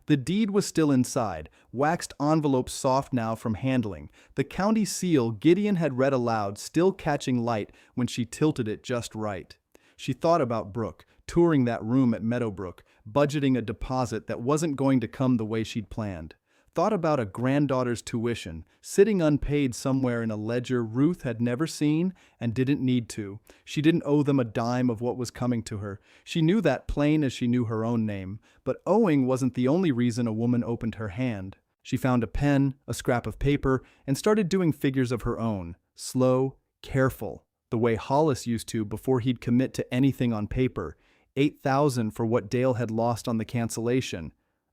The deed was still inside, waxed envelope soft now from handling, the county seal Gideon had read aloud still catching light when she tilted it just right. She thought about Brooke, touring that room at Meadowbrook, budgeting a deposit that wasn't going to come the way she'd planned. Thought about a granddaughter's tuition, sitting unpaid somewhere in a ledger Ruth had never seen and didn't need to. She didn't owe them a dime of what was coming to her. She knew that plain as she knew her own name, but owing wasn't the only reason a woman opened her hand. She found a pen, a scrap of paper, and started doing figures of her own, slow, careful, the way Hollis used to before he'd commit to anything on paper. $8,000 for what Dale had lost on the cancellation.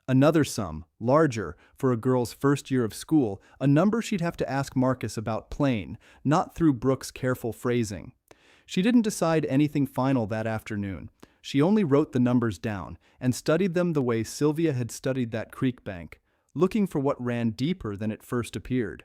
Another sum, larger, for a girl's first year of school, a number she'd have to ask Marcus about plain, not through Brooke's careful phrasing. She didn't decide anything final that afternoon. She only wrote the numbers down and studied them the way Sylvia had studied that creek bank, looking for what ran deeper than it first appeared.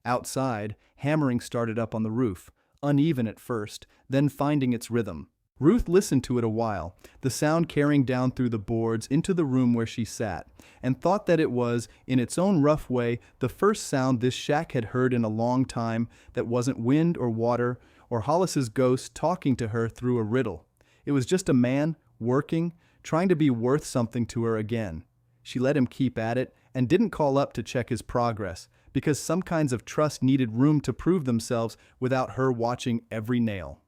Outside, hammering started up on the roof, uneven at first, then finding its rhythm. Ruth listened to it a while, the sound carrying down through the boards into the room where she sat, and thought that it was, in its own rough way, the first sound this shack had heard in a long time that wasn't wind or water or Hollis's ghost talking to her through a riddle. It was just a man, working, trying to be worth something to her again. She let him keep at it and didn't call up to check his progress, because some kinds of trust needed room to prove themselves without her watching every nail.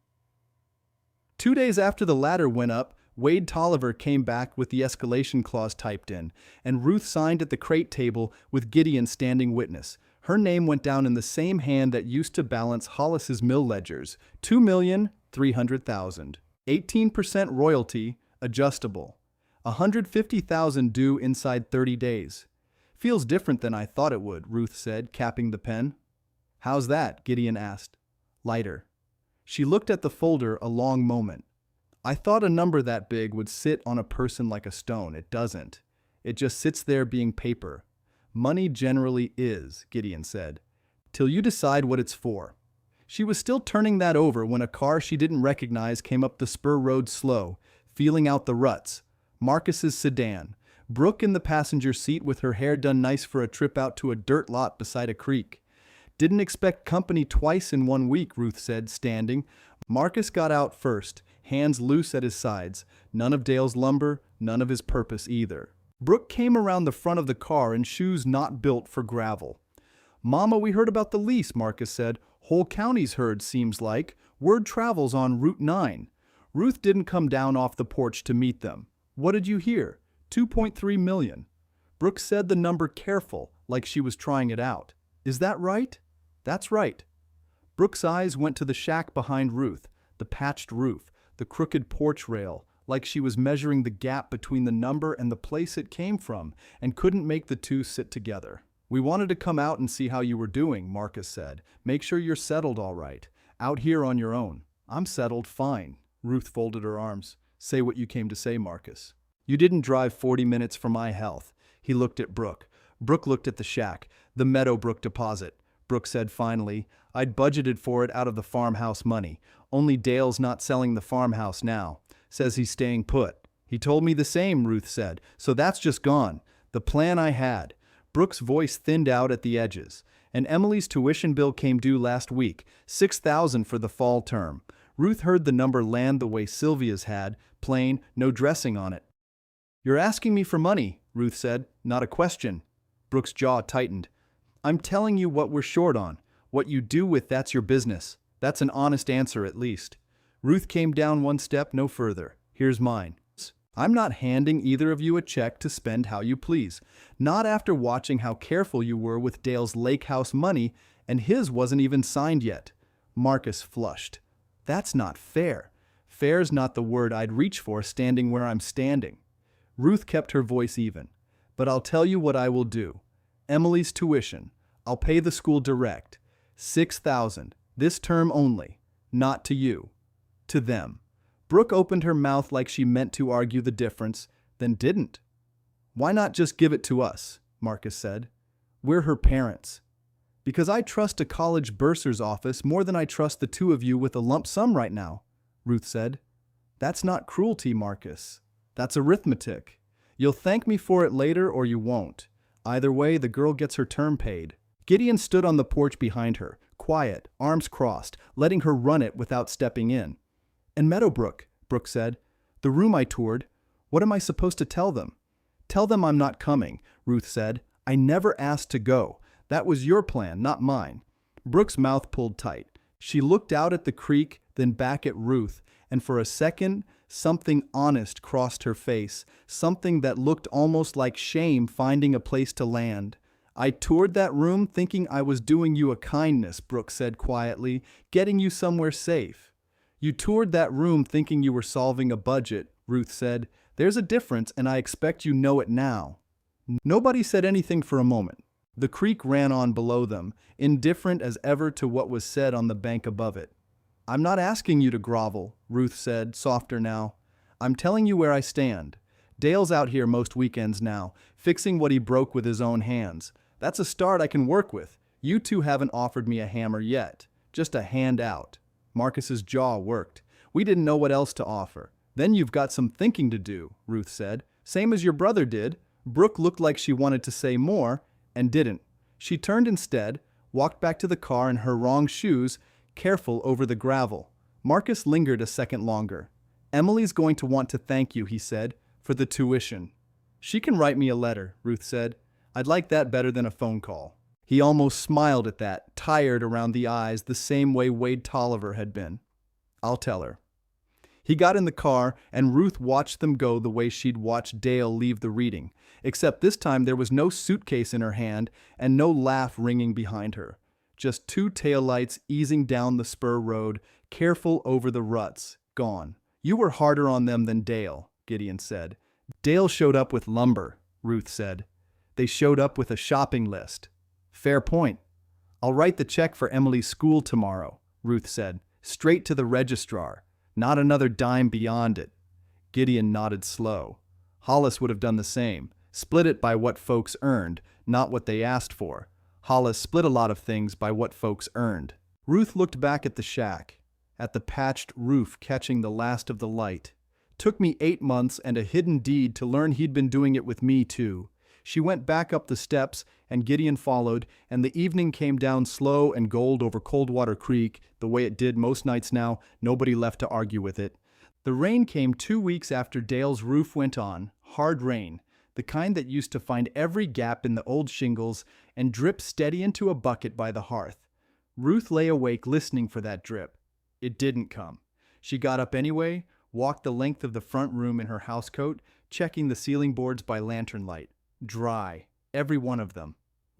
2 days after the ladder went up, Wade Tolliver came back with the escalation clause typed in, and Ruth signed at the crate table with Gideon standing witness. Her name went down in the same hand that used to balance Hollis's mill ledgers, $2,300,000. 18% royalty, adjustable. $150,000 due inside 30 days. Feels different than I thought it would, Ruth said, capping the pen. How's that? Gideon asked. Lighter. She looked at the folder a long moment. I thought a number that big would sit on a person like a stone. It doesn't. It just sits there being paper. Money generally is, Gideon said, till you decide what it's for. She was still turning that over when a car she didn't recognize came up the spur road slow, feeling out the ruts. Marcus's sedan. Brooke in the passenger seat with her hair done nice for a trip out to a dirt lot beside a creek. Didn't expect company twice in 1 week, Ruth said, standing. Marcus got out first, hands loose at his sides. None of Dale's lumber, none of his purpose either. Brooke came around the front of the car in shoes not built for gravel. Mama, we heard about the lease, Marcus said. Whole county's heard, seems like. Word travels on Route 9. Ruth didn't come down off the porch to meet them. What did you hear? 2.3 million. Brooke said the number careful, like she was trying it out. Is that right? That's right. Brooke's eyes went to the shack behind Ruth, the patched roof, the crooked porch rail, like she was measuring the gap between the number and the place it came from, and couldn't make the two sit together. We wanted to come out and see how you were doing, Marcus said. Make sure you're settled all right. Out here on your own. I'm settled fine. Ruth folded her arms. Say what you came to say, Marcus. You didn't drive 40 minutes for my health. He looked at Brooke. Brooke looked at the shack, the Meadowbrook deposit. Brooke said finally, I'd budgeted for it out of the farmhouse money. Only Dale's not selling the farmhouse now. Says he's staying put. He told me the same, Ruth said. So that's just gone. The plan I had. Brooke's voice thinned out at the edges. And Emily's tuition bill came due last week, $6,000 for the fall term. Ruth heard the number land the way Sylvia's had, plain, no dressing on it. You're asking me for money, Ruth said. Not a question. Brooke's jaw tightened. I'm telling you what we're short on. What you do with that's your business. That's an honest answer at least. Ruth came down one step no further. Here's mine. I'm not handing either of you a check to spend how you please. Not after watching how careful you were with Dale's lake house money, and his wasn't even signed yet. Marcus flushed. That's not fair. Fair's not the word I'd reach for standing where I'm standing. Ruth kept her voice even. But I'll tell you what I will do. Emily's tuition. I'll pay the school direct. $6,000. This term only. Not to you. To them. Brooke opened her mouth like she meant to argue the difference, then didn't. Why not just give it to us? Marcus said. We're her parents. Because I trust a college bursar's office more than I trust the two of you with a lump sum right now, Ruth said. That's not cruelty, Marcus. That's arithmetic. You'll thank me for it later or you won't. Either way, the girl gets her term paid. Gideon stood on the porch behind her, quiet, arms crossed, letting her run it without stepping in. And Meadowbrook, Brooke said. The room I toured. What am I supposed to tell them? Tell them I'm not coming, Ruth said. I never asked to go. That was your plan, not mine. Brooke's mouth pulled tight. She looked out at the creek, then back at Ruth, and for a second, something honest crossed her face, something that looked almost like shame finding a place to land. I toured that room thinking I was doing you a kindness, Brooke said quietly, getting you somewhere safe. You toured that room thinking you were solving a budget, Ruth said. There's a difference, and I expect you know it now. Nobody said anything for a moment. The creek ran on below them, indifferent as ever to what was said on the bank above it. I'm not asking you to grovel, Ruth said, softer now. I'm telling you where I stand. Dale's out here most weekends now, fixing what he broke with his own hands. That's a start I can work with. You two haven't offered me a hammer yet. Just a hand out. Marcus's jaw worked. We didn't know what else to offer. Then you've got some thinking to do, Ruth said. Same as your brother did. Brooke looked like she wanted to say more, and didn't. She turned instead, walked back to the car in her wrong shoes, careful over the gravel. Marcus lingered a second longer. Emily's going to want to thank you, he said, for the tuition. She can write me a letter, Ruth said. I'd like that better than a phone call. He almost smiled at that, tired around the eyes the same way Wade Tolliver had been. I'll tell her. He got in the car, and Ruth watched them go the way she'd watched Dale leave the reading, except this time there was no suitcase in her hand and no laugh ringing behind her. Just two taillights easing down the spur road, careful over the ruts, gone. You were harder on them than Dale, Gideon said. Dale showed up with lumber, Ruth said. They showed up with a shopping list. Fair point. I'll write the check for Emily's school tomorrow, Ruth said, straight to the registrar. Not another dime beyond it. Gideon nodded slow. Hollis would have done the same. Split it by what folks earned, not what they asked for. Hollis split a lot of things by what folks earned. Ruth looked back at the shack, at the patched roof catching the last of the light. Took me 8 months and a hidden deed to learn he'd been doing it with me too. She went back up the steps, and Gideon followed, and the evening came down slow and gold over Coldwater Creek, the way it did most nights now, nobody left to argue with it. The rain came 2 weeks after Dale's roof went on, hard rain, the kind that used to find every gap in the old shingles and drip steady into a bucket by the hearth. Ruth lay awake listening for that drip. It didn't come. She got up anyway, walked the length of the front room in her housecoat, checking the ceiling boards by lantern light. Dry, every one of them.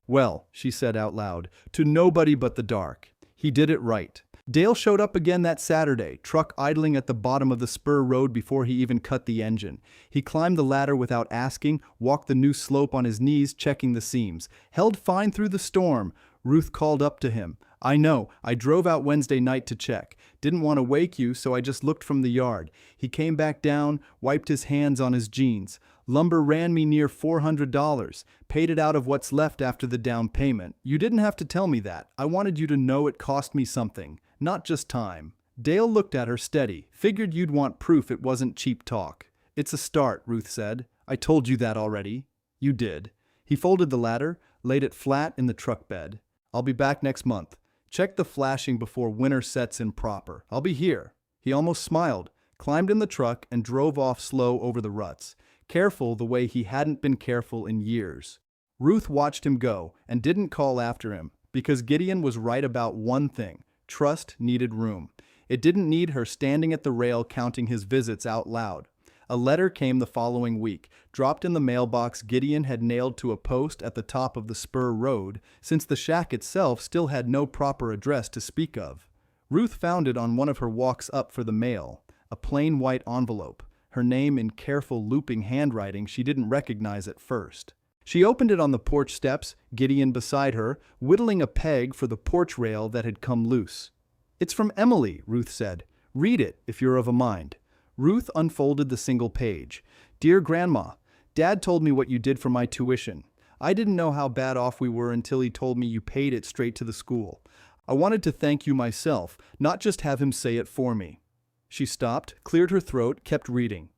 Well, she said out loud, to nobody but the dark. He did it right. Dale showed up again that Saturday, truck idling at the bottom of the spur road before he even cut the engine. He climbed the ladder without asking, walked the new slope on his knees, checking the seams. Held fine through the storm. Ruth called up to him. I know, I drove out Wednesday night to check. Didn't want to wake you, so I just looked from the yard. He came back down, wiped his hands on his jeans. Lumber ran me near $400. Paid it out of what's left after the down payment. You didn't have to tell me that. I wanted you to know it cost me something, not just time. Dale looked at her steady. Figured you'd want proof it wasn't cheap talk. It's a start, Ruth said. I told you that already. You did. He folded the ladder, laid it flat in the truck bed. I'll be back next month. Check the flashing before winter sets in proper. I'll be here. He almost smiled, climbed in the truck, and drove off slow over the ruts. Careful the way he hadn't been careful in years. Ruth watched him go and didn't call after him, because Gideon was right about one thing. Trust needed room. It didn't need her standing at the rail counting his visits out loud. A letter came the following week, dropped in the mailbox Gideon had nailed to a post at the top of the spur road, since the shack itself still had no proper address to speak of. Ruth found it on one of her walks up for the mail, a plain white envelope. Her name in careful looping handwriting she didn't recognize at first. She opened it on the porch steps, Gideon beside her, whittling a peg for the porch rail that had come loose. It's from Emily, Ruth said. Read it if you're of a mind. Ruth unfolded the single page. Dear Grandma, Dad told me what you did for my tuition. I didn't know how bad off we were until he told me you paid it straight to the school. I wanted to thank you myself, not just have him say it for me. She stopped, cleared her throat, kept reading.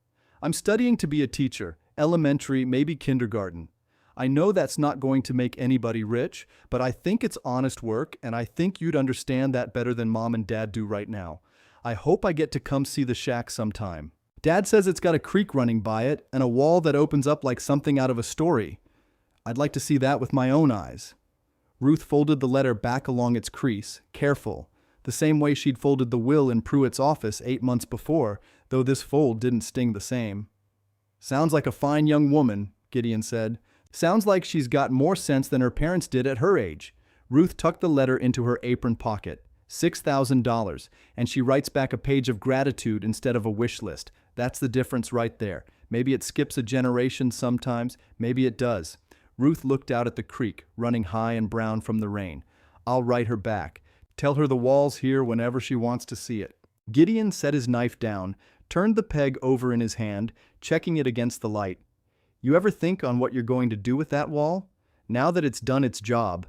I'm studying to be a teacher, elementary, maybe kindergarten. I know that's not going to make anybody rich, but I think it's honest work, and I think you'd understand that better than Mom and Dad do right now. I hope I get to come see the shack sometime. Dad says it's got a creek running by it and a wall that opens up like something out of a story. I'd like to see that with my own eyes. Ruth folded the letter back along its crease, careful, the same way she'd folded the will in Pruitt's office 8 months before, though this fold didn't sting the same. Sounds like a fine young woman, Gideon said. Sounds like she's got more sense than her parents did at her age. Ruth tucked the letter into her apron pocket. $6,000, and she writes back a page of gratitude instead of a wish list. That's the difference right there. Maybe it skips a generation sometimes, maybe it does. Ruth looked out at the creek, running high and brown from the rain. I'll write her back. Tell her the wall's here whenever she wants to see it. Gideon set his knife down, turned the peg over in his hand, checking it against the light. You ever think on what you're going to do with that wall? Now that it's done its job.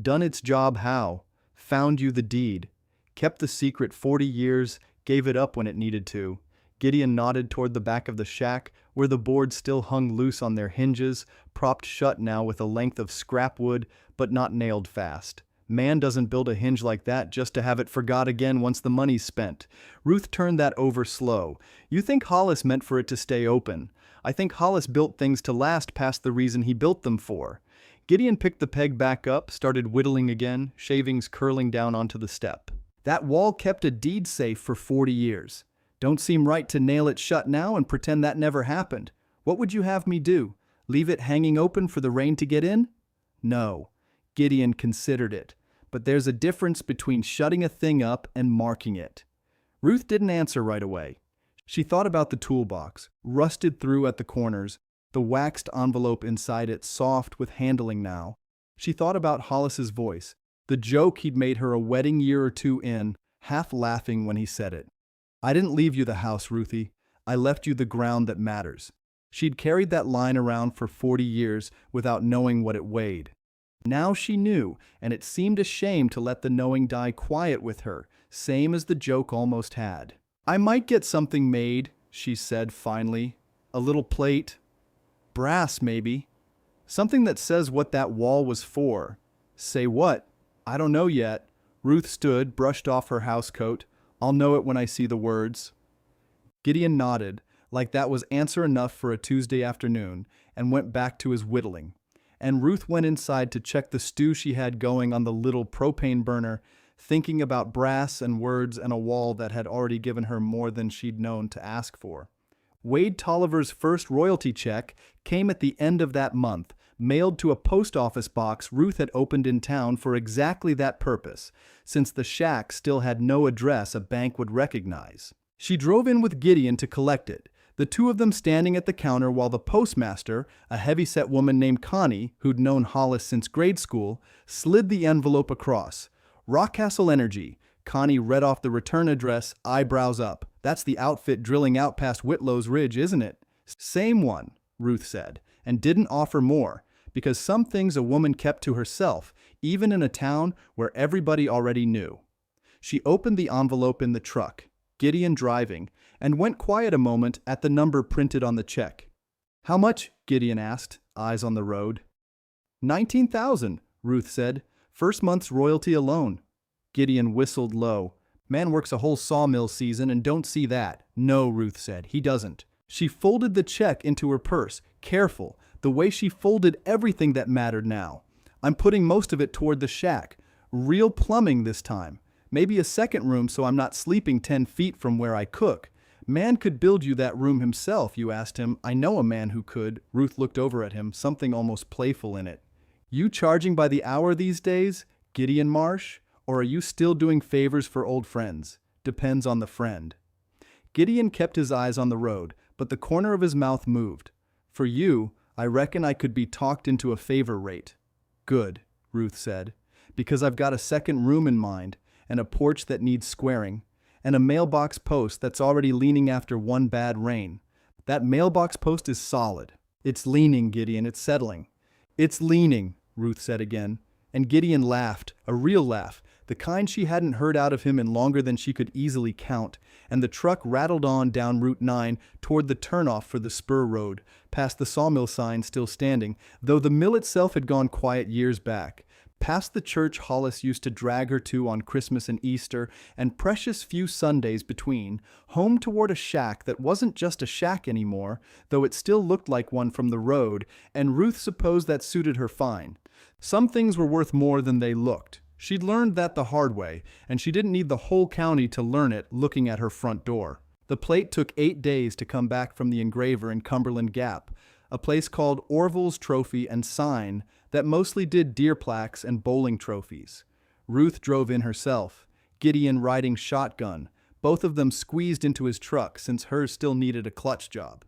Done its job how? Found you the deed. Kept the secret 40 years, Gave it up when it needed to. Gideon nodded toward the back of the shack, where the boards still hung loose on their hinges, propped shut now with a length of scrap wood, but not nailed fast. Man doesn't build a hinge like that just to have it forgot again once the money's spent. Ruth turned that over slow. You think Hollis meant for it to stay open. I think Hollis built things to last past the reason he built them for. Gideon picked the peg back up, started whittling again, shavings curling down onto the step. That wall kept a deed safe for 40 years. Don't seem right to nail it shut now and pretend that never happened. What would you have me do? Leave it hanging open for the rain to get in? No. Gideon considered it. But there's a difference between shutting a thing up and marking it. Ruth didn't answer right away. She thought about the toolbox, rusted through at the corners, the waxed envelope inside it soft with handling now. She thought about Hollis's voice, the joke he'd made her a wedding year or two in, half laughing when he said it. I didn't leave you the house, Ruthie. I left you the ground that matters. She'd carried that line around for 40 years without knowing what it weighed. Now she knew, and it seemed a shame to let the knowing die quiet with her, same as the joke almost had. I might get something made, she said finally. A little plate. Brass, maybe. Something that says what that wall was for. Say what? I don't know yet. Ruth stood, brushed off her housecoat. I'll know it when I see the words. Gideon nodded, like that was answer enough for a Tuesday afternoon, and went back to his whittling. And Ruth went inside to check the stew she had going on the little propane burner, thinking about brass and words and a wall that had already given her more than she'd known to ask for. Wade Tolliver's first royalty check came at the end of that month, mailed to a post office box Ruth had opened in town for exactly that purpose, since the shack still had no address a bank would recognize. She drove in with Gideon to collect it, the two of them standing at the counter while the postmaster, a heavy-set woman named Connie, who'd known Hollis since grade school, slid the envelope across. Rockcastle Energy. Connie read off the return address, eyebrows up. That's the outfit drilling out past Whitlow's Ridge, isn't it? Same one, Ruth said, and didn't offer more, because some things a woman kept to herself, even in a town where everybody already knew. She opened the envelope in the truck, Gideon driving, and went quiet a moment at the number printed on the check. How much? Gideon asked, eyes on the road. 19,000, Ruth said. First month's royalty alone. Gideon whistled low. Man works a whole sawmill season and don't see that. No, Ruth said, he doesn't. She folded the check into her purse, careful, the way she folded everything that mattered now. I'm putting most of it toward the shack. Real plumbing this time. Maybe a second room so I'm not sleeping 10 feet from where I cook. Man could build you that room himself, you asked him. I know a man who could. Ruth looked over at him, something almost playful in it. You charging by the hour these days, Gideon Marsh? Or are you still doing favors for old friends? Depends on the friend. Gideon kept his eyes on the road, but the corner of his mouth moved. For you, I reckon I could be talked into a favor rate. Good, Ruth said, because I've got a second room in mind, and a porch that needs squaring, and a mailbox post that's already leaning after one bad rain. That mailbox post is solid. It's leaning, Gideon, it's settling. It's leaning, Ruth said again, and Gideon laughed, a real laugh, the kind she hadn't heard out of him in longer than she could easily count, and the truck rattled on down Route 9 toward the turnoff for the spur road, past the sawmill sign still standing, though the mill itself had gone quiet years back, past the church Hollis used to drag her to on Christmas and Easter, and precious few Sundays between, home toward a shack that wasn't just a shack anymore, though it still looked like one from the road, and Ruth supposed that suited her fine. Some things were worth more than they looked. She'd learned that the hard way, and she didn't need the whole county to learn it looking at her front door. The plate took 8 days to come back from the engraver in Cumberland Gap, a place called Orville's Trophy and Sign that mostly did deer plaques and bowling trophies. Ruth drove in herself, Gideon riding shotgun, both of them squeezed into his truck since hers still needed a clutch job.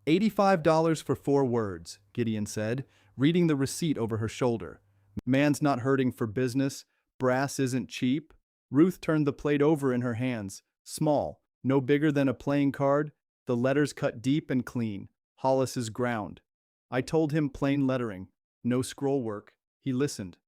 $85 for 4 words, Gideon said, reading the receipt over her shoulder. Man's not hurting for business. Brass isn't cheap. Ruth turned the plate over in her hands, small, no bigger than a playing card, the letters cut deep and clean. Hollis's ground. I told him plain lettering, no scroll work. He listened.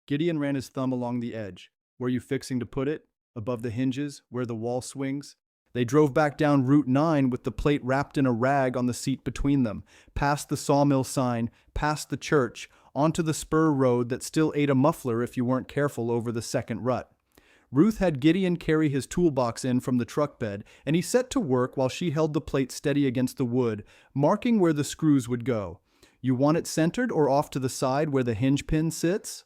Gideon ran his thumb along the edge. Were you fixing to put it? Above the hinges, where the wall swings? They drove back down Route 9 with the plate wrapped in a rag on the seat between them, past the sawmill sign, past the church, onto the spur road that still ate a muffler if you weren't careful over the second rut. Ruth had Gideon carry his toolbox in from the truck bed, and he set to work while she held the plate steady against the wood, marking where the screws would go. You want it centered or off to the side where the hinge pin sits?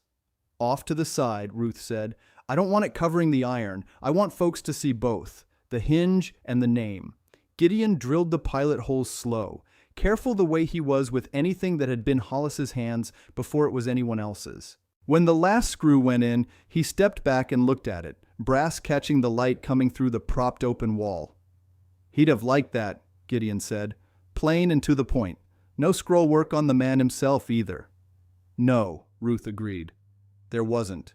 Off to the side, Ruth said. I don't want it covering the iron. I want folks to see both, the hinge and the name. Gideon drilled the pilot holes slow, careful the way he was with anything that had been Hollis's hands before it was anyone else's. When the last screw went in, he stepped back and looked at it, brass catching the light coming through the propped open wall. He'd have liked that, Gideon said. Plain and to the point. No scroll work on the man himself either. No, Ruth agreed. There wasn't.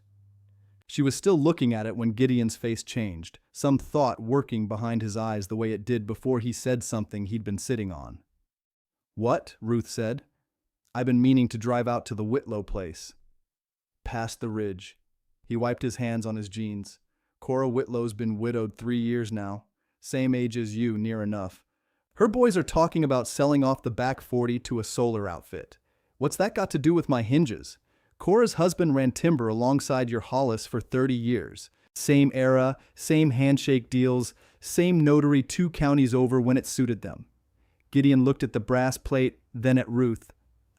She was still looking at it when Gideon's face changed, some thought working behind his eyes the way it did before he said something he'd been sitting on. What? Ruth said. I've been meaning to drive out to the Whitlow place. Past the ridge. He wiped his hands on his jeans. Cora Whitlow's been widowed 3 years now. Same age as you, near enough. Her boys are talking about selling off the back 40 to a solar outfit. What's that got to do with my Hinges? Cora's husband ran timber alongside your Hollis for 30 years. Same era, same handshake deals, same notary 2 counties over when it suited them. Gideon looked at the brass plate, then at Ruth.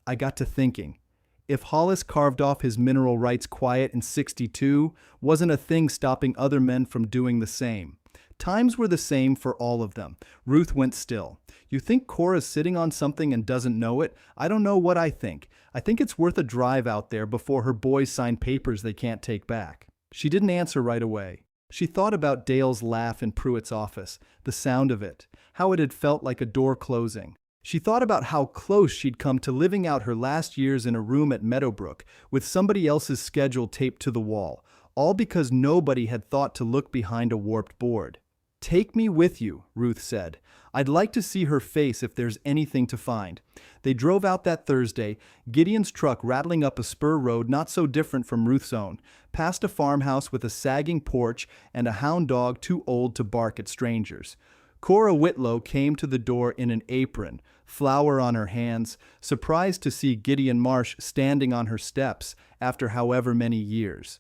I got to thinking. If Hollis carved off his mineral rights quiet in '62, wasn't a thing stopping other men from doing the same. Times were the same for all of them. Ruth went still. You think Cora's sitting on something and doesn't know it? I don't know what I think. I think it's worth a drive out there before her boys sign papers they can't take back. She didn't answer right away. She thought about Dale's laugh in Pruitt's office, the sound of it, how it had felt like a door closing. She thought about how close she'd come to living out her last years in a room at Meadowbrook with somebody else's schedule taped to the wall, all because nobody had thought to look behind a warped board. Take me with you, Ruth said. I'd like to see her face if there's anything to find. They drove out that Thursday, Gideon's truck rattling up a spur road not so different from Ruth's own, past a farmhouse with a sagging porch and a hound dog too old to bark at strangers. Cora Whitlow came to the door in an apron, flour on her hands, surprised to see Gideon Marsh standing on her steps after however many years.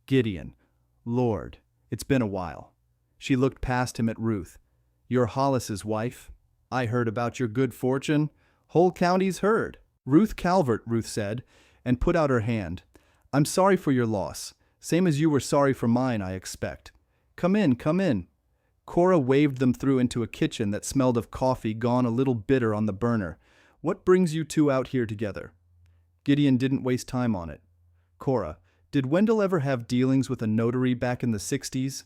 Gideon. Lord, it's been a while. She looked past him at Ruth. You're Hollis's wife. I heard about your good fortune. Whole county's heard. Ruth Calvert, Ruth said, and put out her hand. I'm sorry for your loss. Same as you were sorry for mine, I expect. Come in, come in. Cora waved them through into a kitchen that smelled of coffee gone a little bitter on the burner. What brings you two out here together? Gideon didn't waste time on it. Cora, did Wendell ever have dealings with a notary back in the '60s?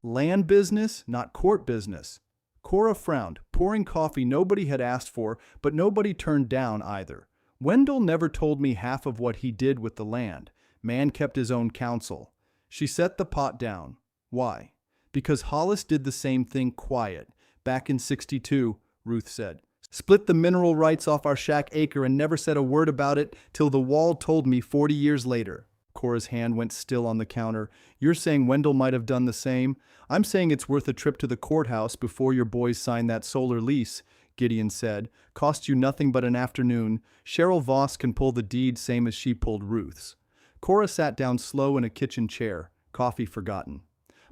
Land business, not court business. Cora frowned, pouring coffee nobody had asked for, but nobody turned down either. Wendell never told me half of what he did with the land. Man kept his own counsel. She set the pot down. Why? Because Hollis did the same thing quiet, back in '62, Ruth said. Split the mineral rights off our shack acre and never said a word about it till the wall told me 40 years later. Cora's hand went still on the counter. You're saying Wendell might have done the same? I'm saying it's worth a trip to the courthouse before your boys sign that solar lease, Gideon said. Cost you nothing but an afternoon. Cheryl Voss can pull the deed same as she pulled Ruth's. Cora sat down slow in a kitchen chair, coffee forgotten.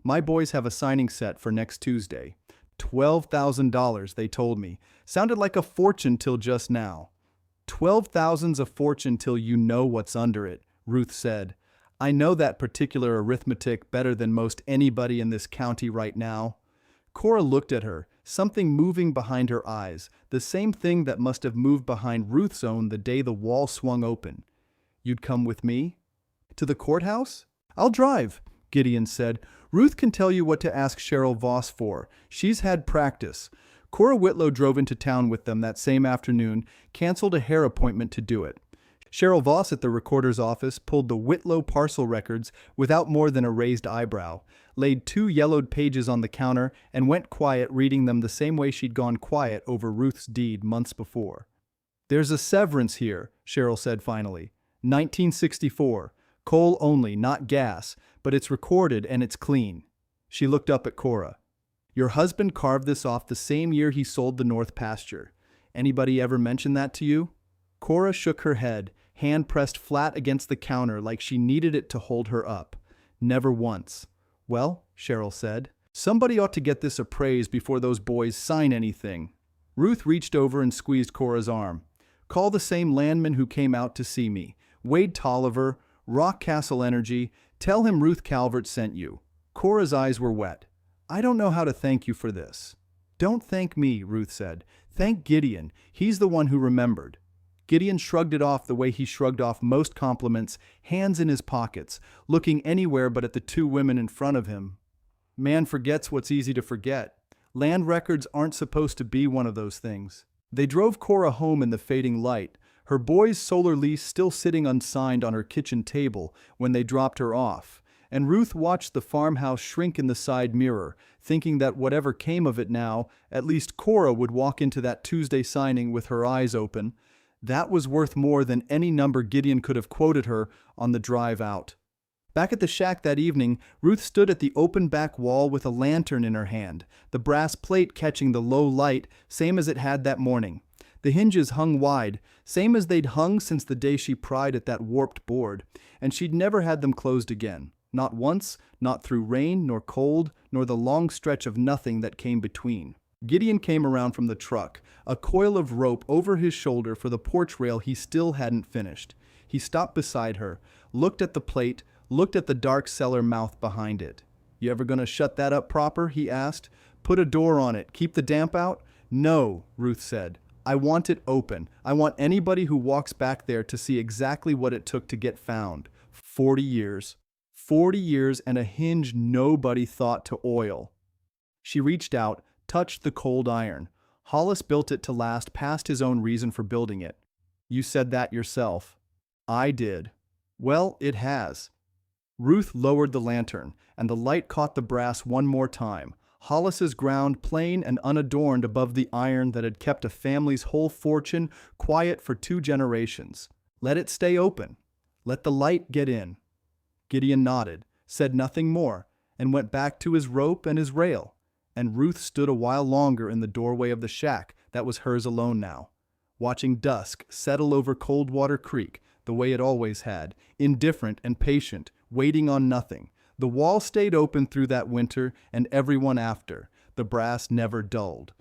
My boys have a signing set for next Tuesday. $12,000, they told me. Sounded like a fortune till just now. 12,000's a fortune till you know what's under it, Ruth said. I know that particular arithmetic better than most anybody in this county right now. Cora looked at her, something moving behind her eyes, the same thing that must have moved behind Ruth's own the day the wall swung open. You'd come with me? To the courthouse? I'll drive, Gideon said. Ruth can tell you what to ask Cheryl Voss for. She's had practice. Cora Whitlow drove into town with them that same afternoon, canceled a hair appointment to do it. Cheryl Voss at the recorder's office pulled the Whitlow parcel records without more than a raised eyebrow, laid 2 yellowed pages on the counter, and went quiet reading them the same way she'd gone quiet over Ruth's deed months before. There's a severance here, Cheryl said finally. 1964. Coal only, not gas, but it's recorded and it's clean. She looked up at Cora. Your husband carved this off the same year he sold the north pasture. Anybody ever mention that to you?" Cora shook her head, hand pressed flat against the counter like she needed it to hold her up. "Never once." "Well," Cheryl said, "somebody ought to get this appraised before those boys sign anything." Ruth reached over and squeezed Cora's arm. "Call the same landman who came out to see me. Wade Tolliver, Rock Castle Energy. Tell him Ruth Calvert sent you." Cora's eyes were wet. "I don't know how to thank you for this." "Don't thank me," Ruth said. "Thank Gideon. He's the one who remembered." Gideon shrugged it off the way he shrugged off most compliments, hands in his pockets, looking anywhere but at the two women in front of him. Man forgets what's easy to forget. Land records aren't supposed to be one of those things. They drove Cora home in the fading light, her boy's solar lease still sitting unsigned on her kitchen table when they dropped her off, and Ruth watched the farmhouse shrink in the side mirror, thinking that whatever came of it now, at least Cora would walk into that Tuesday signing with her eyes open. That was worth more than any number Gideon could have quoted her on the drive out. Back at the shack that evening, Ruth stood at the open back wall with a lantern in her hand, the brass plate catching the low light, same as it had that morning. The hinges hung wide, same as they'd hung since the day she pried at that warped board, and she'd never had them closed again. Not once, not through rain, nor cold, nor the long stretch of nothing that came between. Gideon came around from the truck, a coil of rope over his shoulder for the porch rail he still hadn't finished. He stopped beside her, looked at the plate, looked at the dark cellar mouth behind it. "You ever gonna shut that up proper?" he asked. "Put a door on it, keep the damp out?" "No," Ruth said. "I want it open. I want anybody who walks back there to see exactly what it took to get found. 40 years. 40 years and a hinge nobody thought to oil." She reached out, touched the cold iron. "Hollis built it to last past his own reason for building it." "You said that yourself." "I did." "Well, it has." Ruth lowered the lantern, and the light caught the brass one more time. Hollis's ground plain and unadorned above the iron that had kept a family's whole fortune quiet for 2 generations. Let it stay open. Let the light get in. Gideon nodded, said nothing more, and went back to his rope and his rail. And Ruth stood a while longer in the doorway of the shack that was hers alone now, watching dusk settle over Coldwater Creek the way it always had, indifferent and patient, waiting on nothing. The wall stayed open through that winter and everyone after. The brass never dulled.